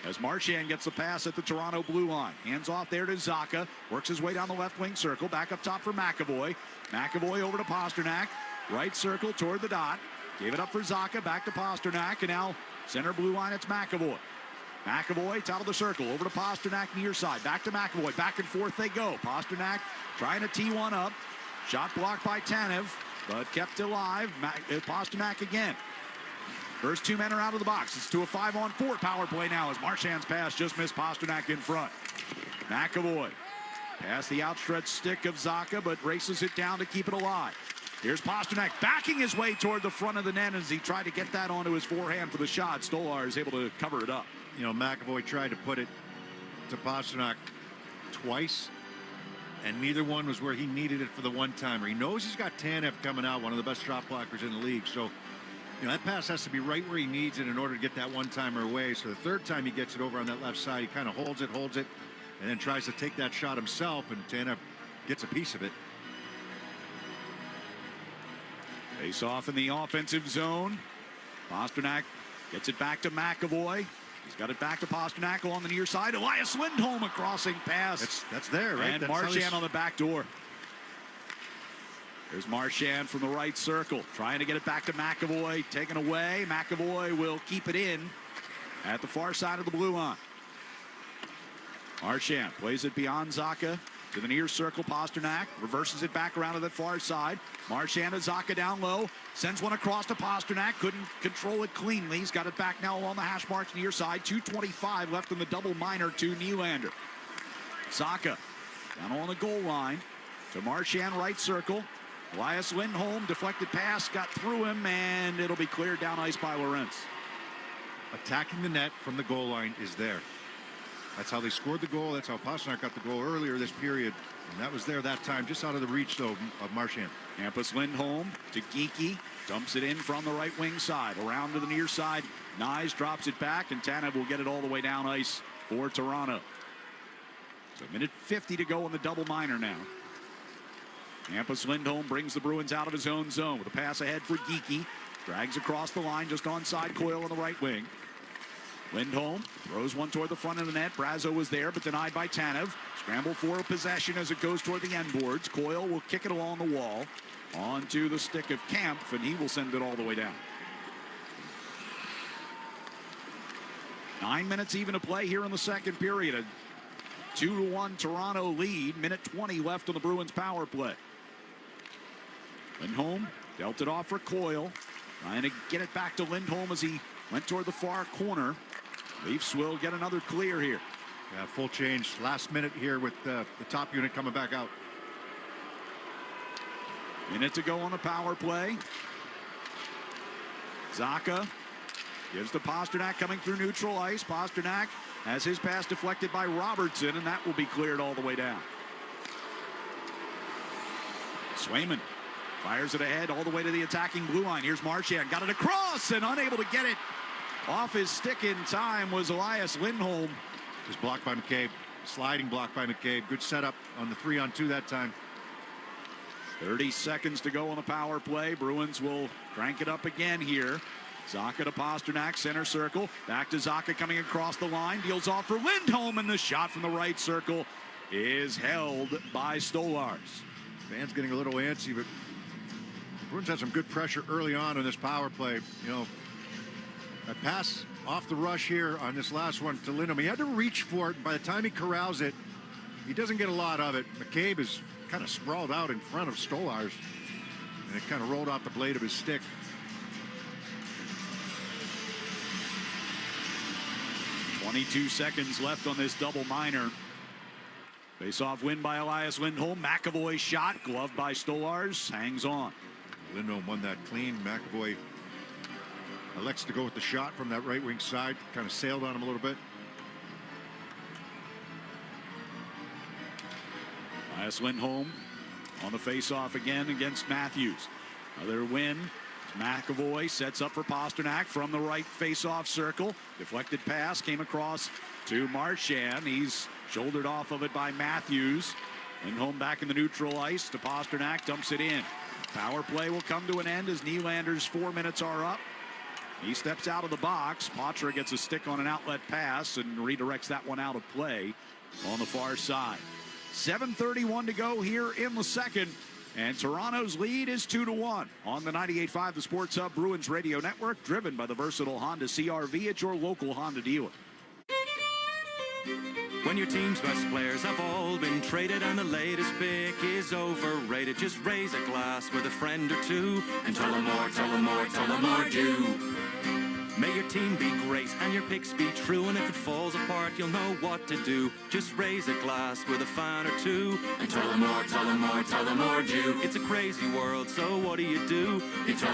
As Marchand gets the pass at the Toronto blue line. Hands off there to Zacha. Works his way down the left wing circle. Back up top for McAvoy. McAvoy over to Pasternak. Right circle toward the dot. Gave it up for Zacha. Back to Pasternak. And now center blue line, it's McAvoy. McAvoy, top of the circle, over to Pasternak near side. Back to McAvoy. Back and forth they go. Pasternak trying to tee one up. Shot blocked by Tanev, but kept alive. Pasternak again. First two men are out of the box. It's to a 5-on-4 power play now as Marchand's pass just missed Pasternak in front. McAvoy Past the outstretched stick of Zacha, but races it down to keep it alive. Here's Pastrnak backing his way toward the front of the net as he tried to get that onto his forehand for the shot. Stolar is able to cover it up. You know, McAvoy tried to put it to Pastrnak twice, and neither one was where he needed it for the one-timer. He knows he's got Tanev coming out, one of the best shot blockers in the league. So, you know, that pass has to be right where he needs it in order to get that one-timer away. So the third time he gets it over on that left side, he kind of holds it, and then tries to take that shot himself, and Tanev gets a piece of it. Face off in the offensive zone. Pastrnak gets it back to McAvoy. He's got it back to Pastrnak along the near side. Elias Lindholm, a crossing pass. That's there, right? And that's Marchand on the back door. There's Marchand from the right circle, trying to get it back to McAvoy. Taken away. McAvoy will keep it in at the far side of the blue line. Marchand plays it beyond Zacha to the near circle. Pastrnak reverses it back around to the far side. Marchand and Zacha down low. Sends one across to Pastrnak. Couldn't control it cleanly. He's got it back now along the hash marks near side. 2:25 left in the double minor to Nylander. Zacha down on the goal line to Marchand, right circle. Elias Lindholm, deflected pass, got through him, and it'll be cleared down ice by Lorentz. Attacking the net from the goal line is there. That's how they scored the goal. That's how Pastrnak got the goal earlier this period. And that was there that time, just out of the reach, though, of Marchand. Hampus Lindholm to Geekie. Dumps it in from the right wing side. Around to the near side. Nyes drops it back, and Tanev will get it all the way down ice for Toronto. So a minute 50 to go in the double minor now. Hampus Lindholm brings the Bruins out of his own zone with a pass ahead for Geekie. Drags across the line, just onside Coyle on the right wing. Lindholm throws one toward the front of the net. Brazo was there, but denied by Tanev. Scramble for a possession as it goes toward the end boards. Coyle will kick it along the wall onto the stick of Kemp, and he will send it all the way down. 9 minutes even to play here in the second period. A 2-1 Toronto lead. Minute 20 left on the Bruins power play. Lindholm dealt it off for Coyle. Trying to get it back to Lindholm as he went toward the far corner. Leafs will get another clear here. Yeah, full change. Last minute here with the top unit coming back out. Minute to go on the power play. Zacha gives to Pastrnak coming through neutral ice. Pastrnak has his pass deflected by Robertson, and that will be cleared all the way down. Swayman fires it ahead all the way to the attacking blue line. Here's Marchand. Got it across and unable to get it off his stick in time was Elias Lindholm. Was blocked by McCabe. Sliding block by McCabe. Good setup on the 3-on-2 that time. 30 seconds to go on the power play. Bruins will crank it up again here. Zacha to Pastrnak, center circle. Back to Zacha coming across the line. Deals off for Lindholm, and the shot from the right circle is held by Stolars. Fans getting a little antsy, but Bruins had some good pressure early on in this power play. You know, that pass off the rush here on this last one to Lindholm. He had to reach for it, and by the time he corrals it, he doesn't get a lot of it. McCabe is kind of sprawled out in front of Stolars, and it kind of rolled off the blade of his stick. .22 seconds left on this double minor. Face-off win by Elias Lindholm. McAvoy shot, gloved by Stolars, hangs on. Lindholm won that clean. McAvoy elects to go with the shot from that right wing side. Kind of sailed on him a little bit. Elias Lindholm on the face-off again against Matthews. Another win. McAvoy sets up for Pastrnak from the right face-off circle. Deflected pass came across to Marchand. He's shouldered off of it by Matthews. Lindholm back in the neutral ice to Pastrnak, dumps it in. Power play will come to an end as Nylander's 4 minutes are up. He steps out of the box. Poitras gets a stick on an outlet pass and redirects that one out of play on the far side. 7:31 to go here in the second. And Toronto's lead is 2-1 on the 98.5 The Sports Hub Bruins Radio Network, driven by the versatile Honda CR-V at your local Honda dealer. When your team's best players have all been traded and the latest pick is overrated, just raise a glass with a friend or two and tell them more, tell them more, tell them more, do. May your team be great and your picks be true, and if it falls apart, you'll know what to do. Just raise a glass with a fan or two and tell them more, tell them more, tell them more, do. It's a crazy world, so what do? You tell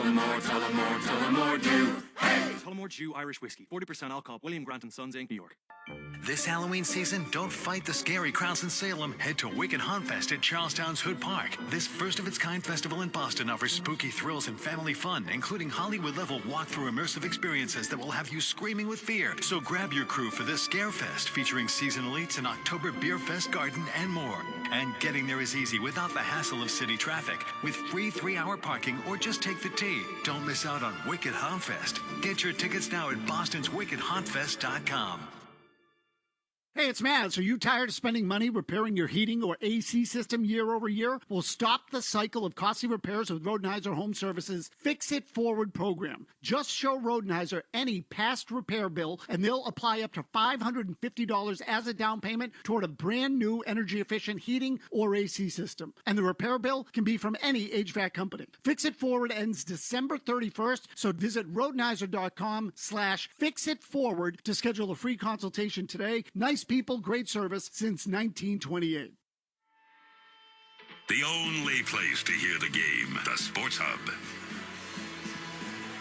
them more, tell them more, tell them more, do. Hey! Tullamore Dew Irish Whiskey, 40% alcohol, William Grant & Sons Inc., New York. This Halloween season, don't fight the scary crowds in Salem. Head to Wicked Hauntfest at Charlestown's Hood Park. This first-of-its-kind festival in Boston offers spooky thrills and family fun, including Hollywood-level walk-through immersive experiences that will have you screaming with fear. So grab your crew for this Scare Fest, featuring seasonal eats, an October Beer Fest garden, and more. And getting there is easy without the hassle of city traffic, with free 3-hour parking or just take the T. Don't miss out on Wicked Hauntfest. Get your tickets now at bostonswickedhauntfest.com. Hey, it's Mads. Are you tired of spending money repairing your heating or AC system year over year? Well, stop the cycle of costly repairs with Rodenhiser Home Services Fix It Forward program. Just show Rodenhiser any past repair bill, and they'll apply up to $550 as a down payment toward a brand new energy-efficient heating or AC system. And the repair bill can be from any HVAC company. Fix It Forward ends December 31st, so visit Rodenhiser.com/fixitforward to schedule a free consultation today. Nice people, great service since 1928. The only place to hear the game, the Sports Hub.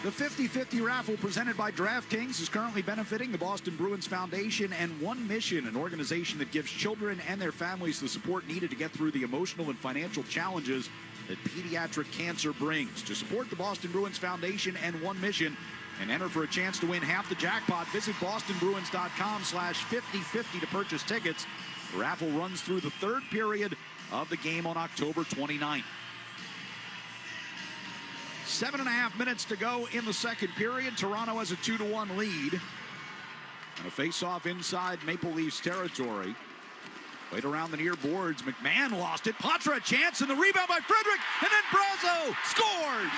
The 50-50 raffle presented by DraftKings is currently benefiting the Boston Bruins Foundation and One Mission, an organization that gives children and their families the support needed to get through the emotional and financial challenges that pediatric cancer brings. To support the Boston Bruins Foundation and One Mission and enter for a chance to win half the jackpot, visit bostonbruins.com/5050 to purchase tickets. The raffle runs through the third period of the game on October 29th. 7.5 minutes to go in the second period. Toronto has a 2-1 lead. And a face-off inside Maple Leafs territory. Played around the near boards. McMahon lost it. Patra a chance, and the rebound by Frederick. And then Brazo scores!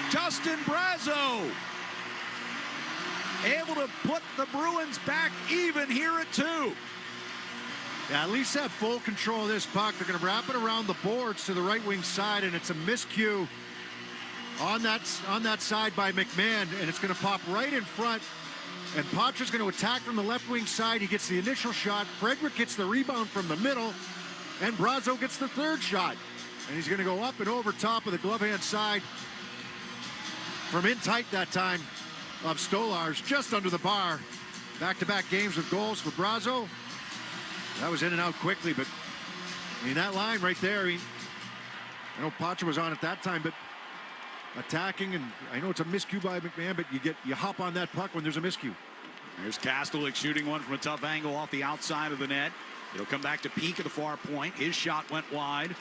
Justin Brazo able to put the Bruins back even here at 2. Yeah, at least have full control of this puck. They're going to wrap it around the boards to the right wing side, and it's a miscue on that side by McMahon, and it's going to pop right in front. And Patra's going to attack from the left wing side. He gets the initial shot. Frederick gets the rebound from the middle, and Brazo gets the third shot. And he's going to go up and over top of the glove hand side from in tight that time of Stolarz, just under the bar. Back-to-back games with goals for Brazo. That was in and out quickly, but I mean, that line right there, I know Patra was on at that time, but attacking, and I know it's a miscue by McMahon, but you hop on that puck when there's a miscue. There's Kastelik shooting one from a tough angle off the outside of the net. It'll come back to Peak at the far point. His shot went wide.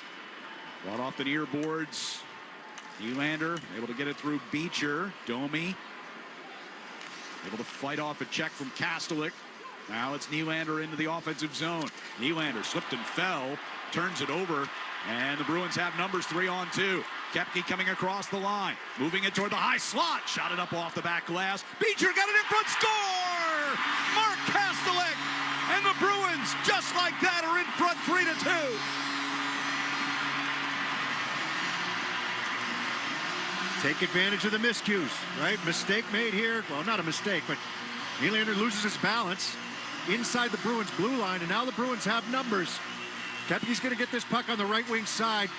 Brought off the near boards. Nylander able to get it through Beecher. Domi able to fight off a check from Kastelik. Now it's Nylander into the offensive zone. Nylander slipped and fell, turns it over, and the Bruins have numbers 3-on-2. Koepke coming across the line, moving it toward the high slot, shot it up off the back glass. Beecher got it in front, score! Mark Kastelik, and the Bruins, just like that, are in front 3-2. Take advantage of the miscues, right? Mistake made here. Well, not a mistake, but Nylander loses his balance inside the Bruins blue line, and now the Bruins have numbers. Koepke's going to get this puck on the right wing side.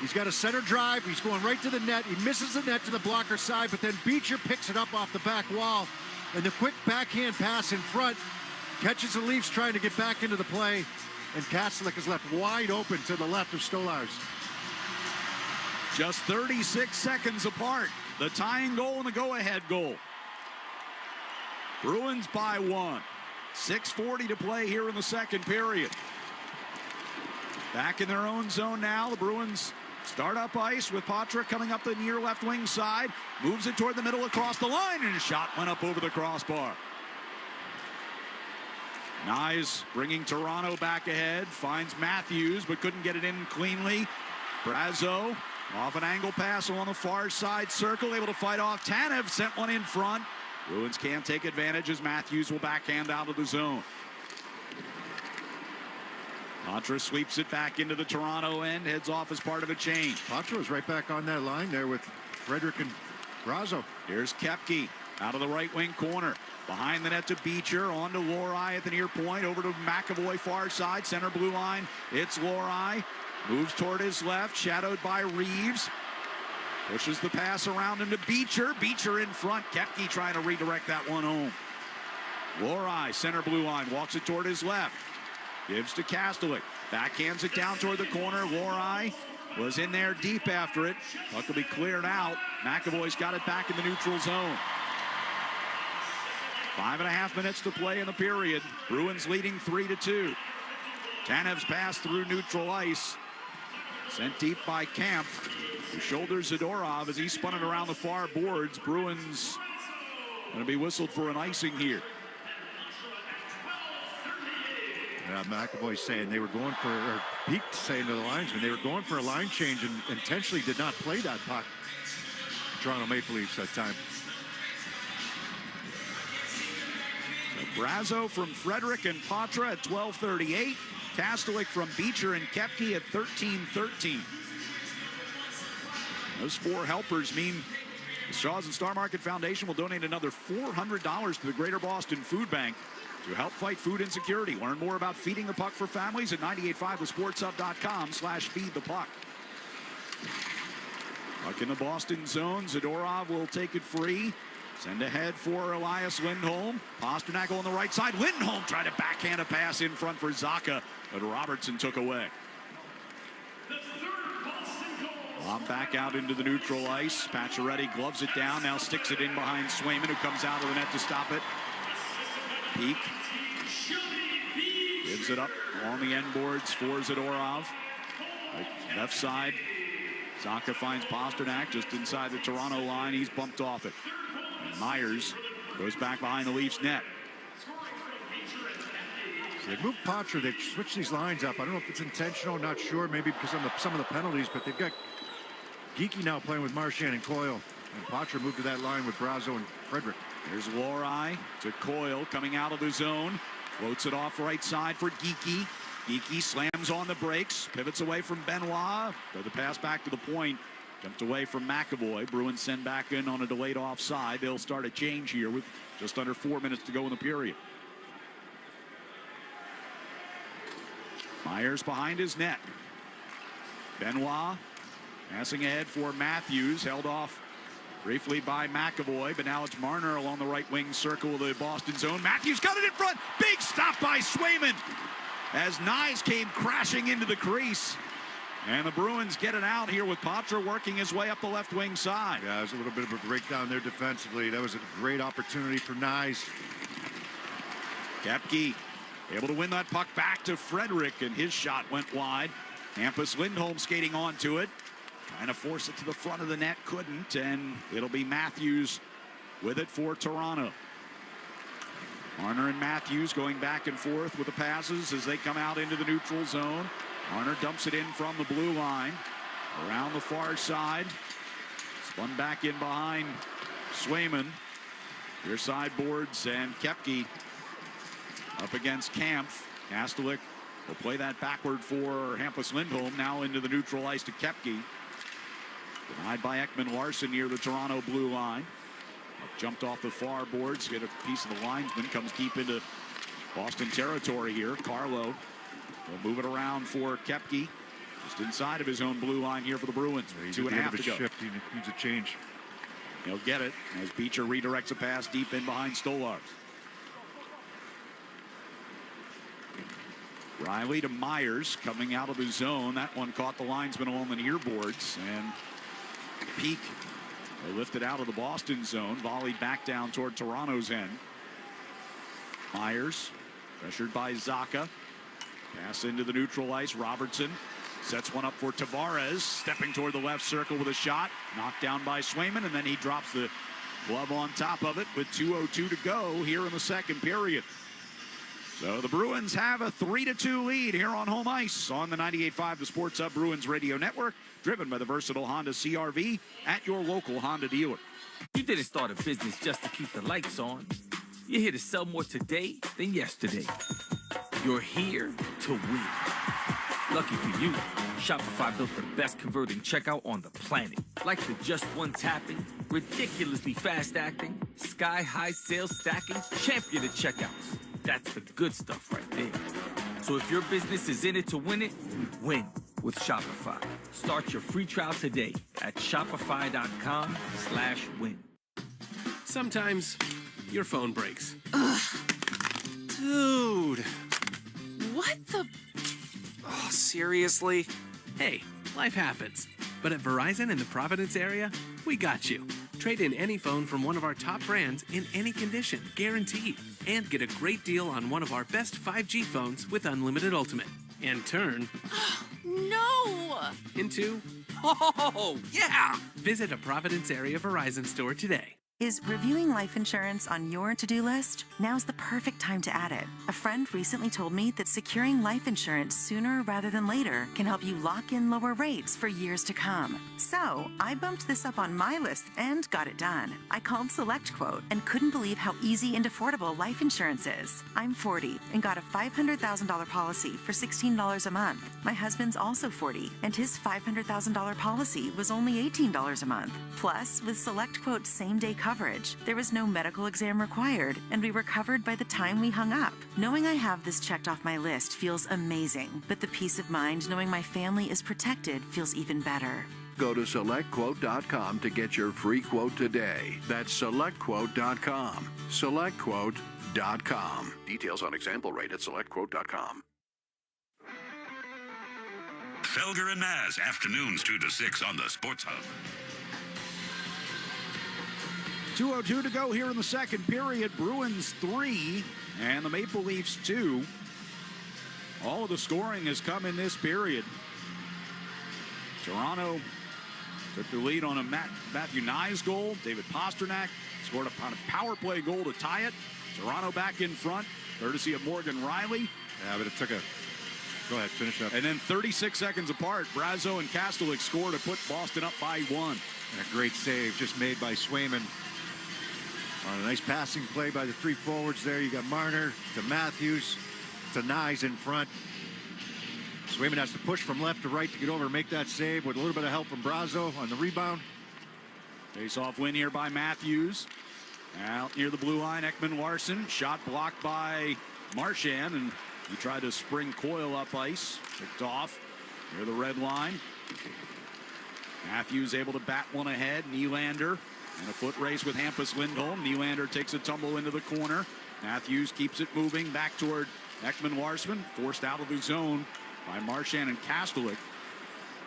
He's got a center drive. He's going right to the net. He misses the net to the blocker side, but then Beecher picks it up off the back wall, and the quick backhand pass in front catches the Leafs trying to get back into the play, and Kastelik is left wide open to the left of Stolarz. Just 36 seconds apart. The tying goal and the go-ahead goal. Bruins by 1. 6:40 to play here in the second period. Back in their own zone now. The Bruins start up ice with Patra coming up the near left wing side. Moves it toward the middle across the line, and his shot went up over the crossbar. Nyes bringing Toronto back ahead. Finds Matthews, but couldn't get it in cleanly. Brazo off an angle pass along the far side circle, able to fight off Tanev, sent one in front. Bruins can't take advantage as Matthews will backhand out of the zone. Patra sweeps it back into the Toronto end, heads off as part of a chain. Patra was right back on that line there with Frederick and Brazo. Here's Koepke out of the right wing corner. Behind the net to Beecher, on to Lohrei at the near point, over to McAvoy far side, center blue line. It's Lohrei, moves toward his left, shadowed by Reeves. Pushes the pass around him to Beecher. Beecher in front, Koepke trying to redirect that one home. Lohrei, center blue line, walks it toward his left. Gives to Kastelik, backhands it down toward the corner. Lohrei was in there deep after it. Puck will be cleared out. McAvoy's got it back in the neutral zone. 5.5 minutes to play in the period. Bruins leading 3-2. Tanev's pass through neutral ice. Sent deep by Camp, who shoulders Zadorov as he spun it around the far boards. Bruins going to be whistled for an icing here. Yeah, McAvoy saying they were going for, or Peak saying to the linesman, they were going for a line change and intentionally did not play that puck. Toronto Maple Leafs that time. Brazo from Frederick and Patra at 12:38. Kastelik from Beecher and Koepke at 13:13. Those four helpers mean the Straws and Star Market Foundation will donate another $400 to the Greater Boston Food Bank to help fight food insecurity. Learn more about feeding the puck for families at 985thesportshub.com/feedthepuck. Puck in the Boston zone. Zadorov will take it free. Send ahead for Elias Lindholm. Pasternak on the right side. Lindholm tried to backhand a pass in front for Zacha, but Robertson took away. Lob back out into the neutral ice. Pacioretty gloves it down, now sticks it in behind Swayman, who comes out of the net to stop it. Peak gives it up on the end boards for Zadorov. Left side. Zacha finds Pasternak just inside the Toronto line. He's bumped off it. And Myers goes back behind the Leafs net. So they moved Patra. They've switched these lines up. I don't know if it's intentional, not sure. Maybe because of some of the penalties, but they've got Geeky now playing with Marchand and Coyle. And Patra moved to that line with Brazo and Frederick. Here's Lohrei to Coyle coming out of the zone. Floats it off right side for Geeky. Geeky slams on the brakes. Pivots away from Benoit. Throw the pass back to the point. Jumped away from McAvoy. Bruins send back in on a delayed offside. They'll start a change here with just under 4 minutes to go in the period. Myers behind his net. Benoit passing ahead for Matthews. Held off briefly by McAvoy, but now it's Marner along the right wing circle of the Boston zone. Matthews got it in front. Big stop by Swayman as Nyes came crashing into the crease. And the Bruins get it out here with Patra working his way up the left wing side. Yeah, it was a little bit of a breakdown there defensively. That was a great opportunity for Nyes. Koepke able to win that puck back to Frederick, and his shot went wide. Hampus Lindholm skating onto it. Trying to force it to the front of the net, couldn't, and it'll be Matthews with it for Toronto. Marner and Matthews going back and forth with the passes as they come out into the neutral zone. Marner dumps it in from the blue line. Around the far side. Spun back in behind Swayman. Near sideboards, and Koepke up against Kampf. Kastelik will play that backward for Hampus Lindholm. Now into the neutral ice to Koepke. Denied by Ekman Larson near the Toronto blue line. Jumped off the far boards, get a piece of the linesman, comes deep into Boston territory here. Carlo will move it around for Koepke, just inside of his own blue line here for the Bruins. He's 2.5 to go. Shift. He needs a change. He'll get it as Beecher redirects a pass deep in behind Stolars. Riley to Myers coming out of the zone. That one caught the linesman along the near boards, and Peak, they lifted out of the Boston zone, volleyed back down toward Toronto's end. Myers pressured by Zacha. Pass into the neutral ice. Robertson sets one up for Tavares, stepping toward the left circle with a shot. Knocked down by Swayman, and then he drops the glove on top of it with 2:02 to go here in the second period. So the Bruins have a 3-2 lead here on home ice on the 98.5 The Sports Hub Bruins Radio Network, driven by the versatile Honda CR-V at your local Honda dealer. You didn't start a business just to keep the lights on. You're here to sell more today than yesterday. You're here to win. Lucky for you, Shopify built the best converting checkout on the planet. Like the just one tapping, ridiculously fast acting, sky-high sales stacking, champion of checkouts. That's the good stuff right there. So if your business is in it to win it, win with Shopify. Start your free trial today at shopify.com/win. Sometimes your phone breaks. Ugh. Dude. What the? Oh, seriously? Hey, life happens. But at Verizon in the Providence area, we got you. Trade in any phone from one of our top brands in any condition, guaranteed. And get a great deal on one of our best 5G phones with Unlimited Ultimate. And turn... No! Into... Oh, yeah! Visit a Providence area Verizon store today. Is reviewing life insurance on your to-do list? Now's the perfect time to add it. A friend recently told me that securing life insurance sooner rather than later can help you lock in lower rates for years to come. So, I bumped this up on my list and got it done. I called SelectQuote and couldn't believe how easy and affordable life insurance is. I'm 40 and got a $500,000 policy for $16 a month. My husband's also 40 and his $500,000 policy was only $18 a month. Plus, with SelectQuote's same-day coverage, there was no medical exam required, and we were covered by the time we hung up. Knowing I have this checked off my list feels amazing, but the peace of mind knowing my family is protected feels even better. Go to SelectQuote.com to get your free quote today. That's SelectQuote.com. SelectQuote.com. Details on example rate at SelectQuote.com. Felger and Maz, afternoons 2 to 6 on the Sports Hub. 2:02 to go here in the second period. Bruins 3 and the Maple Leafs 2. All of the scoring has come in this period. Toronto took the lead on a Matthew Nyes goal. David Pastrnak scored on a power play goal to tie it. Toronto back in front, courtesy of Morgan Riley. Yeah, but it took a... Go ahead, finish up. And then 36 seconds apart, Brazeau and Kastelik scored to put Boston up by 1. And a great save just made by Swayman. On a nice passing play by the three forwards there. You got Marner to Matthews to Nyes in front. Swayman has to push from left to right to get over and make that save with a little bit of help from Brazeau on the rebound. Face-off win here by Matthews. Out near the blue line, Ekman Larsson. Shot blocked by Marchand, and he tried to spring Coyle up ice. Picked off near the red line. Matthews able to bat one ahead. Nylander in a foot race with Hampus Lindholm. Nylander takes a tumble into the corner. Matthews keeps it moving back toward Ekman Larsson. Forced out of the zone by Marchand and Kastelik.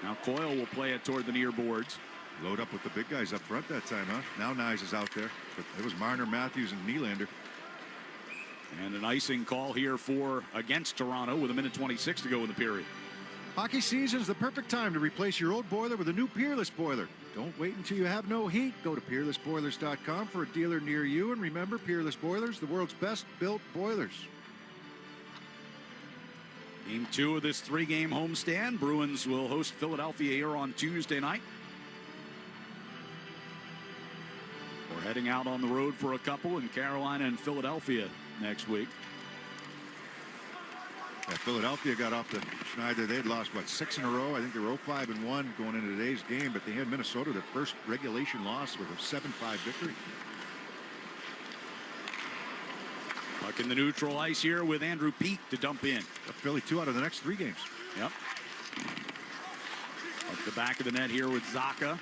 Now Coyle will play it toward the near boards. Load up with the big guys up front that time, huh? Now Nyes is out there. But it was Marner, Matthews, and Nylander. And an icing call here against Toronto with 1:26 to go in the period. Hockey season is the perfect time to replace your old boiler with a new Peerless boiler. Don't wait until you have no heat. Go to peerlessboilers.com for a dealer near you. And remember, Peerless Boilers, the world's best built boilers. Game 2 of this 3-game homestand. Bruins will host Philadelphia here on Tuesday night. We're heading out on the road for a couple in Carolina and Philadelphia next week. Yeah, Philadelphia got off the Schneider. They'd lost, 6 in a row? I think they were 0-5-1 going into today's game, but they had Minnesota, their first regulation loss, with a 7-5 victory. Puck in the neutral ice here with Andrew Peet to dump in. Got Philly 2 out of the next 3 games. Yep. Up the back of the net here with Zacha.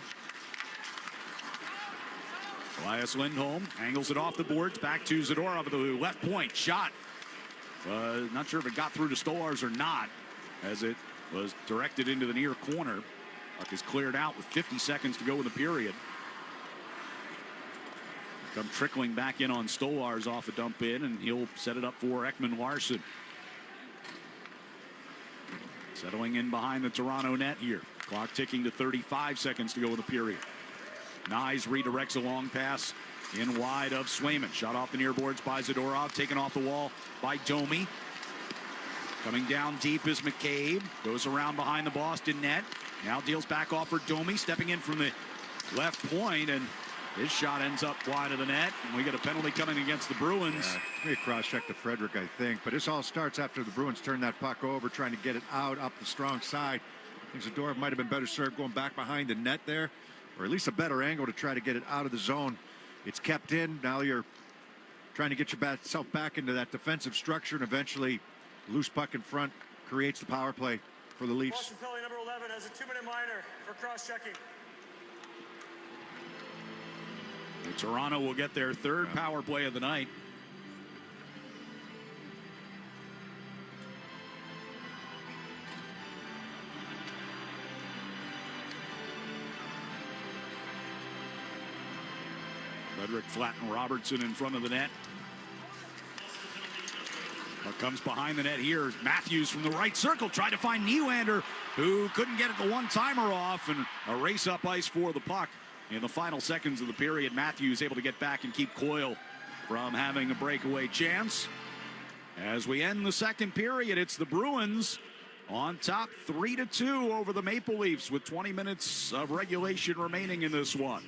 Elias Lindholm angles it off the boards. Back to Zadorov at the left point. Shot. Not sure if it got through to Stolarz or not, as it was directed into the near corner. Puck is cleared out with 50 seconds to go in the period. Come trickling back in on Stolarz off a dump in, and he'll set it up for Ekman Larsson. Settling in behind the Toronto net here. Clock ticking to 35 seconds to go in the period. Nyes redirects a long pass in wide of Swayman. Shot off the near boards by Zadorov. Taken off the wall by Domi. Coming down deep is McCabe. Goes around behind the Boston net. Now deals back off for Domi. Stepping in from the left point. And His shot ends up wide of the net, and we get a penalty coming against the Bruins. Maybe cross-check to Frederick, I think. But this all starts after the Bruins turn that puck over, trying to get it out up the strong side. I think Zadorov might have been better served going back behind the net there, or at least a better angle to try to get it out of the zone. It's kept in. Now you're trying to get yourself back into that defensive structure, and eventually loose puck in front creates the power play for the Leafs. Boston penalty number 11 has a 2-minute minor for cross-checking. Toronto will get their third power play of the night. Frederick flattened Robertson in front of the net. What comes behind the net here is Matthews from the right circle, tried to find Nylander, who couldn't get it the one-timer off, and a race up ice for the puck. In the final seconds of the period, Matthews able to get back and keep Coyle from having a breakaway chance. As we end the second period, it's the Bruins on top 3-2 over the Maple Leafs with 20 minutes of regulation remaining in this one.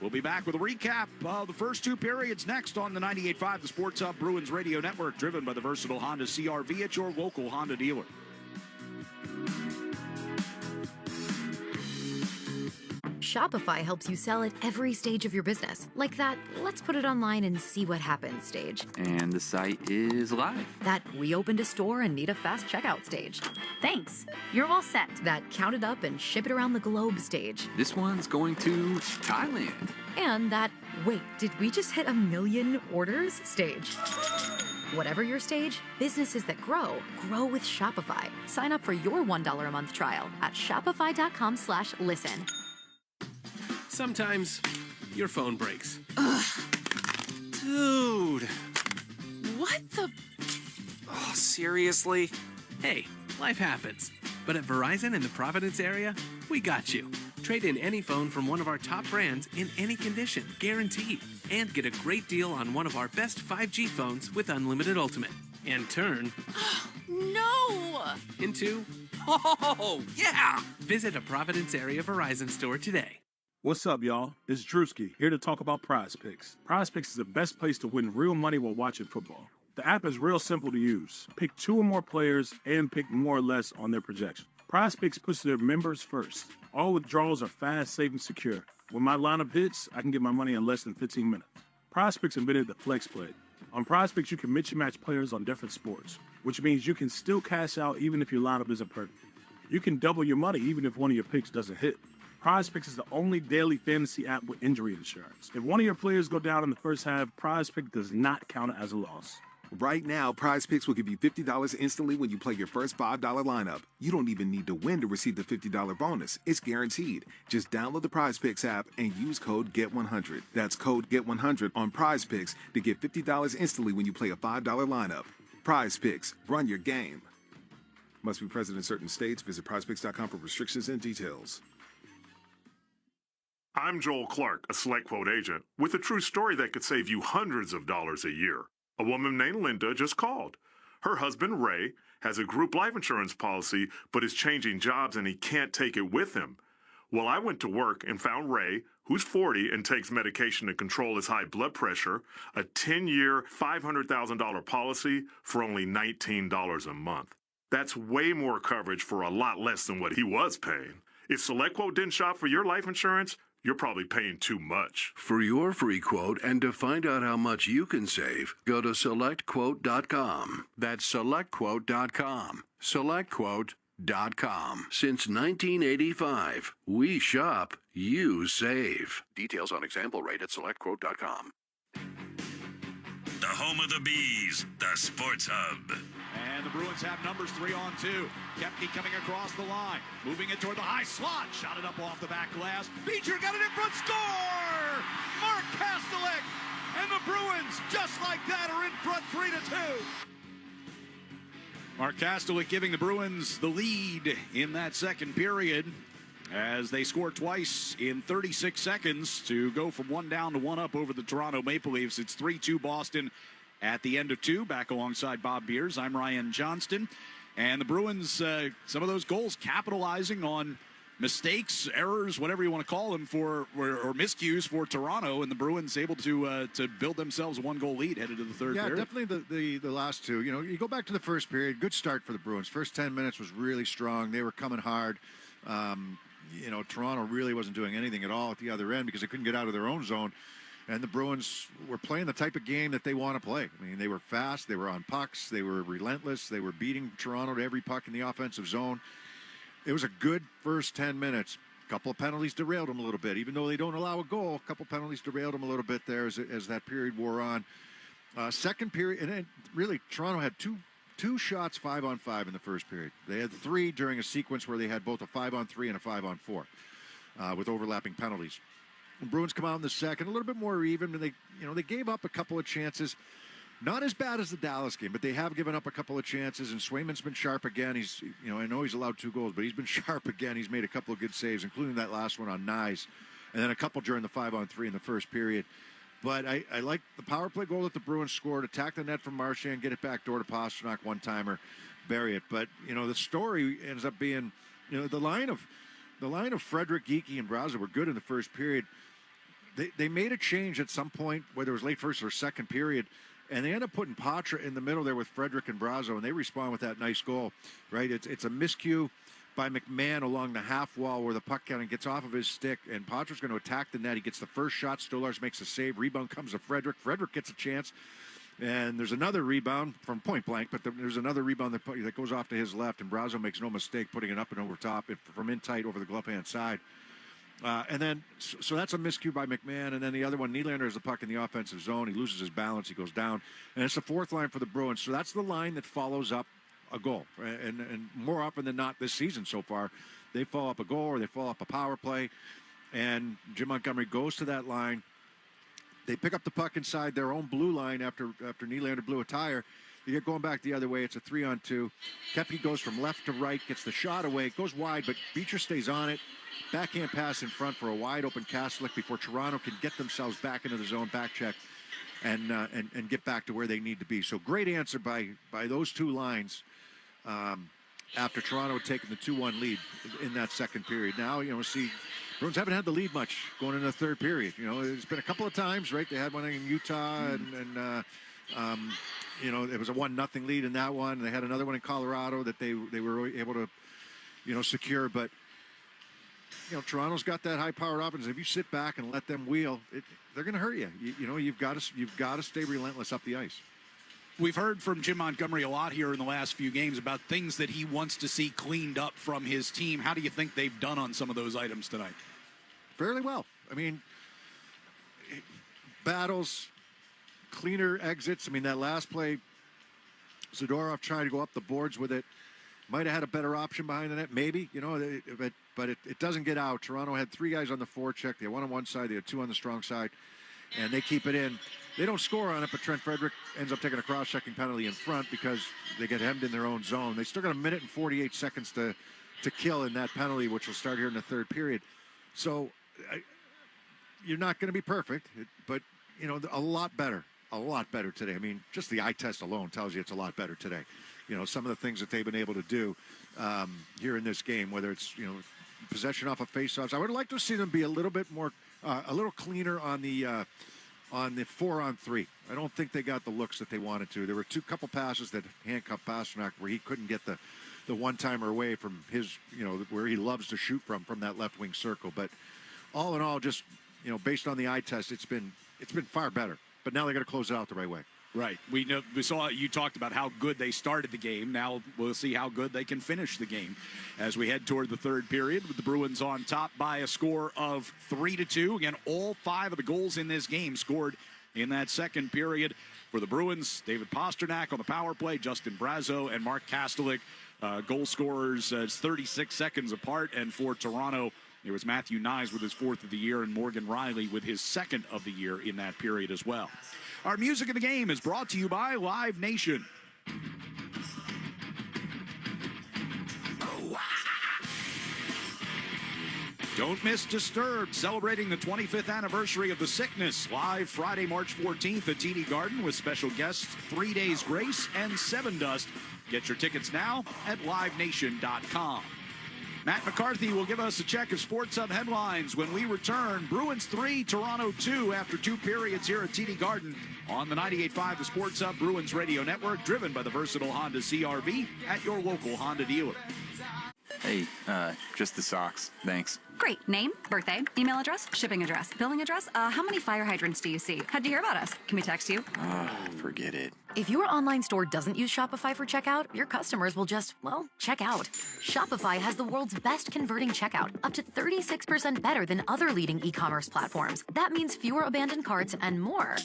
We'll be back with a recap of the first two periods next on the 98.5 The Sports Hub Bruins Radio Network, driven by the versatile Honda CR-V at your local Honda dealer. Shopify helps you sell at every stage of your business. Like that, let's put it online and see what happens stage. And the site is live. That we opened a store and need a fast checkout stage. Thanks, you're all set. That count it up and ship it around the globe stage. This one's going to Thailand. And that, wait, did we just hit 1 million orders stage? Whatever your stage, businesses that grow with Shopify. Sign up for your $1 a month trial at shopify.com/listen. Sometimes your phone breaks. Ugh. Dude. What the? Oh, seriously? Hey, life happens. But at Verizon in the Providence area, we got you. Trade in any phone from one of our top brands in any condition, guaranteed. And get a great deal on one of our best 5G phones with Unlimited Ultimate. And turn... No! Into... Oh, yeah! Visit a Providence area Verizon store today. What's up, y'all? This is Drewski, here to talk about Prize Picks. Prize Picks is the best place to win real money while watching football. The app is real simple to use. Pick 2 or more players and pick more or less on their projection. Prize Picks puts their members first. All withdrawals are fast, safe, and secure. When my lineup hits, I can get my money in less than 15 minutes. Prize Picks invented the Flex Play. On Prize Picks, you can mix and match players on different sports, which means you can still cash out even if your lineup isn't perfect. You can double your money even if one of your picks doesn't hit. Prize Picks is the only daily fantasy app with injury insurance. If one of your players go down in the first half, Prize Pick does not count as a loss. Right now, Prize Picks will give you $50 instantly when you play your first $5 lineup. You don't even need to win to receive the $50 bonus. It's guaranteed. Just download the Prize Picks app and use code GET100. That's code GET100 on Prize Picks to get $50 instantly when you play a $5 lineup. Prize Picks. Run your game. Must be present in certain states. Visit prizepicks.com for restrictions and details. I'm Joel Clark, a Select Quote agent, with a true story that could save you hundreds of dollars a year. A woman named Linda just called. Her husband, Ray, has a group life insurance policy, but is changing jobs and he can't take it with him. Well, I went to work and found Ray, who's 40 and takes medication to control his high blood pressure, a 10-year, $500,000 policy for only $19 a month. That's way more coverage for a lot less than what he was paying. If Select Quote didn't shop for your life insurance, you're probably paying too much. For your free quote and to find out how much you can save, go to SelectQuote.com. That's SelectQuote.com. SelectQuote.com. Since 1985, we shop, you save. Details on example rate at SelectQuote.com. The home of the Bees, the Sports Hub. And the Bruins have numbers 3-on-2. Kepke coming across the line. Moving it toward the high slot. Shot it up off the back glass. Beecher got it in front. Score! Mark Kastelik! And the Bruins, just like that, are in front 3-2. Mark Kastelik giving the Bruins the lead in that second period as they score twice in 36 seconds to go from 1 down to 1 up over the Toronto Maple Leafs. It's 3-2 Boston at the end of 2. Back alongside Bob Beers, I'm Ryan Johnston. And the Bruins, some of those goals capitalizing on mistakes, errors, whatever you want to call them, or miscues for Toronto, and the Bruins able to build themselves a 1-goal lead headed to the third period. Yeah, definitely the last two. You know, you go back to the first period, good start for the Bruins. First 10 minutes was really strong. They were coming hard. You know, Toronto really wasn't doing anything at all at the other end because they couldn't get out of their own zone. And the Bruins were playing the type of game that they want to play. I mean, they were fast. They were on pucks. They were relentless. They were beating Toronto to every puck in the offensive zone. It was a good first 10 minutes. A couple of penalties derailed them a little bit. Even though they don't allow a goal, a couple of penalties derailed them a little bit there as that period wore on. Second period, and then really Toronto had two shots 5-on-5 in the first period. They had 3 during a sequence where they had both a 5-on-3 and a 5-on-4 with overlapping penalties. The Bruins come out in the second, a little bit more even, and they gave up a couple of chances. Not as bad as the Dallas game, but they have given up a couple of chances, and Swayman's been sharp again. He's, I know he's allowed 2 goals, but he's been sharp again. He's made a couple of good saves, including that last one on Nyes, and then a couple during the 5-on-3 in the first period. But I like the power play goal that the Bruins scored, attack the net from Marchand, get it back door to Pastrnak, one-timer, bury it. But, the story ends up being, the line of Frederic, Geekie, and Braza were good in the first period. They made a change at some point, whether it was late first or second period, and they end up putting Patra in the middle there with Frederic and Brazo, and they respond with that nice goal, right? It's a miscue by McMahon along the half wall where the puck kind of gets off of his stick, and Patra's going to attack the net. He gets the first shot. Stolars makes a save. Rebound comes to Frederic. Frederic gets a chance, and there's another rebound from point blank, but there's another rebound that goes off to his left, and Brazo makes no mistake putting it up and over top from in tight over the glove hand side. And then, so that's a miscue by McMahon. And then the other one, Nylander has the puck in the offensive zone. He loses his balance. He goes down. And it's the fourth line for the Bruins. So that's the line that follows up a goal. Right? And more often than not this season so far, they follow up a goal or they follow up a power play. And Jim Montgomery goes to that line. They pick up the puck inside their own blue line after Nylander blew a tire. They get going back the other way. It's a 3-on-2. Kepke goes from left to right, gets the shot away. It goes wide, but Beecher stays on it. Backhand pass in front for a wide-open Kastelik before Toronto can get themselves back into the zone, back check, and get back to where they need to be. So great answer by those two lines after Toronto had taken the 2-1 lead in that second period. Now, see, Bruins haven't had the lead much going into the third period. It's been a couple of times, right? They had one in Utah, and it was a 1-0 lead in that one. They had another one in Colorado that they were able to, secure, but Toronto's got that high-powered offense. If you sit back and let them wheel, they're going to hurt you. You've got to stay relentless up the ice. We've heard from Jim Montgomery a lot here in the last few games about things that he wants to see cleaned up from his team. How do you think they've done on some of those items tonight? Fairly well. I mean, battles, cleaner exits. I mean, that last play, Zadorov trying to go up the boards with it. Might have had a better option behind the net, maybe, but it doesn't get out. Toronto had 3 guys on the forecheck. They had 1 on one side, they had 2 on the strong side, and they keep it in. They don't score on it, but Trent Frederic ends up taking a cross-checking penalty in front because they get hemmed in their own zone. They still got 1 minute and 48 seconds to kill in that penalty, which will start here in the third period. So you're not going to be perfect, but, a lot better today. I mean, just the eye test alone tells you it's a lot better today. Some of the things that they've been able to do here in this game, whether it's, possession off of faceoffs. I would like to see them be a little bit more, a little cleaner on the 4-on-3. I don't think they got the looks that they wanted to. There were couple passes that handcuffed Pastrnak where he couldn't get the one-timer away from his, where he loves to shoot from that left wing circle. But all in all, just, based on the eye test, it's been far better. But now they got to close it out the right way. Right. We saw you talked about how good they started the game. Now we'll see how good they can finish the game as we head toward the third period with the Bruins on top by a score of 3-2. Again, all 5 of the goals in this game scored in that second period. For the Bruins, David Pastrnak on the power play, Justin Brazo and Mark Kastelik, goal scorers 36 seconds apart. And for Toronto, it was Matthew Nyes with his 4th of the year and Morgan Riley with his 2nd of the year in that period as well. Our music of the game is brought to you by Live Nation. Don't miss Disturbed, celebrating the 25th anniversary of The Sickness, live Friday, March 14th at TD Garden with special guests 3 Days Grace and Seven Dust. Get your tickets now at livenation.com. Matt McCarthy will give us a check of Sports Hub headlines when we return. Bruins 3, Toronto 2 after 2 periods here at TD Garden on the 98.5 The Sports Hub Bruins Radio Network, driven by the versatile Honda CR-V at your local Honda dealer. Hey, just the socks. Thanks. Great. Name, birthday, email address, shipping address, billing address. How many fire hydrants do you see? How'd you hear about us? Can we text you? Forget it. If your online store doesn't use Shopify for checkout, your customers will just, well, check out. Shopify has the world's best converting checkout, up to 36% better than other leading e-commerce platforms. That means fewer abandoned carts and more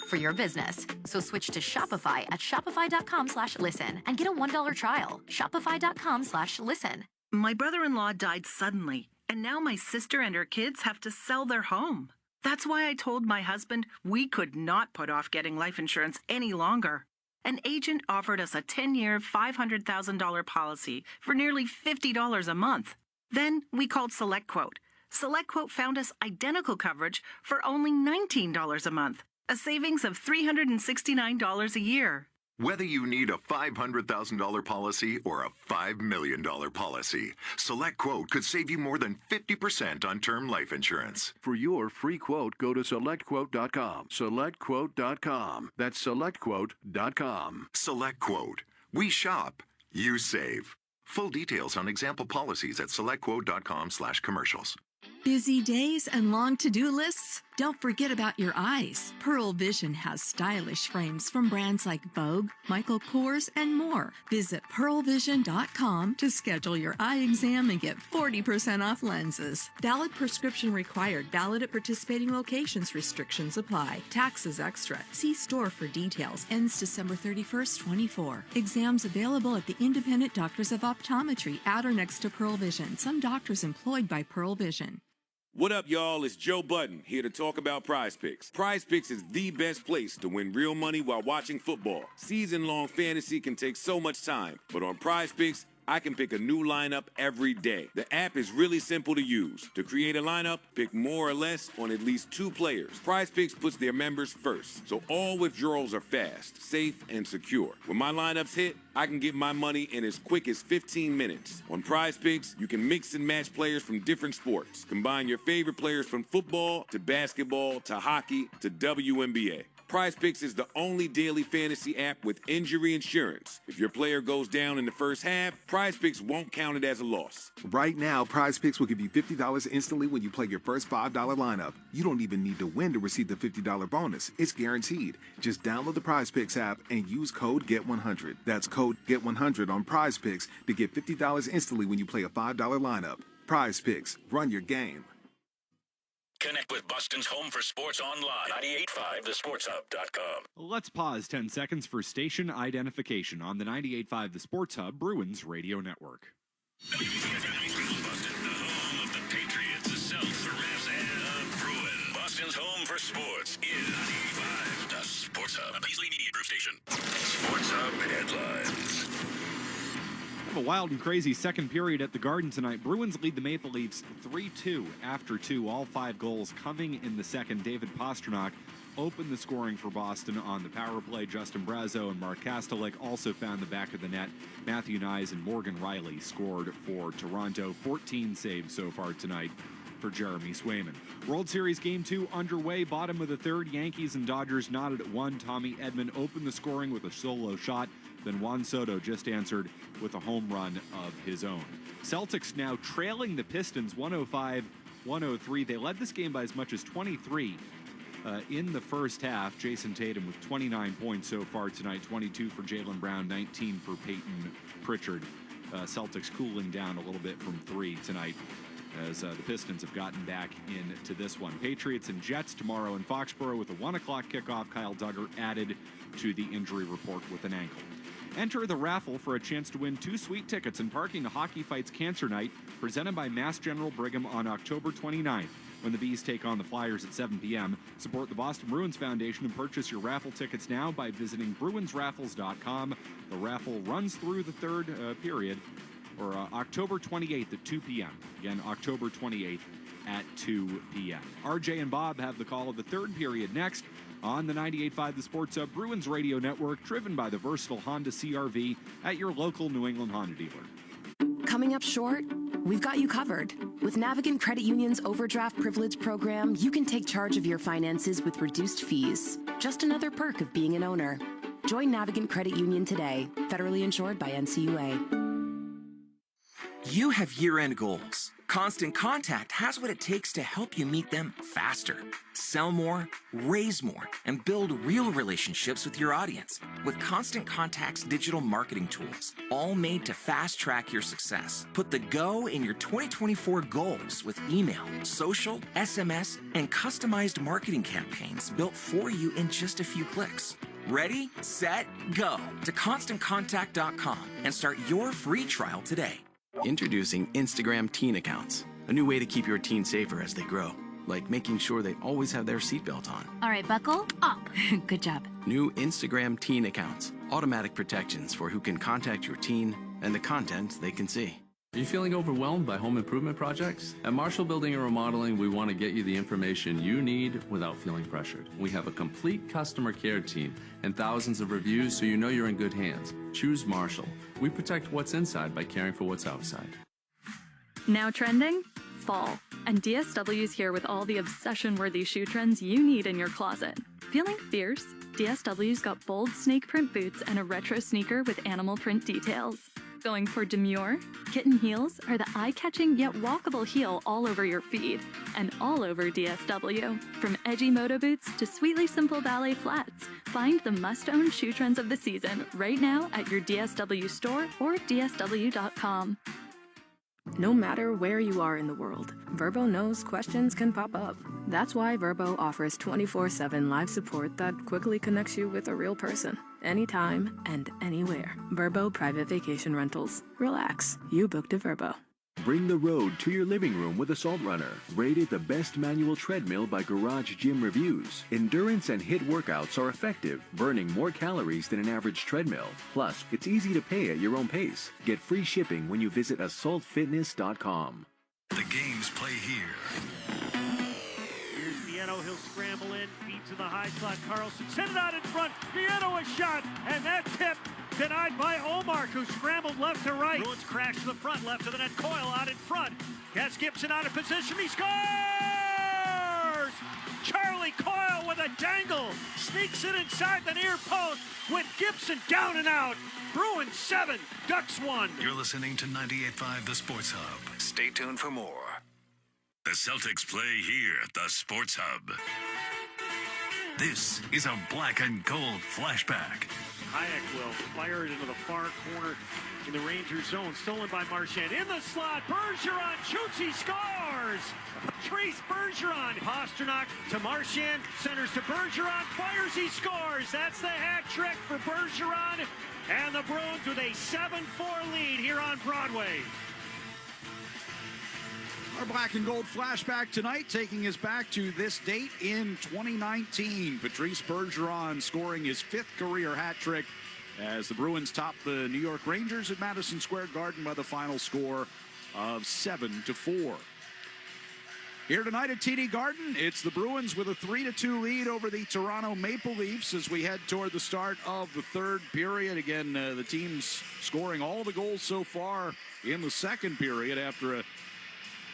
for your business. So switch to Shopify at shopify.com/listen and get a $1 trial. Shopify.com/listen. My brother-in-law died suddenly, and now my sister and her kids have to sell their home. That's why I told my husband we could not put off getting life insurance any longer. An agent offered us a 10-year, $500,000 policy for nearly $50 a month. Then we called SelectQuote. SelectQuote found us identical coverage for only $19 a month, a savings of $369 a year. Whether you need a $500,000 policy or a $5 million policy, SelectQuote could save you more than 50% on term life insurance. For your free quote, go to SelectQuote.com. SelectQuote.com. That's SelectQuote.com. SelectQuote. We shop, you save. Full details on example policies at SelectQuote.com/commercials. Busy days and long to-do lists? Don't forget about your eyes. Pearl Vision has stylish frames from brands like Vogue, Michael Kors, and more. Visit pearlvision.com to schedule your eye exam and get 40% off lenses. Valid prescription required. Valid at participating locations. Restrictions apply. Taxes extra. See store for details. Ends December 31st, 24. Exams available at the Independent Doctors of Optometry at or next to Pearl Vision. Some doctors employed by Pearl Vision. What up, y'all? It's Joe Budden here to talk about Prize Picks. Prize Picks is the best place to win real money while watching football. Season-long fantasy can take so much time, but on Prize Picks, I can pick a new lineup every day. The app is really simple to use. To create a lineup, pick more or less on at least 2 players. Prize Picks puts their members first, so all withdrawals are fast, safe, and secure. When my lineups hit, I can get my money in as quick as 15 minutes. On Prize Picks, you can mix and match players from different sports. Combine your favorite players from football to basketball to hockey to WNBA. Prize Picks is the only daily fantasy app with injury insurance. If your player goes down in the first half, Prize Picks won't count it as a loss. Right now, Prize Picks will give you $50 instantly when you play your first $5 lineup. You don't even need to win to receive the $50 bonus. It's guaranteed. Just download the Prize Picks app and use code GET100. That's code GET100 on Prize Picks to get $50 instantly when you play a $5 lineup. Prize Picks. Run your game. Connect with Boston's home for sports online. 98.5thesportshub.com. Let's pause 10 seconds for station identification on the 98.5 The Sports Hub Bruins Radio Network. Boston, the home of the Patriots, the South, the Rams, and the Bruins. Boston's home for sports is 98.5 The Sports Hub, a Paisley Media Group station. Sports Hub headlines. A wild and crazy second period at the Garden tonight. Bruins lead the Maple Leafs 3-2 after 2. All 5 goals coming in the second. David Pastrnak opened the scoring for Boston on the power play. Justin Brazeau and Mark Kastelik also found the back of the net. Matthew Nyes and Morgan Riley scored for Toronto. 14 saves so far tonight for Jeremy Swayman. World Series Game 2 underway. Bottom of the third. Yankees and Dodgers knotted at 1. Tommy Edman opened the scoring with a solo shot. Then Juan Soto just answered with a home run of his own. Celtics now trailing the Pistons 105-103. They led this game by as much as 23 in the first half. Jason Tatum with 29 points so far tonight. 22 for Jaylen Brown, 19 for Peyton Pritchard. Celtics cooling down a little bit from 3 tonight as the Pistons have gotten back into this one. Patriots and Jets tomorrow in Foxborough with a 1 o'clock kickoff. Kyle Duggar added to the injury report with an ankle. Enter the raffle for a chance to win 2 sweet tickets and parking to Hockey Fights Cancer Night, presented by Mass General Brigham on October 29th, when the Bees take on the Flyers at 7 p.m. Support the Boston Bruins Foundation and purchase your raffle tickets now by visiting BruinsRaffles.com. The raffle runs through the third period, or October 28th at 2 p.m. Again, October 28th at 2 p.m. RJ and Bob have the call of the third period next on the 98.5 The Sports Hub Bruins Radio Network, driven by the versatile Honda CR-V at your local New England Honda dealer. Coming up short? We've got you covered. With Navigant Credit Union's Overdraft Privilege program, you can take charge of your finances with reduced fees. Just another perk of being an owner. Join Navigant Credit Union today, federally insured by NCUA. You have year-end goals. Constant Contact has what it takes to help you meet them faster. Sell more, raise more, and build real relationships with your audience with Constant Contact's digital marketing tools, all made to fast-track your success. Put the go in your 2024 goals with email, social, SMS, and customized marketing campaigns built for you in just a few clicks. Ready, set, go to ConstantContact.com and start your free trial today. Introducing Instagram Teen Accounts, a new way to keep your teen safer as they grow, like making sure they always have their seatbelt on. All right, buckle up. Good job. New Instagram Teen Accounts, automatic protections for who can contact your teen and the content they can see. Are you feeling overwhelmed by home improvement projects? At Marshall Building and Remodeling, we want to get you the information you need without feeling pressured. We have a complete customer care team and thousands of reviews, so you know you're in good hands. Choose Marshall. We protect what's inside by caring for what's outside. Now trending? Fall. And DSW's here with all the obsession-worthy shoe trends you need in your closet. Feeling fierce? DSW's got bold snake print boots and a retro sneaker with animal print details. Going for demure? Kitten heels are the eye-catching yet walkable heel all over your feet and all over DSW. From edgy moto boots to sweetly simple ballet flats, find the must-own shoe trends of the season right now at your DSW store or DSW.com. No matter where you are in the world, Verbo knows questions can pop up. That's why Verbo offers 24/7 live support that quickly connects you with a real person, anytime and anywhere. Verbo Private Vacation Rentals. Relax, you booked a Verbo. Bring the road to your living room with Assault Runner, rated the best manual treadmill by Garage Gym Reviews. Endurance and HIIT workouts are effective, burning more calories than an average treadmill. Plus, it's easy to pay at your own pace. Get free shipping when you visit AssaultFitness.com. The games play here. Here's Vienno. He'll scramble in, feed to the high slot. Carlson sent it out in front. Vienno a shot, and that tip denied by Omar, who scrambled left to right. Bruins crash to the front, left of the net. Coyle out in front. Gets Gibson out of position. He scores! Charlie Coyle with a dangle. Sneaks it inside the near post with Gibson down and out. Bruins 7, Ducks 1. You're listening to 98.5 The Sports Hub. Stay tuned for more. The Celtics play here at the Sports Hub. This is a black and gold flashback. Hayek will fire it into the far corner in the Rangers zone. Stolen by Marchand. In the slot, Bergeron shoots, he scores! Trace Bergeron. Pastrnak to Marchand, centers to Bergeron, fires, he scores! That's the hat trick for Bergeron, and the Bruins with a 7-4 lead here on Broadway. Our black and gold flashback tonight, taking us back to this date in 2019. Patrice Bergeron scoring his 5th career hat trick as the Bruins top the New York Rangers at Madison Square Garden by the final score of 7-4. Here tonight at TD Garden, it's the Bruins with a 3-2 lead over the Toronto Maple Leafs as we head toward the start of the 3rd period. Again, the team's scoring all the goals so far in the 2nd period after a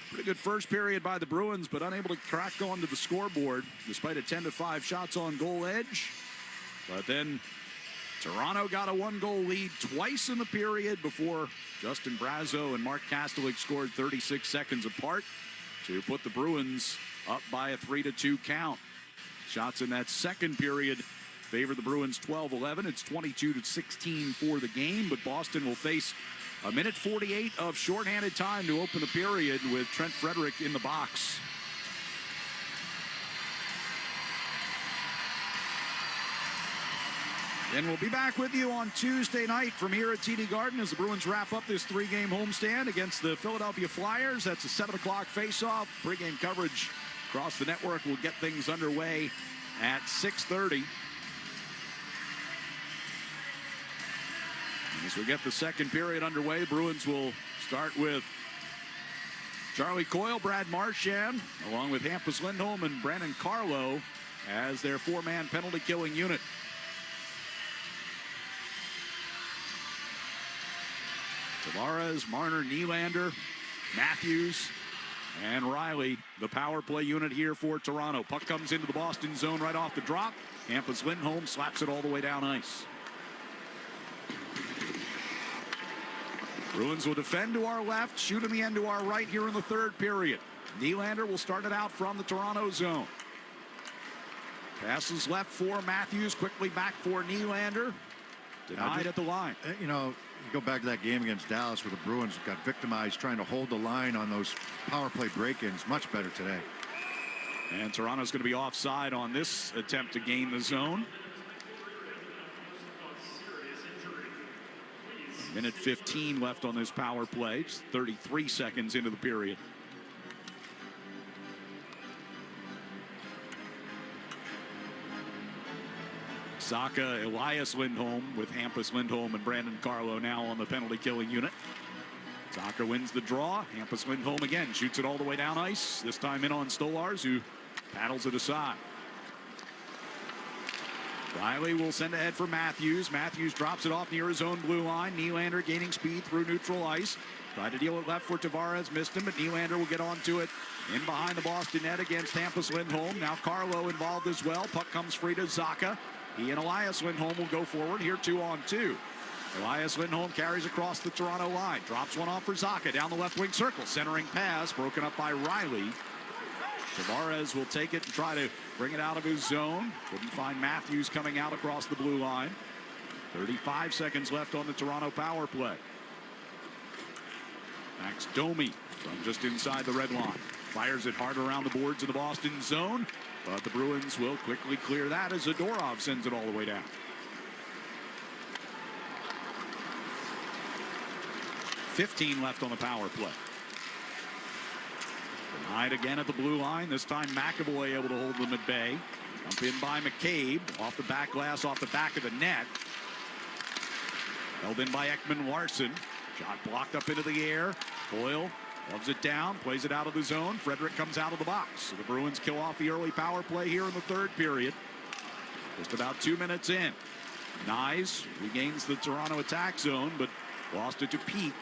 pretty good first period by the Bruins, but unable to crack onto the scoreboard despite a 10-5 shots on goal edge. But then Toronto got a 1-goal lead twice in the period before Justin Brazeau and Mark Kastelik scored 36 seconds apart to put the Bruins up by a 3-2 count. Shots in that 2nd period favor the Bruins 12-11. It's 22-16 for the game, but Boston will face a minute 48 of shorthanded time to open the period with Trent Frederick in the box. And we'll be back with you on Tuesday night from here at TD Garden as the Bruins wrap up this 3-game homestand against the Philadelphia Flyers. That's a 7 o'clock face-off. Pre-game coverage across the network will get things underway at 6:30. As we get the 2nd period underway, the Bruins will start with Charlie Coyle, Brad Marchand, along with Hampus Lindholm and Brandon Carlo as their 4-man penalty-killing unit. Tavares, Marner, Nylander, Matthews, and Riley, the power play unit here for Toronto. Puck comes into the Boston zone right off the drop. Hampus Lindholm slaps it all the way down ice. Bruins will defend to our left, shoot in the end to our right here in the third period. Nylander will start it out from the Toronto zone. Passes left for Matthews, quickly back for Nylander. Denied at the line. You know, you go back to that game against Dallas where the Bruins got victimized trying to hold the line on those power play break-ins. Much better today. And Toronto's going to be offside on this attempt to gain the zone. Minute 15 left on this power play. Just 33 seconds into the period. Saka, Elias Lindholm with Hampus Lindholm and Brandon Carlo now on the penalty killing unit. Saka wins the draw. Hampus Lindholm again shoots it all the way down ice. This time in on Stolars, who paddles it aside. Riley will send ahead for Matthews. Matthews drops it off near his own blue line. Nylander gaining speed through neutral ice. Tried to deal it left for Tavares, missed him, but Nylander will get onto it in behind the Boston net against Hampus Lindholm. Now Carlo involved as well. Puck comes free to Zacha. He and Elias Lindholm will go forward here 2-on-2. Elias Lindholm carries across the Toronto line. Drops one off for Zacha down the left wing circle. Centering pass broken up by Riley. Tavares will take it and try to bring it out of his zone. Couldn't find Matthews coming out across the blue line. 35 seconds left on the Toronto power play. Max Domi from just inside the red line. Fires it hard around the boards in the Boston zone. But the Bruins will quickly clear that as Zadorov sends it all the way down. 15 left on the power play. Denied again at the blue line. This time McAvoy able to hold them at bay. Dump in by McCabe. Off the back glass, off the back of the net. Held in by Ekman Larson. Shot blocked up into the air. Boyle loves it down, plays it out of the zone. Frederick comes out of the box. So the Bruins kill off the early power play here in the third period. Just about 2 minutes in. Nyes regains the Toronto attack zone, but lost it to Peak,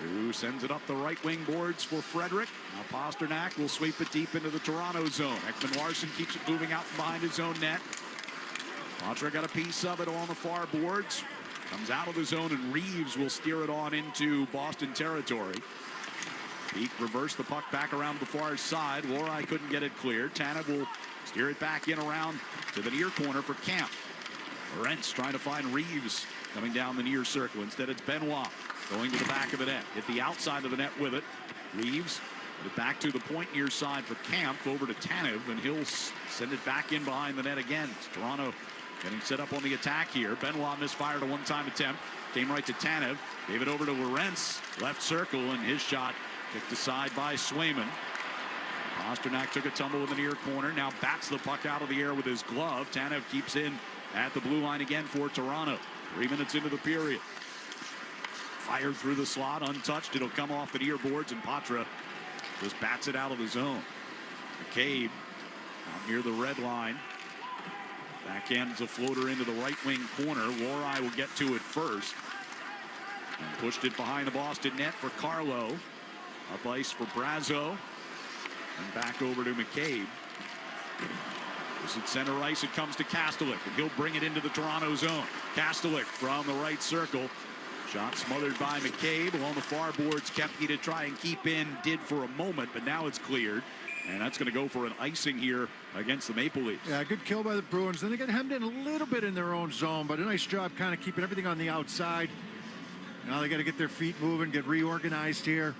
who sends it up the right wing boards for Frederick. Now Pasternak will sweep it deep into the Toronto zone. Ekman Larson keeps it moving out from behind his own net. Patra got a piece of it on the far boards. Comes out of the zone, and Reeves will steer it on into Boston territory. Peak reversed the puck back around the far side. Lorai couldn't get it cleared. Tanev will steer it back in around to the near corner for Camp. Lorentz trying to find Reeves coming down the near circle. Instead, it's Benoit going to the back of the net. Hit the outside of the net with it. Reeves put it back to the point near side for Camp. Over to Tanev, and he'll send it back in behind the net again. It's Toronto getting set up on the attack here. Benoit misfired a one-time attempt. Came right to Tanev. Gave it over to Lorentz. Left circle, and his shot kicked aside by Swayman. Pasternak took a tumble in the near corner. Now bats the puck out of the air with his glove. Tanev keeps in at the blue line again for Toronto. 3 minutes into the period. Fired through the slot, untouched. It'll come off the near boards, and Patra just bats it out of the zone. McCabe out near the red line. Backhands a floater into the right wing corner. Lorai will get to it first. And pushed it behind the Boston net for Carlo. Up ice for Brazo. And back over to McCabe. This is center ice. It comes to Kastelik, and he'll bring it into the Toronto zone. Kastelik from the right circle. Shot smothered by McCabe along the far boards. Kepke to try and keep in. Did for a moment, but now it's cleared. And that's going to go for an icing here against the Maple Leafs. Yeah, good kill by the Bruins. Then they get hemmed in a little bit in their own zone, but a nice job kind of keeping everything on the outside. Now they got to get their feet moving, get reorganized here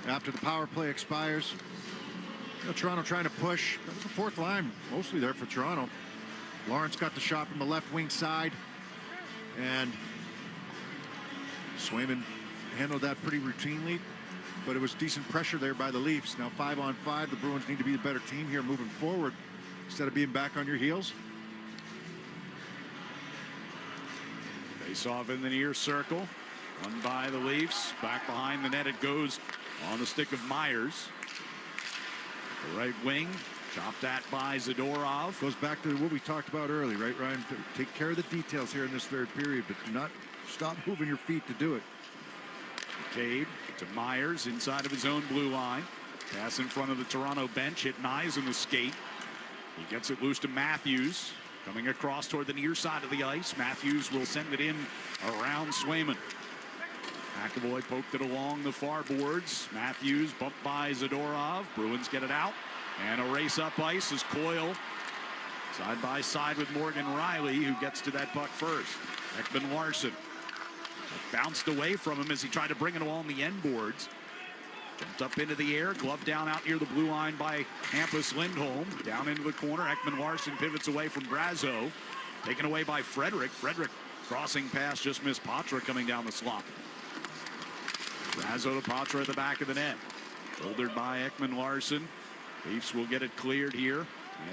after the power play expires. You know, Toronto trying to push. That was the fourth line, mostly there for Toronto. Lawrence got the shot from the left wing side, and Swayman handled that pretty routinely, but it was decent pressure there by the Leafs. Now 5-on-5, the Bruins need to be the better team here moving forward instead of being back on your heels. Face off in the near circle. Won by the Leafs. Back behind the net it goes on the stick of Myers. The right wing. Chopped at by Zadorov. Goes back to what we talked about earlier, right, Ryan? Take care of the details here in this third period, but do not stop moving your feet to do it. McCabe to Myers inside of his own blue line. Pass in front of the Toronto bench. Hit Nyes in the skate. He gets it loose to Matthews. Coming across toward the near side of the ice. Matthews will send it in around Swayman. McAvoy poked it along the far boards. Matthews bumped by Zadorov. Bruins get it out. And a race up ice is Coyle. Side by side with Morgan Riley, who gets to that puck first. Ekman Larson bounced away from him as he tried to bring it along the end boards. Jumped up into the air, glove down out near the blue line by Hampus Lindholm. Down into the corner, Ekman Larson pivots away from Brazo. Taken away by Frederick. Frederick crossing pass, just missed Patra coming down the slot. Brazo to Patra at the back of the net. Shouldered by Ekman Larson. Leafs will get it cleared here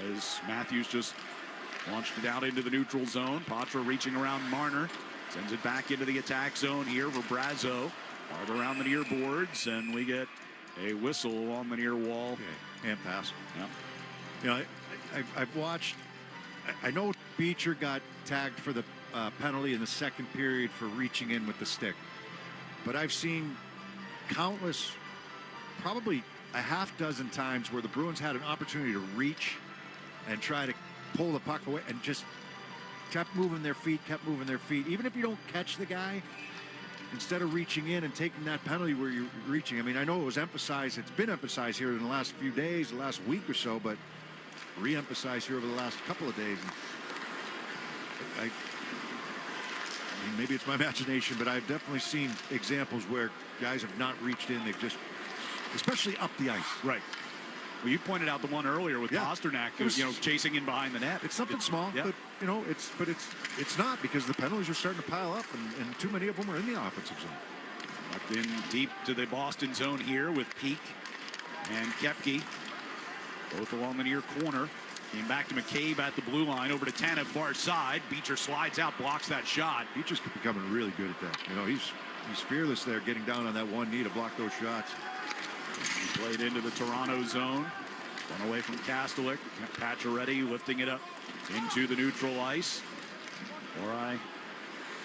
as Matthews just launched it out into the neutral zone. Patra reaching around Marner. Sends it back into the attack zone here for Brazo. Hard around the near boards, and we get a whistle on the near wall. Okay. Hand pass. Yeah. You know, I've watched. I know Beecher got tagged for the penalty in the second period for reaching in with the stick, but I've seen countless, probably a half dozen times where the Bruins had an opportunity to reach and try to pull the puck away and just kept moving their feet. Even if you don't catch the guy, instead of reaching in and taking that penalty where you're reaching. I mean, I know it was emphasized. It's been emphasized here in the last few days, the last week or so, but re-emphasized here over the last couple of days. And I mean, maybe it's my imagination, but I've definitely seen examples where guys have not reached in. They've just, especially up the ice. Right. Well, you pointed out the one earlier with Pasternak, you know, chasing in behind the net. It's something small, but you know, it's not, because the penalties are starting to pile up, and too many of them are in the offensive zone. Tucked in deep to the Boston zone here with Peak and Koepke, both along the near corner. Came back to McCabe at the blue line, over to Tanev far side. Beecher slides out, blocks that shot. Beecher's becoming really good at that. You know, he's fearless there, getting down on that one knee to block those shots. He played into the Toronto zone. One away from Kastelik. Pacioretty lifting it up into the neutral ice. Morai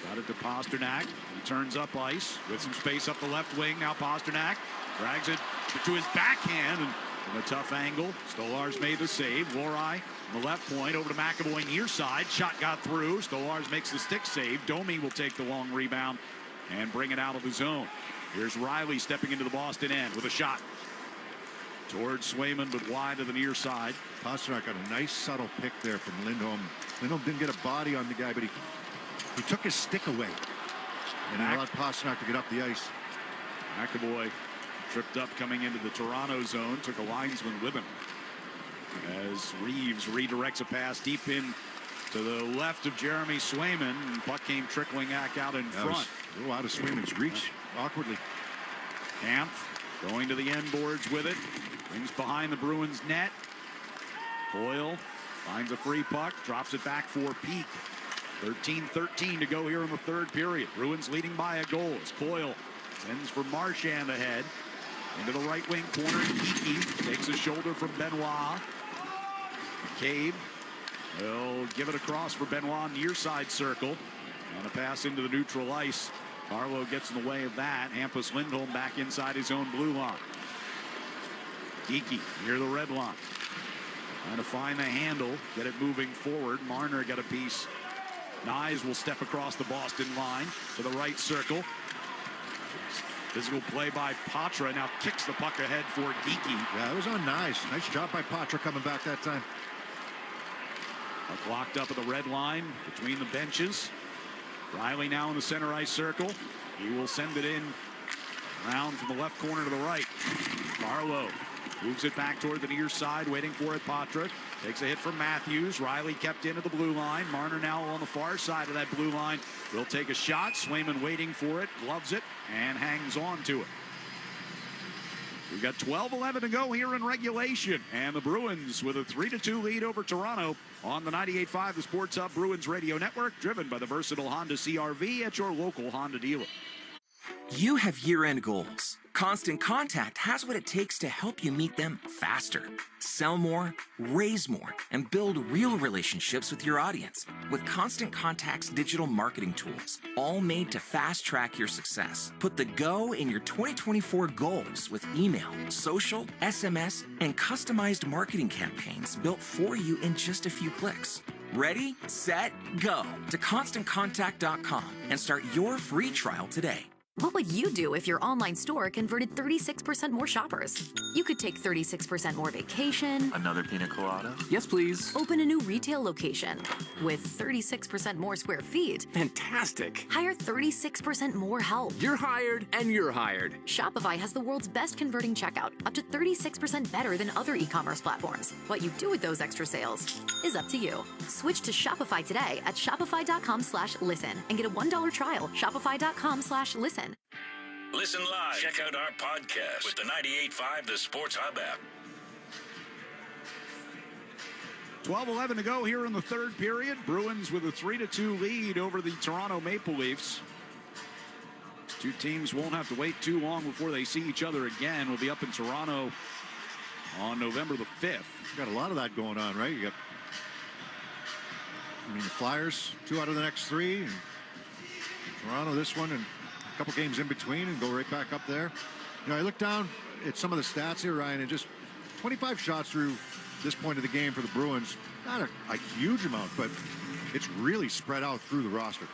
got it to Pasternak. He turns up ice with some space up the left wing. Now Pasternak drags it to his backhand, and from a tough angle, Stolarz made the save. Morai on the left point over to McAvoy near side. Shot got through. Stolarz makes the stick save. Domi will take the long rebound and bring it out of the zone. Here's Riley stepping into the Boston end with a shot towards Swayman, but wide to the near side. Pasternak got a nice subtle pick there from Lindholm. Lindholm didn't get a body on the guy, but he took his stick away and allowed Pasternak to get up the ice. McAvoy tripped up coming into the Toronto zone, took a linesman with him as Reeves redirects a pass deep in to the left of Jeremy Swayman, and puck came trickling back out in front. A little out of Swayman's reach, awkwardly. Kampf going to the end boards with it. Brings behind the Bruins net. Coyle finds a free puck, drops it back for Peak. 13-13 to go here in the third period. Bruins leading by a goal as Coyle sends for Marchand ahead. Into the right wing corner, Kiki takes a shoulder from Benoit. McCabe will give it across for Benoit near side circle. And a pass into the neutral ice. Carlo gets in the way of that. Hampus Lindholm back inside his own blue line. Geeky near the red line. Trying to find the handle, get it moving forward. Marner got a piece. Nyes will step across the Boston line to the right circle. Physical play by Patra, now kicks the puck ahead for Geeky. Yeah, it was on Nyes. Nice job by Patra coming back that time. Puck locked up at the red line between the benches. Riley now in the center ice circle. He will send it in around from the left corner to the right. Carlo moves it back toward the near side, waiting for it. Patra takes a hit from Matthews. Riley kept in at the blue line. Marner now on the far side of that blue line. Will take a shot. Swayman waiting for it, gloves it, and hangs on to it. We've got 12-11 to go here in regulation. And the Bruins with a 3-2 lead over Toronto on the 98.5 The Sports Hub Bruins Radio Network, driven by the versatile Honda CR-V at your local Honda dealer. You have year-end goals. Constant Contact has what it takes to help you meet them faster. Sell more, raise more, and build real relationships with your audience with Constant Contact's digital marketing tools, all made to fast-track your success. Put the go in your 2024 goals with email, social, SMS, and customized marketing campaigns built for you in just a few clicks. Ready, set, go to ConstantContact.com and start your free trial today. What would you do if your online store converted 36% more shoppers? You could take 36% more vacation. Another pina colada? Yes, please. Open a new retail location with 36% more square feet. Fantastic. Hire 36% more help. You're hired and you're hired. Shopify has the world's best converting checkout, up to 36% better than other e-commerce platforms. What you do with those extra sales is up to you. Switch to Shopify today at shopify.com/listen and get a $1 trial. Shopify.com/listen. Listen live. Check out our podcast with the 98.5 The Sports Hub app. 12:11 to go here in the third period. Bruins with a 3-2 lead over the Toronto Maple Leafs. Two teams won't have to wait too long before they see each other again. We'll be up in Toronto on November the 5th. Got a lot of that going on, right? You got, the Flyers, 2 out of the next 3. And Toronto, this one, and a couple games in between, and go right back up there. I look down at some of the stats here, Ryan, and just 25 shots through this point of the game for the Bruins. Not a huge amount, but it's really spread out through the roster.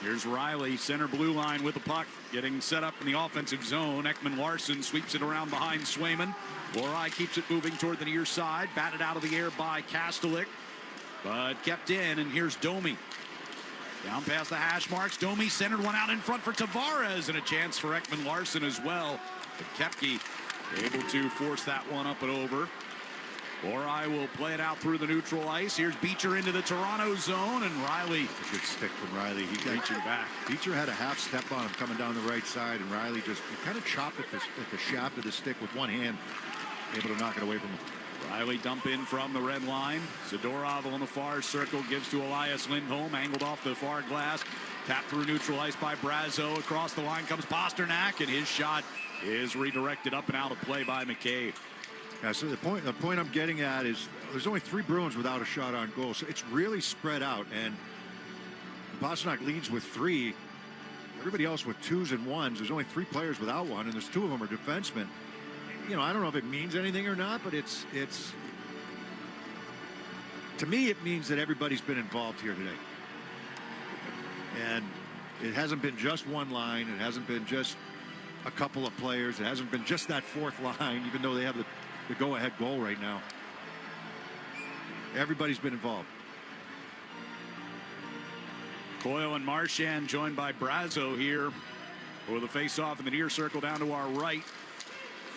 Here's Riley, center blue line with the puck, getting set up in the offensive zone. Ekman-Larsson sweeps it around behind Swayman. Lorai keeps it moving toward the near side, batted out of the air by Kastelik, but kept in, and here's Domi. Down past the hash marks, Domi centered one out in front for Tavares, and a chance for Ekman-Larsson as well. But Koepke able to force that one up and over. Lorai will play it out through the neutral ice. Here's Beecher into the Toronto zone, and Riley. A good stick from Riley. He got reaching back. Beecher had a half step on him coming down the right side, and Riley just kind of chopped at the shaft of the stick with one hand, able to knock it away from him. Riley dump in from the red line. Zadorov on the far circle gives to Elias Lindholm, angled off the far glass. Tapped through neutral ice by Brazeau. Across the line comes Pasternak, and his shot is redirected up and out of play by McCabe. Yeah, so the point I'm getting at is there's only 3 Bruins without a shot on goal, so it's really spread out, and Pasternak leads with 3. Everybody else with 2s and 1s. There's only 3 players without one, and there's 2 of them are defensemen. I don't know if it means anything or not, but it's to me it means that everybody's been involved here today, and it hasn't been just one line. It hasn't been just a couple of players. It hasn't been just that 4th line, even though they have the go-ahead goal right now. Everybody's been involved. Coyle and Marchand joined by Brazeau here for the face-off in the near circle down to our right.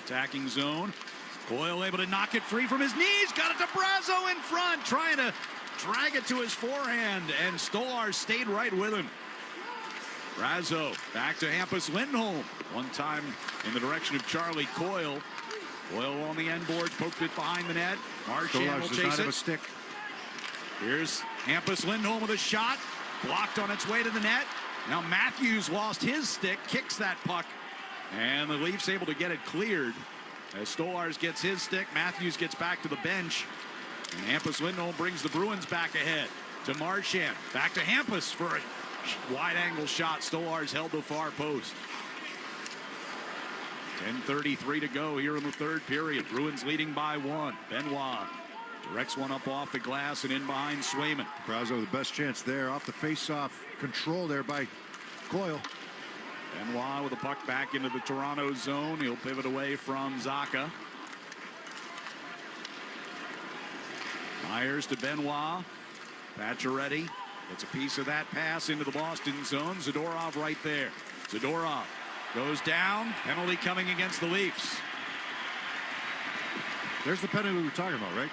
Attacking zone. Coyle able to knock it free from his knees. Got it to Brazeau in front, trying to drag it to his forehand, and Stolarz stayed right with him. Brazeau back to Hampus Lindholm. One time in the direction of Charlie Coyle. Coyle on the end boards, poked it behind the net. Marchand will chase it. A stick. Here's Hampus Lindholm with a shot. Blocked on its way to the net. Now Matthews lost his stick, kicks that puck, and the Leafs able to get it cleared. As Stolarz gets his stick, Matthews gets back to the bench, and Hampus Lindholm brings the Bruins back ahead to Marchand. Back to Hampus for a wide-angle shot. Stolarz held the far post. 10:33 to go here in the third period. Bruins leading by 1. Benoit directs one up off the glass and in behind Swayman. Brazeau, the best chance there off the face-off control there by Coyle. Benoit with the puck back into the Toronto zone. He'll pivot away from Zacha. Myers to Benoit. Pacioretty gets a piece of that pass into the Boston zone. Zadorov right there. Zadorov goes down. Penalty coming against the Leafs. There's the penalty we were talking about, right?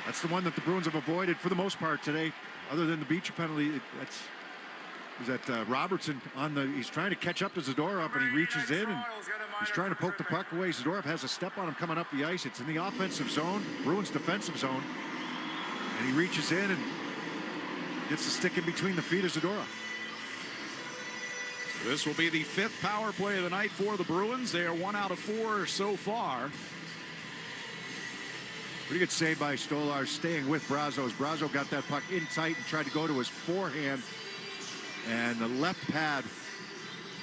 That's the one that the Bruins have avoided for the most part today. Other than the Beecher penalty, Robertson he's trying to catch up to Zadorov, and he reaches in and he's trying to poke the puck away. Zadorov has a step on him coming up the ice. It's in the offensive zone, Bruins defensive zone, and he reaches in and gets the stick in between the feet of Zadorov. This will be the 5th power play of the night for the Bruins. They are 1 out of 4 so far. Pretty good save by Stolarz, staying with Brazo as Brazo got that puck in tight and tried to go to his forehand. And the left pad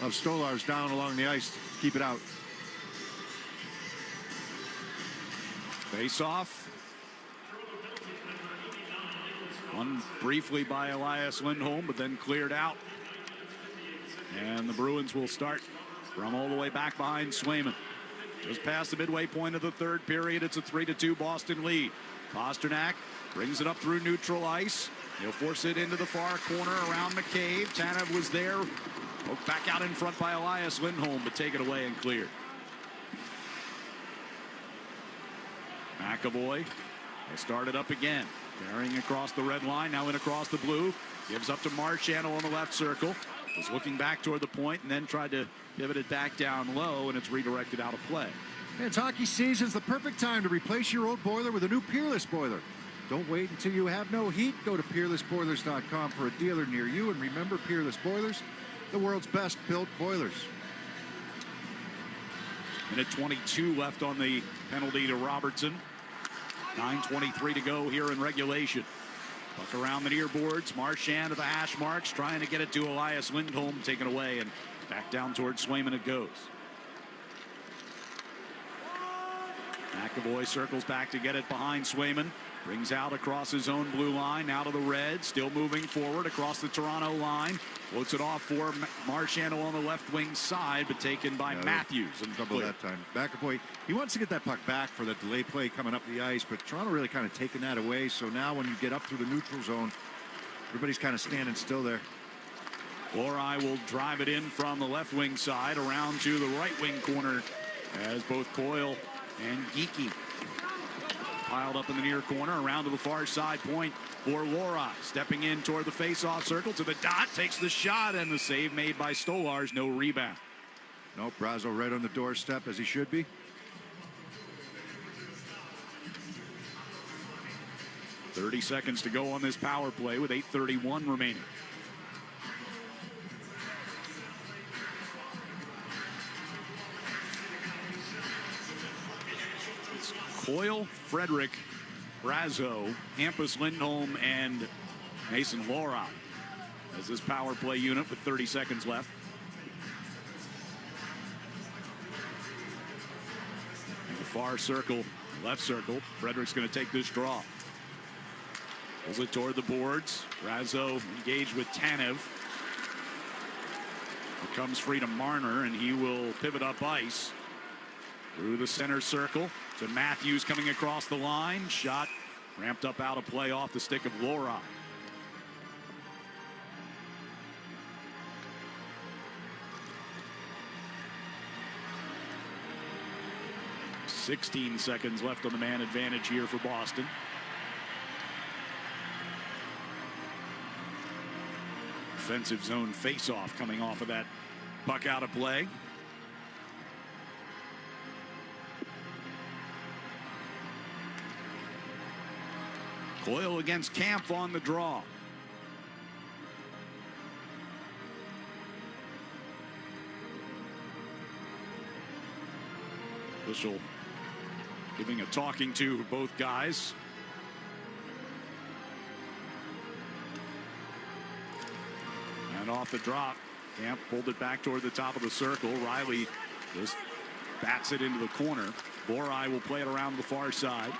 of Stolarz down along the ice to keep it out. Face off. Won briefly by Elias Lindholm, but then cleared out. And the Bruins will start from all the way back behind Swayman. Just past the midway point of the 3rd period, it's a 3-2 Boston lead. Pastrnak brings it up through neutral ice. He'll force it into the far corner around McCabe. Tanev was there. Poked back out in front by Elias Lindholm, but taken away and cleared. McAvoy will start it up again. Carrying across the red line, now in across the blue. Gives up to Marchand on the left circle. Was looking back toward the point and then tried to pivot it back down low, and it's redirected out of play. It's hockey season's the perfect time to replace your old boiler with a new Peerless boiler. Don't wait until you have no heat. Go to peerlessboilers.com for a dealer near you. And remember, Peerless Boilers, the world's best built boilers. Minute 22 left on the penalty to Robertson. 9:23 to go here in regulation. Puck around the near boards. Marchand to the hash marks, trying to get it to Elias Lindholm, taken away, and back down towards Swayman it goes. McAvoy circles back to get it behind Swayman. Brings out across his own blue line, now to the red, still moving forward across the Toronto line. Floats it off for Marchand on the left wing side, but taken by Matthews. And trouble that time. McAvoy, he wants to get that puck back for the delay play coming up the ice, but Toronto really kind of taking that away. So now when you get up through the neutral zone, everybody's kind of standing still there. Lorai will drive it in from the left wing side around to the right wing corner as both Coyle and Geeky piled up in the near corner, around to the far side point for Lorai. Stepping in toward the face-off circle to the dot, takes the shot, and the save made by Stolarz. No rebound. Nope, Brazo right on the doorstep, as he should be. .30 seconds to go on this power play with 8:31 remaining. Coyle, Frederick, Brazo, Hampus Lindholm, and Mason Lorai as this power play unit with 30 seconds left. In the far circle, left circle, Frederick's going to take this draw. Pulls it toward the boards. Brazo engaged with Tanev. It comes free to Marner, and he will pivot up ice through the center circle to Matthews coming across the line. Shot ramped up out of play off the stick of Lorai. .16 seconds left on the man advantage here for Boston. Offensive zone face-off coming off of that puck out of play. Coyle against Camp on the draw. Official giving a talking to both guys. And off the drop, Camp pulled it back toward the top of the circle. Riley just bats it into the corner. Lorai will play it around the far side.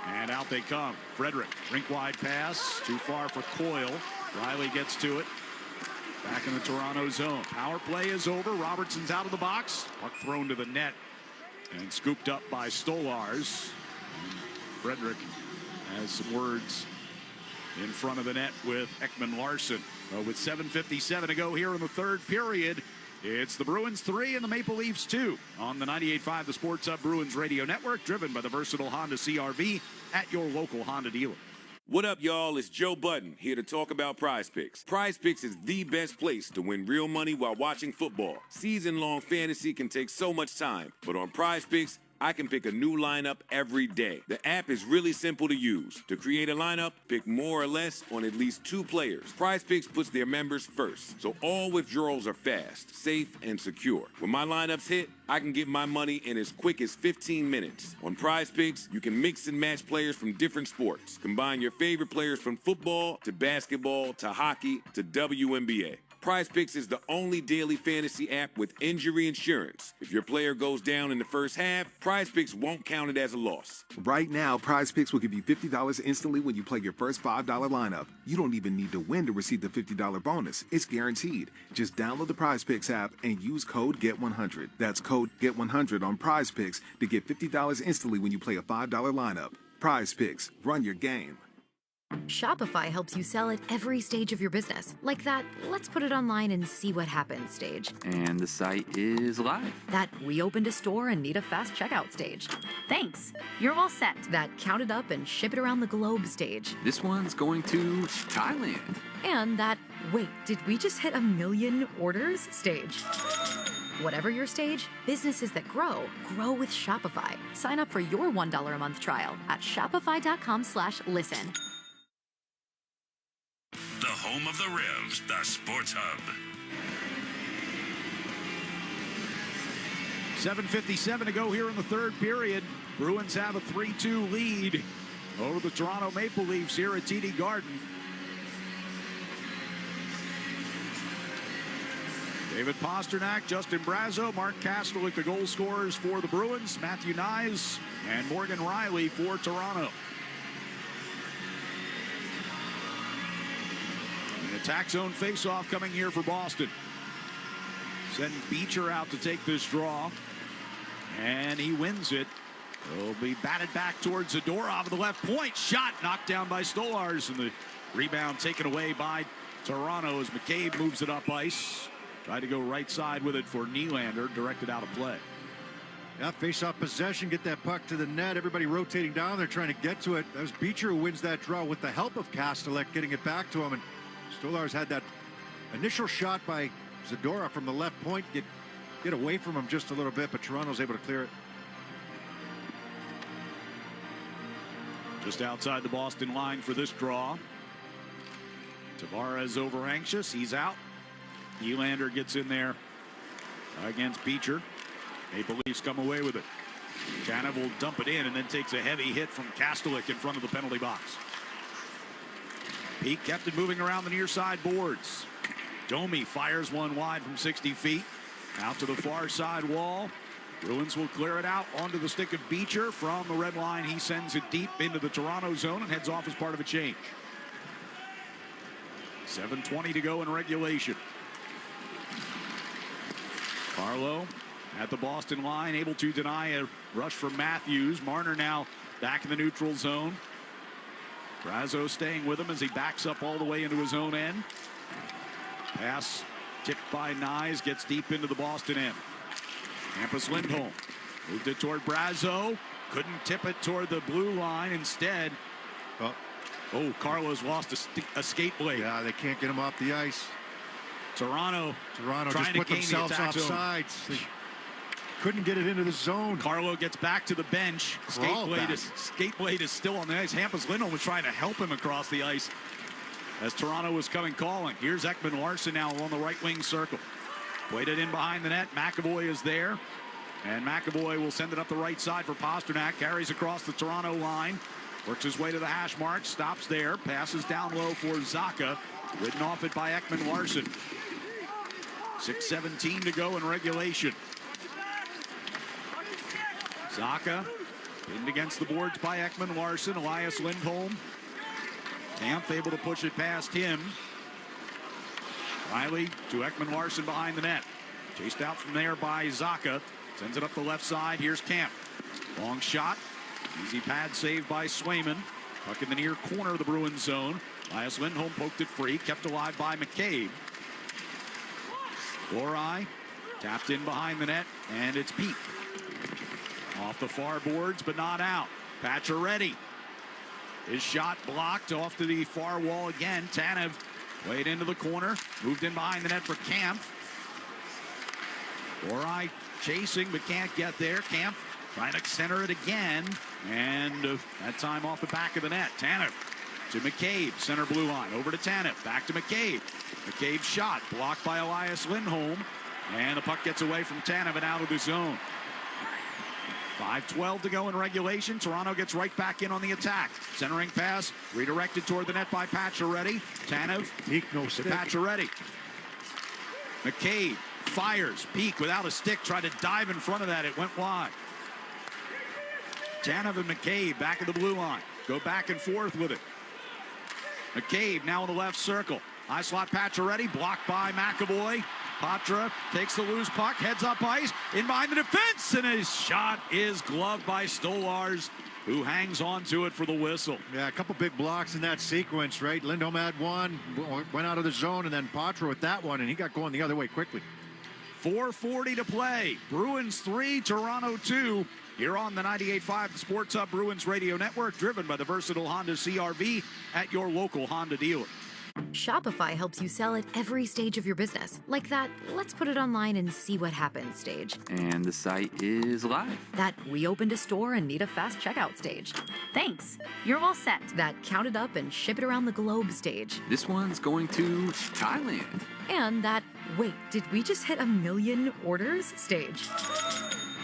And out they come. Frederick, rink-wide pass. Too far for Coyle. Riley gets to it. Back in the Toronto zone. Power play is over. Robertson's out of the box. Puck thrown to the net. And scooped up by Stolarz. Frederick has some words in front of the net with Ekman Larson. With 7:57 to go here in the 3rd period. It's the Bruins 3 and the Maple Leafs 2 on the 98.5 The Sports Hub Bruins Radio Network, driven by the versatile Honda CR-V at your local Honda dealer. What up, y'all? It's Joe Budden here to talk about Prize Picks. Prize Picks is the best place to win real money while watching football. Season-long fantasy can take so much time, but on Prize Picks, I can pick a new lineup every day. The app is really simple to use. To create a lineup, pick more or less on at least 2 players. PrizePicks puts their members first, so all withdrawals are fast, safe, and secure. When my lineups hit, I can get my money in as quick as 15 minutes. On PrizePicks, you can mix and match players from different sports. Combine your favorite players from football to basketball to hockey to WNBA. PrizePicks is the only daily fantasy app with injury insurance. If your player goes down in the first half, PrizePicks won't count it as a loss. Right now, PrizePicks will give you $50 instantly when you play your first $5 lineup. You don't even need to win to receive the $50 bonus. It's guaranteed. Just download the PrizePicks app and use code GET100. That's code GET100 on PrizePicks to get $50 instantly when you play a $5 lineup. PrizePicks, run your game. Shopify helps you sell at every stage of your business. Like that, let's put it online and see what happens stage. And the site is live. That we opened a store and need a fast checkout stage. Thanks. You're all set. That count it up and ship it around the globe stage. This one's going to Thailand. And that, wait, did we just hit 1 million orders stage? Whatever your stage, businesses that grow with Shopify. Sign up for your $1 a month trial at shopify.com/listen. The home of the Revs, the Sports Hub. 7:57 to go here in the third period. Bruins have a 3-2 lead over the Toronto Maple Leafs here at TD Garden. David Pastrnak, Justin Brazeau, Mark Kastelik, the goal scorers for the Bruins, Matthew Nyes, and Morgan Rielly for Toronto. An attack zone faceoff coming here for Boston. Send Beecher out to take this draw, and he wins it. It'll be batted back towards Zadorov at the left point. Shot knocked down by Stolars, and the rebound taken away by Toronto as McCabe moves it up ice. Tried to go right side with it for Nylander, directed out of play. Yeah, face-off possession, get that puck to the net. Everybody rotating down there trying to get to it. That was Beecher who wins that draw with the help of Kastelik getting it back to him. And Stolars had that initial shot by Zadorov from the left point. Get away from him just a little bit, but Toronto's able to clear it. Just outside the Boston line for this draw. Tavares over anxious. He's out. Nylander gets in there against Beecher. Maple Leafs come away with it. Jani will dump it in and then takes a heavy hit from Kastelik in front of the penalty box. Peake kept it moving around the near side boards. Domi fires one wide from 60 feet. Out to the far side wall. Bruins will clear it out onto the stick of Beecher. From the red line, he sends it deep into the Toronto zone and heads off as part of a change. 7:20 to go in regulation. Carlo at the Boston line, able to deny a rush from Matthews. Marner now back in the neutral zone. Brazeau staying with him as he backs up all the way into his own end. Pass tipped by Nyes, gets deep into the Boston end. Hampus Lindholm moved it toward Brazeau. Couldn't tip it toward the blue line. Instead, Carlo's lost a skate blade. Yeah, they can't get him off the ice. Toronto just put themselves offside. They couldn't get it into the zone. Carlo gets back to the bench. Skate blade is still on the ice. Hampus Lindholm was trying to help him across the ice as Toronto was coming calling. Here's Ekman Larsson now on the right wing circle. Played it in behind the net. McAvoy is there. And McAvoy will send it up the right side for Pastrnak. Carries across the Toronto line. Works his way to the hash mark. Stops there. Passes down low for Zacha. Ridden off it by Ekman Larsson. 6:17 to go in regulation. Zacha pinned against the boards by Ekman Larsson. Elias Lindholm. Camp able to push it past him. Rielly to Ekman Larsson behind the net. Chased out from there by Zacha. Sends it up the left side. Here's Camp. Long shot. Easy pad save by Swayman. Puck in the near corner of the Bruins zone. Elias Lindholm poked it free. Kept alive by McCabe. Gorai tapped in behind the net. And it's Peake. Off the far boards, but not out. Pacioretty. His shot blocked off to the far wall again. Tanev played into the corner. Moved in behind the net for Camp. Gorai chasing, but can't get there. Camp Trying to center it again. And that time off the back of the net. Tanev to McCabe. Center blue line. Over to Tanev. Back to McCabe. McCabe's shot blocked by Elias Lindholm. And the puck gets away from Tanev and out of the zone. 5:12 to go in regulation. Toronto gets right back in on the attack. Centering pass redirected toward the net by Pacioretty. Tanev to Pacioretty. McCabe fires. Peak without a stick. Tried to dive in front of that. It went wide. Tanev and McCabe back in the blue line. Go back and forth with it. McCabe now in the left circle. High slot Pacioretty. Blocked by McAvoy. Patra takes the loose puck, heads up ice, in behind the defense, and his shot is gloved by Stolars, who hangs on to it for the whistle. Yeah, a couple big blocks in that sequence, right? Lindholm had one, went out of the zone, and then Patra with that one, and he got going the other way quickly. 4:40 to play. Bruins 3, Toronto 2. Here on the 98.5 Sports Hub Bruins Radio Network, driven by the versatile Honda CR-V at your local Honda dealer. Shopify helps you sell at every stage of your business. Like that, let's put it online and see what happens stage. And the site is live. That we opened a store and need a fast checkout stage. Thanks. You're all set. That count it up and ship it around the globe stage. This one's going to Thailand. And that, wait, did we just hit 1 million orders stage?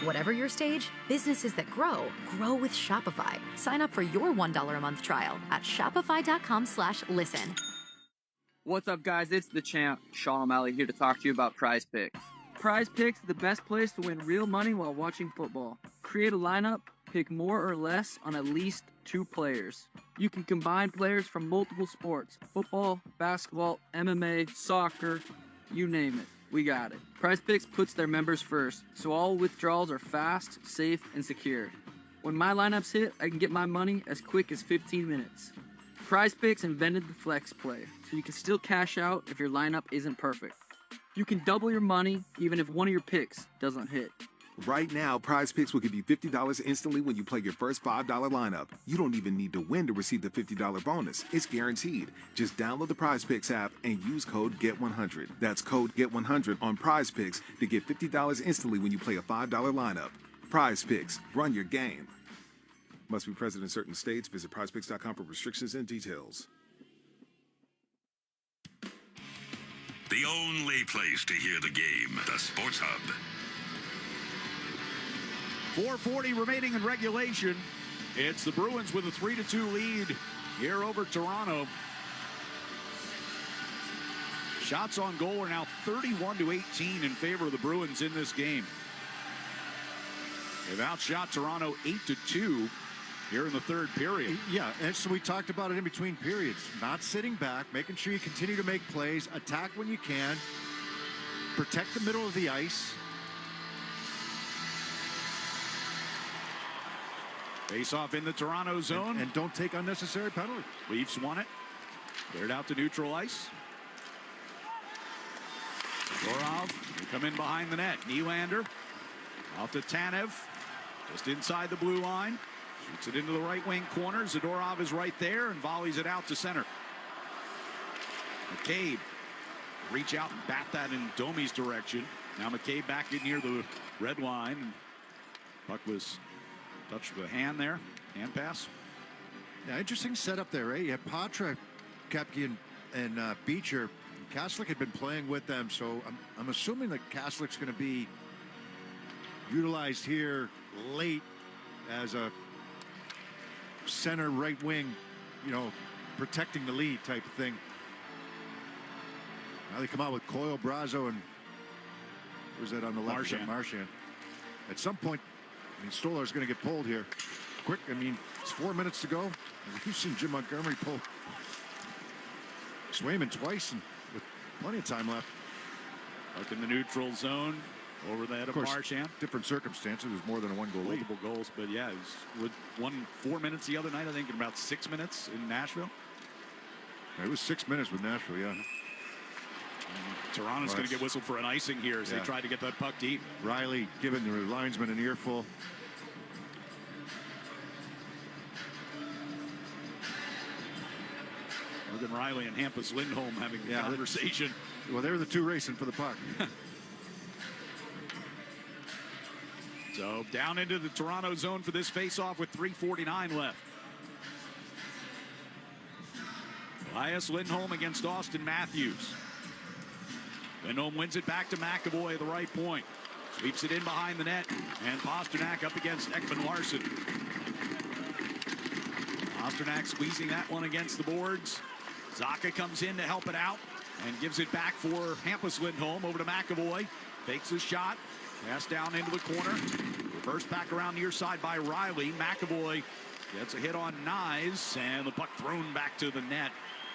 Whatever your stage, businesses that grow with Shopify. Sign up for your $1 a month trial at shopify.com/listen. What's up, guys? It's the champ, Sean O'Malley, here to talk to you about Prize Picks. Prize Picks is the best place to win real money while watching football. Create a lineup, pick more or less on at least 2 players. You can combine players from multiple sports: football, basketball, MMA, soccer, you name it. We got it. Prize Picks puts their members first, so all withdrawals are fast, safe, and secure. When my lineups hit, I can get my money as quick as 15 minutes. Prize Picks invented the flex play, so you can still cash out if your lineup isn't perfect. You can double your money even if one of your picks doesn't hit. Right now, Prize Picks will give you $50 instantly when you play your first $5 lineup. You don't even need to win to receive the $50 bonus. It's guaranteed. Just download the Prize Picks app and use code GET100. That's code GET100 on Prize Picks to get $50 instantly when you play a $5 lineup. Prize Picks. Run your game. Must be present in certain states. Visit prizepicks.com for restrictions and details. The only place to hear the game, the Sports Hub. 4:40 remaining in regulation. It's the Bruins with a 3-2 lead here over Toronto. Shots on goal are now 31-18 in favor of the Bruins in this game. They've outshot Toronto 8-2 here in the third period. Yeah, and so we talked about it in between periods. Not sitting back, making sure you continue to make plays, attack when you can, protect the middle of the ice. Face off in the Toronto zone. And don't take unnecessary penalty. Leafs won it. Cleared out to neutral ice. Dorov, they come in behind the net. Nylander off to Tanev. Just inside the blue line. Shoots it into the right wing corner. Zadorov is right there and volleys it out to center. McCabe reach out and bat that in Domi's direction. Now McCabe back in near the red line. Puck was touched with a hand there. Hand pass. Yeah, interesting setup there, right? You have Patra, Kepke, and Beecher. Kaslik had been playing with them, so I'm assuming that Kaslik's going to be utilized here late as a center right wing, you know, protecting the lead type of thing. Now they come out with Coyle, Brazo, and who's that on the left? Marchand. At some point, I mean, Stolar's going to get pulled here. Quick, I mean, it's 4 minutes to go. You've seen Jim Montgomery pull Swayman twice and with plenty of time left. Up in the neutral zone. Over the head of Marchand. Different circumstances. It was more than a one-goal lead. Multiple goals, but yeah, it was won 4 minutes the other night, I think, in about 6 minutes in Nashville. It was 6 minutes with Nashville, yeah. Toronto's going to get whistled for an icing here as they try to get that puck deep. Riley giving the linesman an earful. Morgan Riley and Hampus Lindholm having the conversation. Well, they were the two racing for the puck. So down into the Toronto zone for this faceoff with 3:49 left. Elias Lindholm against Austin Matthews. Lindholm wins it back to McAvoy at the right point. Sweeps it in behind the net. And Pastrnak up against Ekman Larsson. Pastrnak squeezing that one against the boards. Zacha comes in to help it out and gives it back for Hampus Lindholm over to McAvoy. Fakes his shot. Pass down into the corner. Reversed back around near side by Riley. McAvoy gets a hit on Nyes. And the puck thrown back to the net.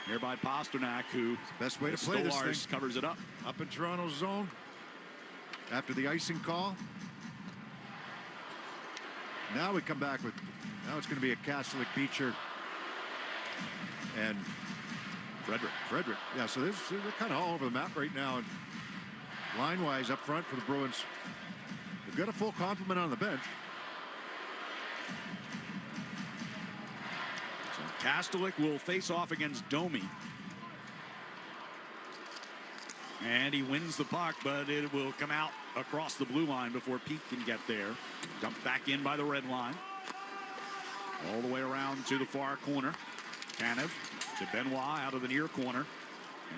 Here by Pastrnak, who best way to play this thing. Covers it up. Up in Toronto's zone. After the icing call. Now we come back with, now it's going to be a Catholic Beecher and Frederick. Yeah, so they're kind of all over the map right now. And line-wise up front for the Bruins. They've got a full complement on the bench. So Kastelik will face off against Domi. And he wins the puck, but it will come out across the blue line before Pete can get there. Dumped back in by the red line. All the way around to the far corner. Tanev to Benoit out of the near corner.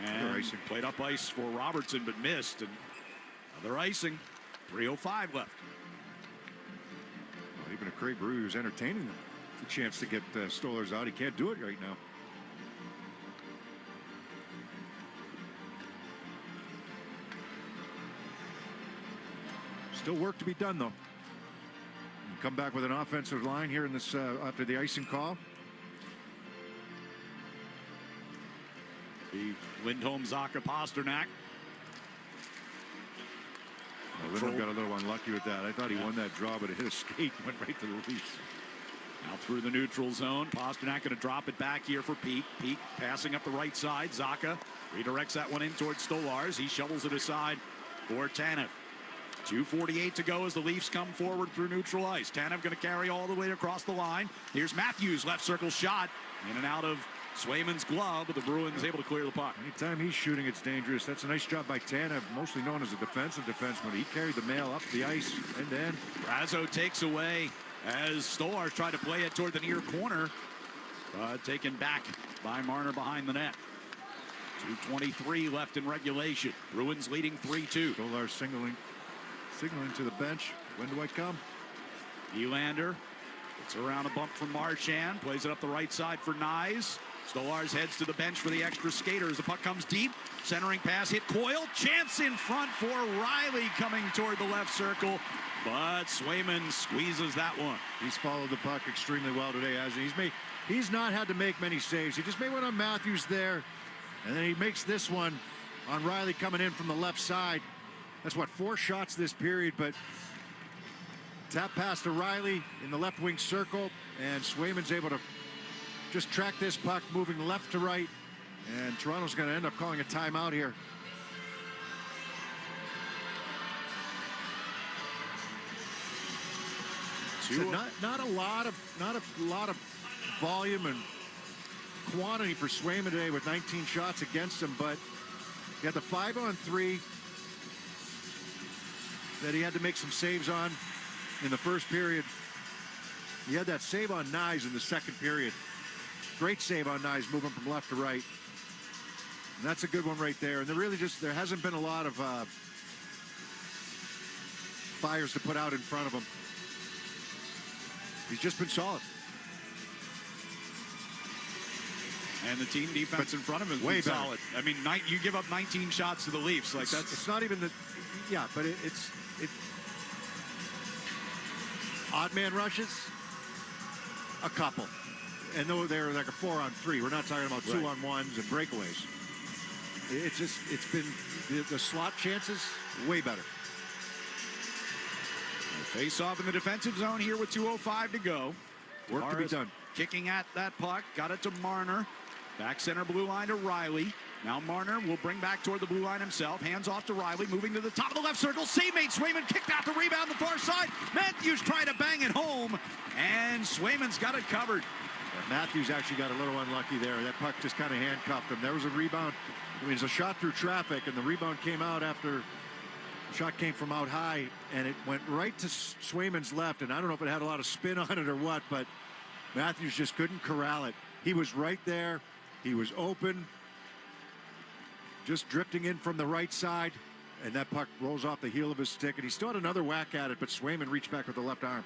And played up ice for Robertson, but missed. And another icing. 3:05 left. Well, even a Craig Brew who's entertaining them. The chance to get Stolarz out. He can't do it right now. Still work to be done, though. And come back with an offensive line here in this after the icing call. The Lindholm, Zacha, Pastrnak. Well, Lindholm got a little unlucky with that. I thought he won that draw, but it hit a skate, went right to the Leafs. Now through the neutral zone. Pastrnak going to drop it back here for Peak. Peak passing up the right side. Zacha redirects that one in towards Stolarz. He shovels it aside for Tanev. 2:48 to go as the Leafs come forward through neutral ice. Tanev going to carry all the way across the line. Here's Matthews, left circle shot. In and out of Swayman's glove, but the Bruins able to clear the puck. Anytime he's shooting, it's dangerous. That's a nice job by Tanev, mostly known as a defensive defenseman. He carried the mail up the ice and then Brazo takes away as Stolarz tried to play it toward the near corner. Taken back by Marner behind the net. 2:23 left in regulation. Bruins leading 3-2. Stolarz signaling to the bench. When do I come? Nylander gets around a bump from Marchand. Plays it up the right side for Nyes. Stolarz heads to the bench for the extra skaters. The puck comes deep. Centering pass hit Coyle. Chance in front for Riley coming toward the left circle. But Swayman squeezes that one. He's followed the puck extremely well today, hasn't he? He's not had to make many saves. He just made one on Matthews there. And then he makes this one on Riley coming in from the left side. That's what, 4 shots this period, but tap pass to Riley in the left wing circle, and Swayman's able to just track this puck moving left to right, and Toronto's going to end up calling a timeout here. So not a lot of volume and quantity for Swayman today with 19 shots against him, but he had the 5-on-3 that he had to make some saves on in the first period. He had that save on Nyes in the second period. Great save on Nyes moving from left to right. And that's a good one right there. And there hasn't been a lot of fires to put out in front of him. He's just been solid. And the team defense in front of him is way solid. I mean, you give up 19 shots to the Leafs. Like it's not even the, yeah, but it's odd man rushes, a couple. And though they're like a 4-on-3, we're not talking about 2-on-1s and breakaways. It's been the slot chances way better. Face off in the defensive zone here with 2:05 to go. Work to be done. Kicking at that puck, got it to Marner. Back center blue line to Riley. Now Marner will bring back toward the blue line himself. Hands off to Riley, moving to the top of the left circle. Save made. Swayman kicked out the rebound the far side. Matthews trying to bang it home, and Swayman's got it covered. Yeah, Matthews actually got a little unlucky there. That puck just kind of handcuffed him. There was a rebound. I mean, it's a shot through traffic, and the rebound came out after Shot came from out high, and it went right to Swayman's left, and I don't know if it had a lot of spin on it or what, but Matthews just couldn't corral it. He was right there. He was open, just drifting in from the right side, and that puck rolls off the heel of his stick, and he still had another whack at it, but Swayman reached back with the left arm.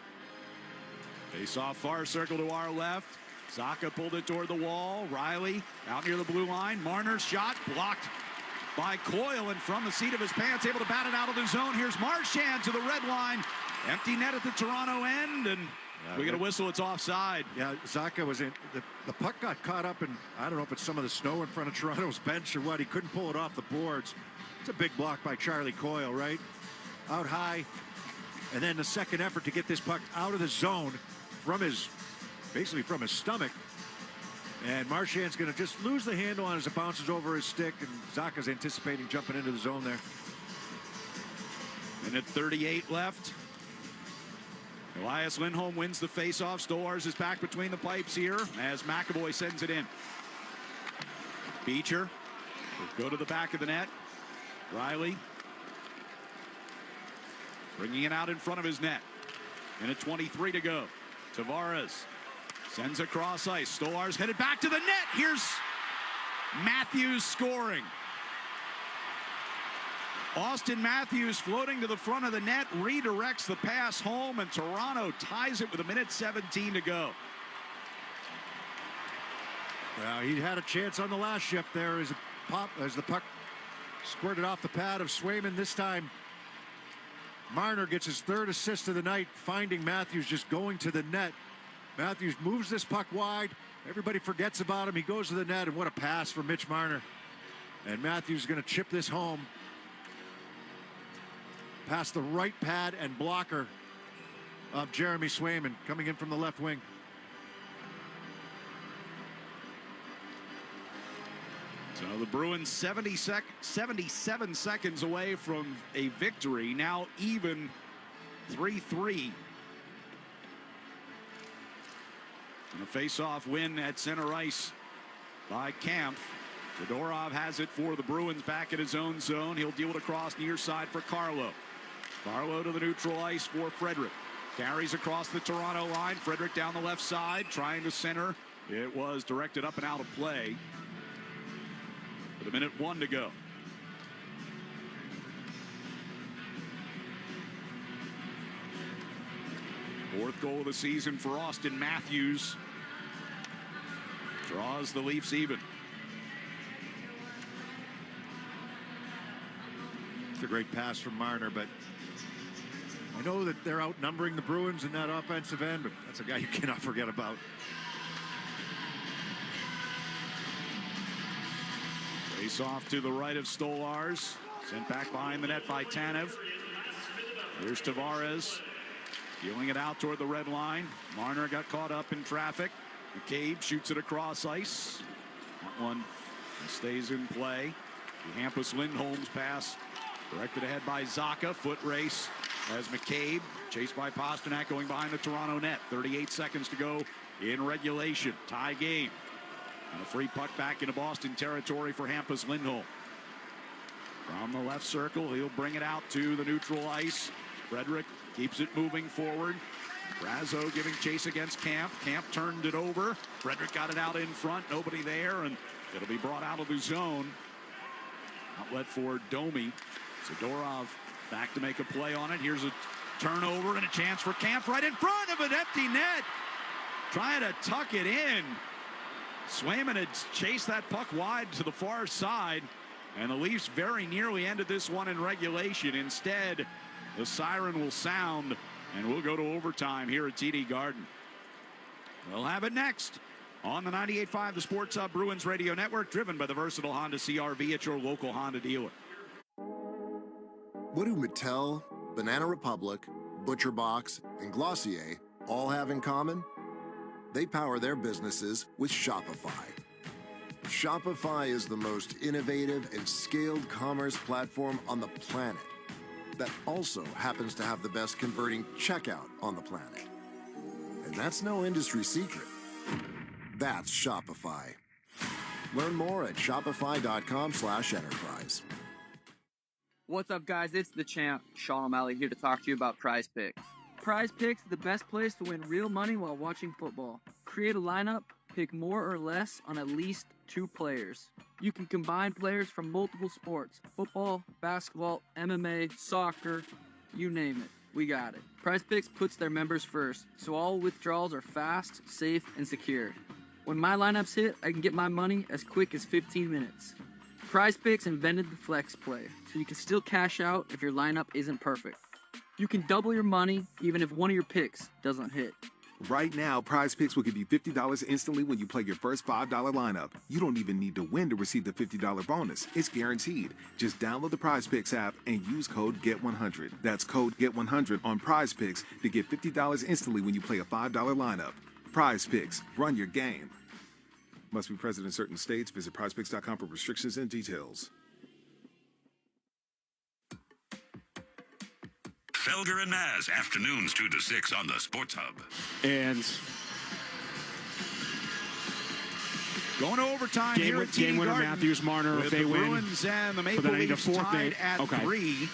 Face off far circle to our left. Zacha pulled it toward the wall. Riley out near the blue line. Marner's shot blocked by Coyle, and from the seat of his pants, able to bat it out of the zone. Here's Marchand to the red line. Empty net at the Toronto end, and we get a whistle. It's offside. Yeah, Zacha was in. The puck got caught up in, I don't know if it's some of the snow in front of Toronto's bench or what. He couldn't pull it off the boards. It's a big block by Charlie Coyle, right? Out high. And then the second effort to get this puck out of the zone from basically from his stomach. And Marchand's going to just lose the handle on as it bounces over his stick, and Zacha's anticipating jumping into the zone there. Minute 38 left. Elias Lindholm wins the faceoff. Stolars is back between the pipes here as McAvoy sends it in. Beecher will go to the back of the net. Riley bringing it out in front of his net. Minute 23 to go. Tavares sends across ice. Stolars headed back to the net. Here's Matthews scoring. Austin Matthews floating to the front of the net, redirects the pass home, and Toronto ties it with 1:17 to go. Well, he had a chance on the last shift there as the puck squirted off the pad of Swayman. This time, Marner gets his third assist of the night, finding Matthews just going to the net. Matthews moves this puck wide. Everybody forgets about him. He goes to the net, and what a pass from Mitch Marner. And Matthews is going to chip this home past the right pad and blocker of Jeremy Swayman coming in from the left wing. So the Bruins 77 seconds away from a victory, now even 3-3. And a face-off win at center ice by Kampf. Zadorov has it for the Bruins back in his own zone. He'll deal it across near side for Carlo. Carlo to the neutral ice for Frederick. Carries across the Toronto line. Frederick down the left side, trying to center. It was directed up and out of play. With 1:01 to go. Fourth goal of the season for Austin Matthews. Draws the Leafs even. It's a great pass from Marner, but I know that they're outnumbering the Bruins in that offensive end, but that's a guy you cannot forget about. Face off to the right of Stolars. Sent back behind the net by Tanev. Here's Tavares. Dealing it out toward the red line. Marner got caught up in traffic. McCabe shoots it across ice. That one stays in play. Hampus Lindholm's pass directed ahead by Zacha. Foot race as McCabe chased by Pastrnak going behind the Toronto net. 38 seconds to go in regulation. Tie game. And a free puck back into Boston territory for Hampus Lindholm. From the left circle, he'll bring it out to the neutral ice. Frederick keeps it moving forward. Brazo giving chase against Camp. Camp turned it over. Frederick got it out in front. Nobody there, and it'll be brought out of the zone. Outlet for Domi. Zadorov back to make a play on it. Here's a turnover and a chance for Camp right in front of an empty net. Trying to tuck it in. Swayman had chased that puck wide to the far side, and the Leafs very nearly ended this one in regulation. Instead, the siren will sound, and we'll go to overtime here at TD Garden. We'll have it next on the 98.5 The Sports Hub Bruins Radio Network, driven by the versatile Honda CR-V at your local Honda dealer. What do Mattel, Banana Republic, Butcher Box, and Glossier all have in common? They power their businesses with Shopify. Shopify is the most innovative and scaled commerce platform on the planet that also happens to have the best converting checkout on the planet. And that's no industry secret. That's Shopify. Learn more at shopify.com/enterprise. What's up, guys? It's the champ, Sean O'Malley, here to talk to you about Prize Picks. Prize Picks is the best place to win real money while watching football. Create a lineup, pick more or less on at least 2 players. You can combine players from multiple sports: football, basketball, MMA, soccer, you name it. We got it. Prize Picks puts their members first, so all withdrawals are fast, safe, and secure. When my lineups hit, I can get my money as quick as 15 minutes. Prize Picks invented the flex play, so you can still cash out if your lineup isn't perfect. You can double your money even if one of your picks doesn't hit. Right now, Prize Picks will give you $50 instantly when you play your first $5 lineup. You don't even need to win to receive the $50 bonus. It's guaranteed. Just download the Prize Picks app and use code GET100. That's code GET100 on Prize Picks to get $50 instantly when you play a $5 lineup. Prize Picks. Run your game. Must be present in certain states. Visit prizepicks.com for restrictions and details. Felger and Maz, afternoons 2 to 6 on the Sports Hub. And going to overtime here at TD Game winner Garden Matthews, Marner, with if they the win. Bruins and the Maple But then I need a Leafs fourth tied name. at Okay. 3.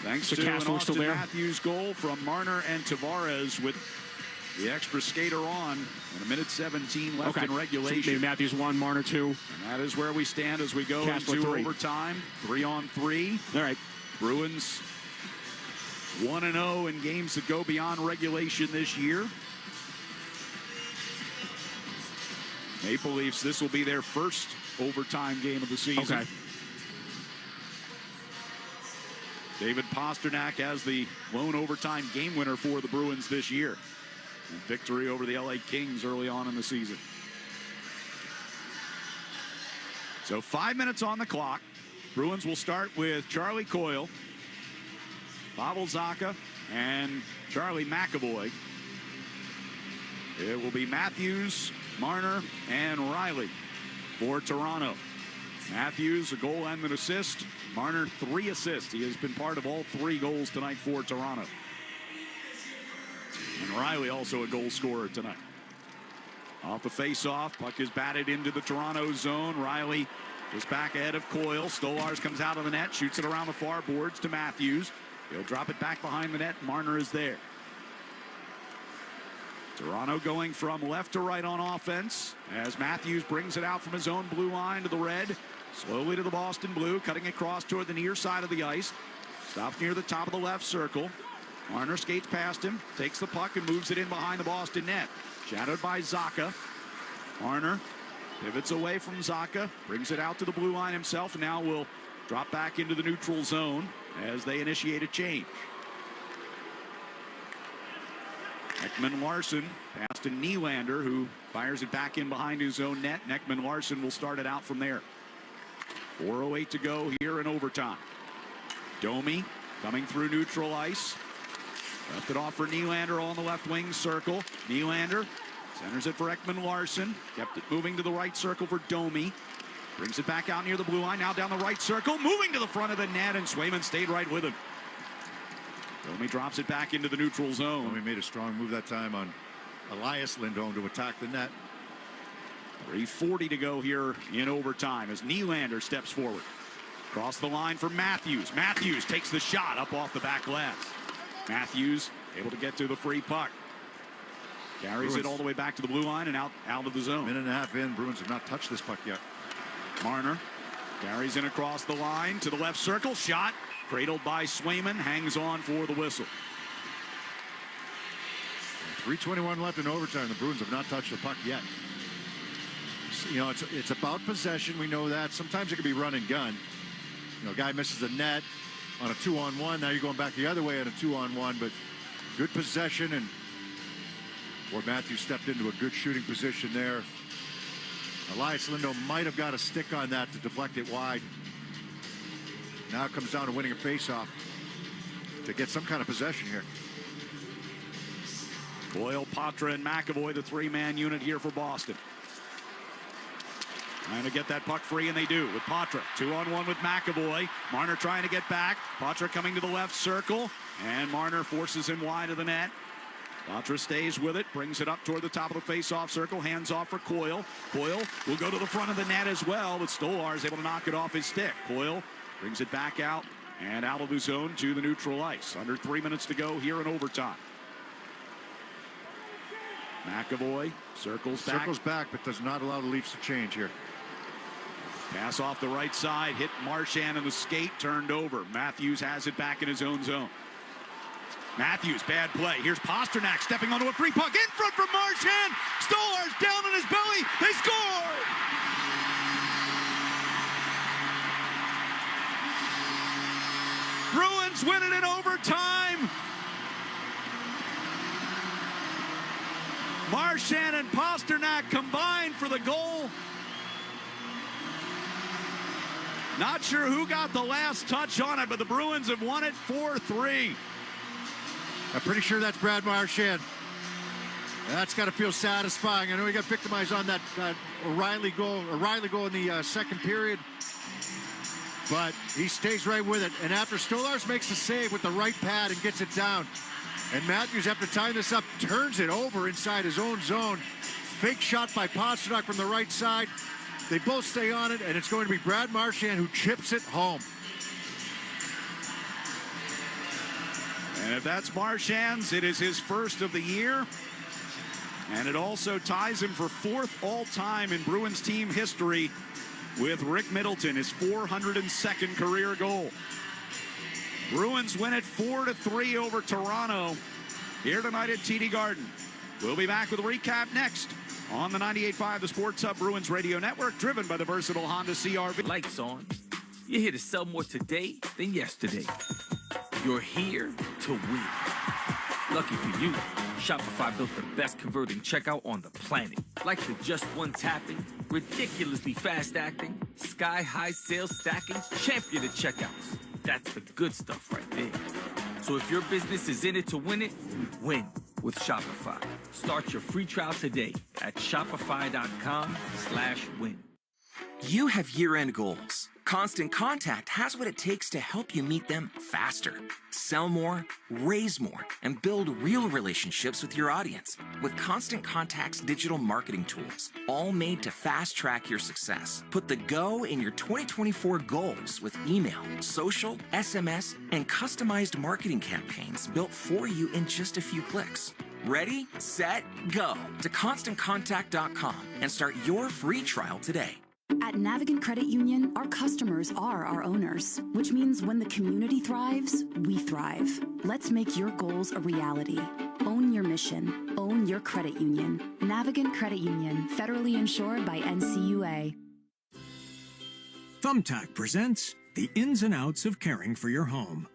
Thanks So to an Castle's still Austin there? Matthews goal from Marner and Tavares with the extra skater on and 1:17 left in So regulation. maybe Matthews 1, Marner 2. And that is where we stand as we go Castler into 3. overtime. 3-on-3. All right. Bruins 1-0 in games that go beyond regulation this year. Maple Leafs, this will be their first overtime game of the season. Okay. David Pastrnak as the lone overtime game winner for the Bruins this year. And victory over the LA Kings early on in the season. So 5 minutes on the clock. Bruins will start with Charlie Coyle, Pavel Zacha, and Charlie McAvoy. It will be Matthews, Marner, and Riley for Toronto. Matthews, a goal and an assist. Marner, 3 assists. He has been part of all 3 goals tonight for Toronto. And Riley also a goal scorer tonight. Off the face-off, puck is batted into the Toronto zone. Riley is back ahead of Coyle. Stolars comes out of the net, shoots it around the far boards to Matthews. He'll drop it back behind the net. Marner is there. Toronto going from left to right on offense as Matthews brings it out from his own blue line to the red. Slowly to the Boston blue, cutting across toward the near side of the ice. Stops near the top of the left circle. Marner skates past him, takes the puck and moves it in behind the Boston net. Shadowed by Zacha. Marner pivots away from Zacha, brings it out to the blue line himself, and now will drop back into the neutral zone as they initiate a change. Ekman Larson pass to Nylander, who fires it back in behind his own net. Ekman Larson will start it out from there. 4:08 to go here in overtime. Domi coming through neutral ice. Left it off for Nylander on the left wing circle. Nylander centers it for Ekman Larson. Kept it moving to the right circle for Domi. Brings it back out near the blue line. Now down the right circle. Moving to the front of the net, and Swayman stayed right with him. Domi drops it back into the neutral zone. Domi made a strong move that time on Elias Lindholm to attack the net. 3:40 to go here in overtime as Nylander steps forward. Across the line for Matthews. Matthews takes the shot up off the back glass. Matthews able to get to the free puck. Carries it all the way back to the blue line and out of the zone. Minute and a half in, Bruins have not touched this puck yet. Marner carries in across the line to the left circle. Shot cradled by Swayman. Hangs on for the whistle. 3:21 left in overtime. The Bruins have not touched the puck yet. You know, it's about possession. We know that. Sometimes it can be run and gun. You know, guy misses the net on a 2-on-1. Now you're going back the other way on a 2-on-1. But good possession, and where Matthews stepped into a good shooting position there. Elias Lindholm might have got a stick on that to deflect it wide. Now it comes down to winning a faceoff to get some kind of possession here. Boyle, Patra, and McAvoy, the 3-man unit here for Boston. Trying to get that puck free, and they do with Patra. 2-on-1 with McAvoy. Marner trying to get back. Patra coming to the left circle, and Marner forces him wide of the net. Patra stays with it, brings it up toward the top of the face-off circle, hands off for Coyle. Coyle will go to the front of the net as well, but Stolar is able to knock it off his stick. Coyle brings it back out And out of the zone to the neutral ice. Under 3 minutes to go here in overtime. McAvoy circles back, but does not allow the Leafs to change here. Pass off the right side, hit Marchand in the skate, turned over. Matthews has it back in his own zone. Matthews, bad play. Here's Pastrnak stepping onto a free puck in front from Marchand. Stolarz down on his belly. They scored! Bruins win it in overtime. Marchand and Pastrnak combined for the goal. Not sure who got the last touch on it, but the Bruins have won it 4-3. I'm pretty sure that's Brad Marchand. That's got to feel satisfying. I know he got victimized on that O'Reilly goal in the second period, but he stays right with it. And after Stolarz makes the save with the right pad and gets it down, and Matthews, after tying this up, turns it over inside his own zone. Fake shot by Pastrnak from the right side. They both stay on it, and it's going to be Brad Marchand who chips it home. And if that's Marchand's, it is his first of the year. And it also ties him for fourth all-time in Bruins team history with Rick Middleton, his 402nd career goal. Bruins win it 4-3 over Toronto here tonight at TD Garden. We'll be back with a recap next on the 98.5 The Sports Hub Bruins Radio Network, driven by the versatile Honda CR-V. Lights on. You're here to sell more today than yesterday. You're here to win. Lucky for you, Shopify built the best converting checkout on the planet. Like the just one tapping, ridiculously fast acting, sky-high sales stacking, champion of checkouts. That's the good stuff right there. So if your business is in it to win it, win with Shopify. Start your free trial today at shopify.com/win. You have year-end goals. Constant Contact has what it takes to help you meet them faster. Sell more, raise more, and build real relationships with your audience with Constant Contact's digital marketing tools, all made to fast-track your success. Put the go in your 2024 goals with email, social, SMS, and customized marketing campaigns built for you in just a few clicks. Ready, set, go to ConstantContact.com and start your free trial today. At Navigant Credit Union, our customers are our owners, which means when the community thrives, we thrive. Let's make your goals a reality. Own your mission. Own your credit union. Navigant Credit Union, federally insured by NCUA. Thumbtack presents the ins and outs of caring for your home.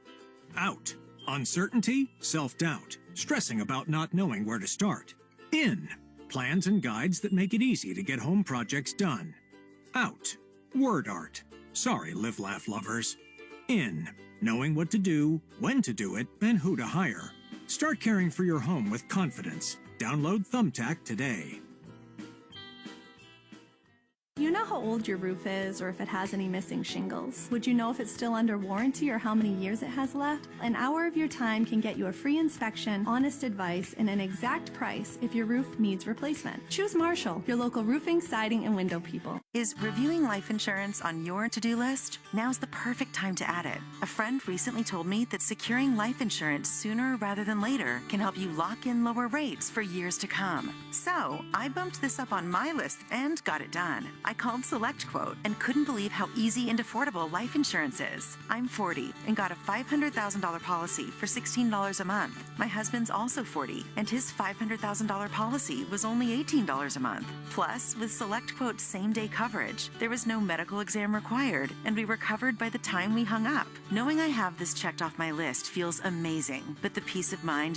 Out. Uncertainty, self-doubt, stressing about not knowing where to start. In. Plans and guides that make it easy to get home projects done. Out. Word art. Sorry, Live Laugh lovers. In. Knowing what to do, when to do it, and who to hire. Start caring for your home with confidence. Download Thumbtack today. You know how old your roof is or if it has any missing shingles? Would you know if it's still under warranty or how many years it has left? An hour of your time can get you a free inspection, honest advice, and an exact price if your roof needs replacement. Choose Marshall, your local roofing, siding, and window people. Is reviewing life insurance on your to-do list? Now's the perfect time to add it. A friend recently told me that securing life insurance sooner rather than later can help you lock in lower rates for years to come. So I bumped this up on my list and got it done. I called SelectQuote and couldn't believe how easy and affordable life insurance is. I'm 40 and got a $500,000 policy for $16 a month. My husband's also 40 and his $500,000 policy was only $18 a month. Plus, with SelectQuote's same-day coverage, there was no medical exam required and we were covered by the time we hung up. Knowing I have this checked off my list feels amazing, but the peace of mind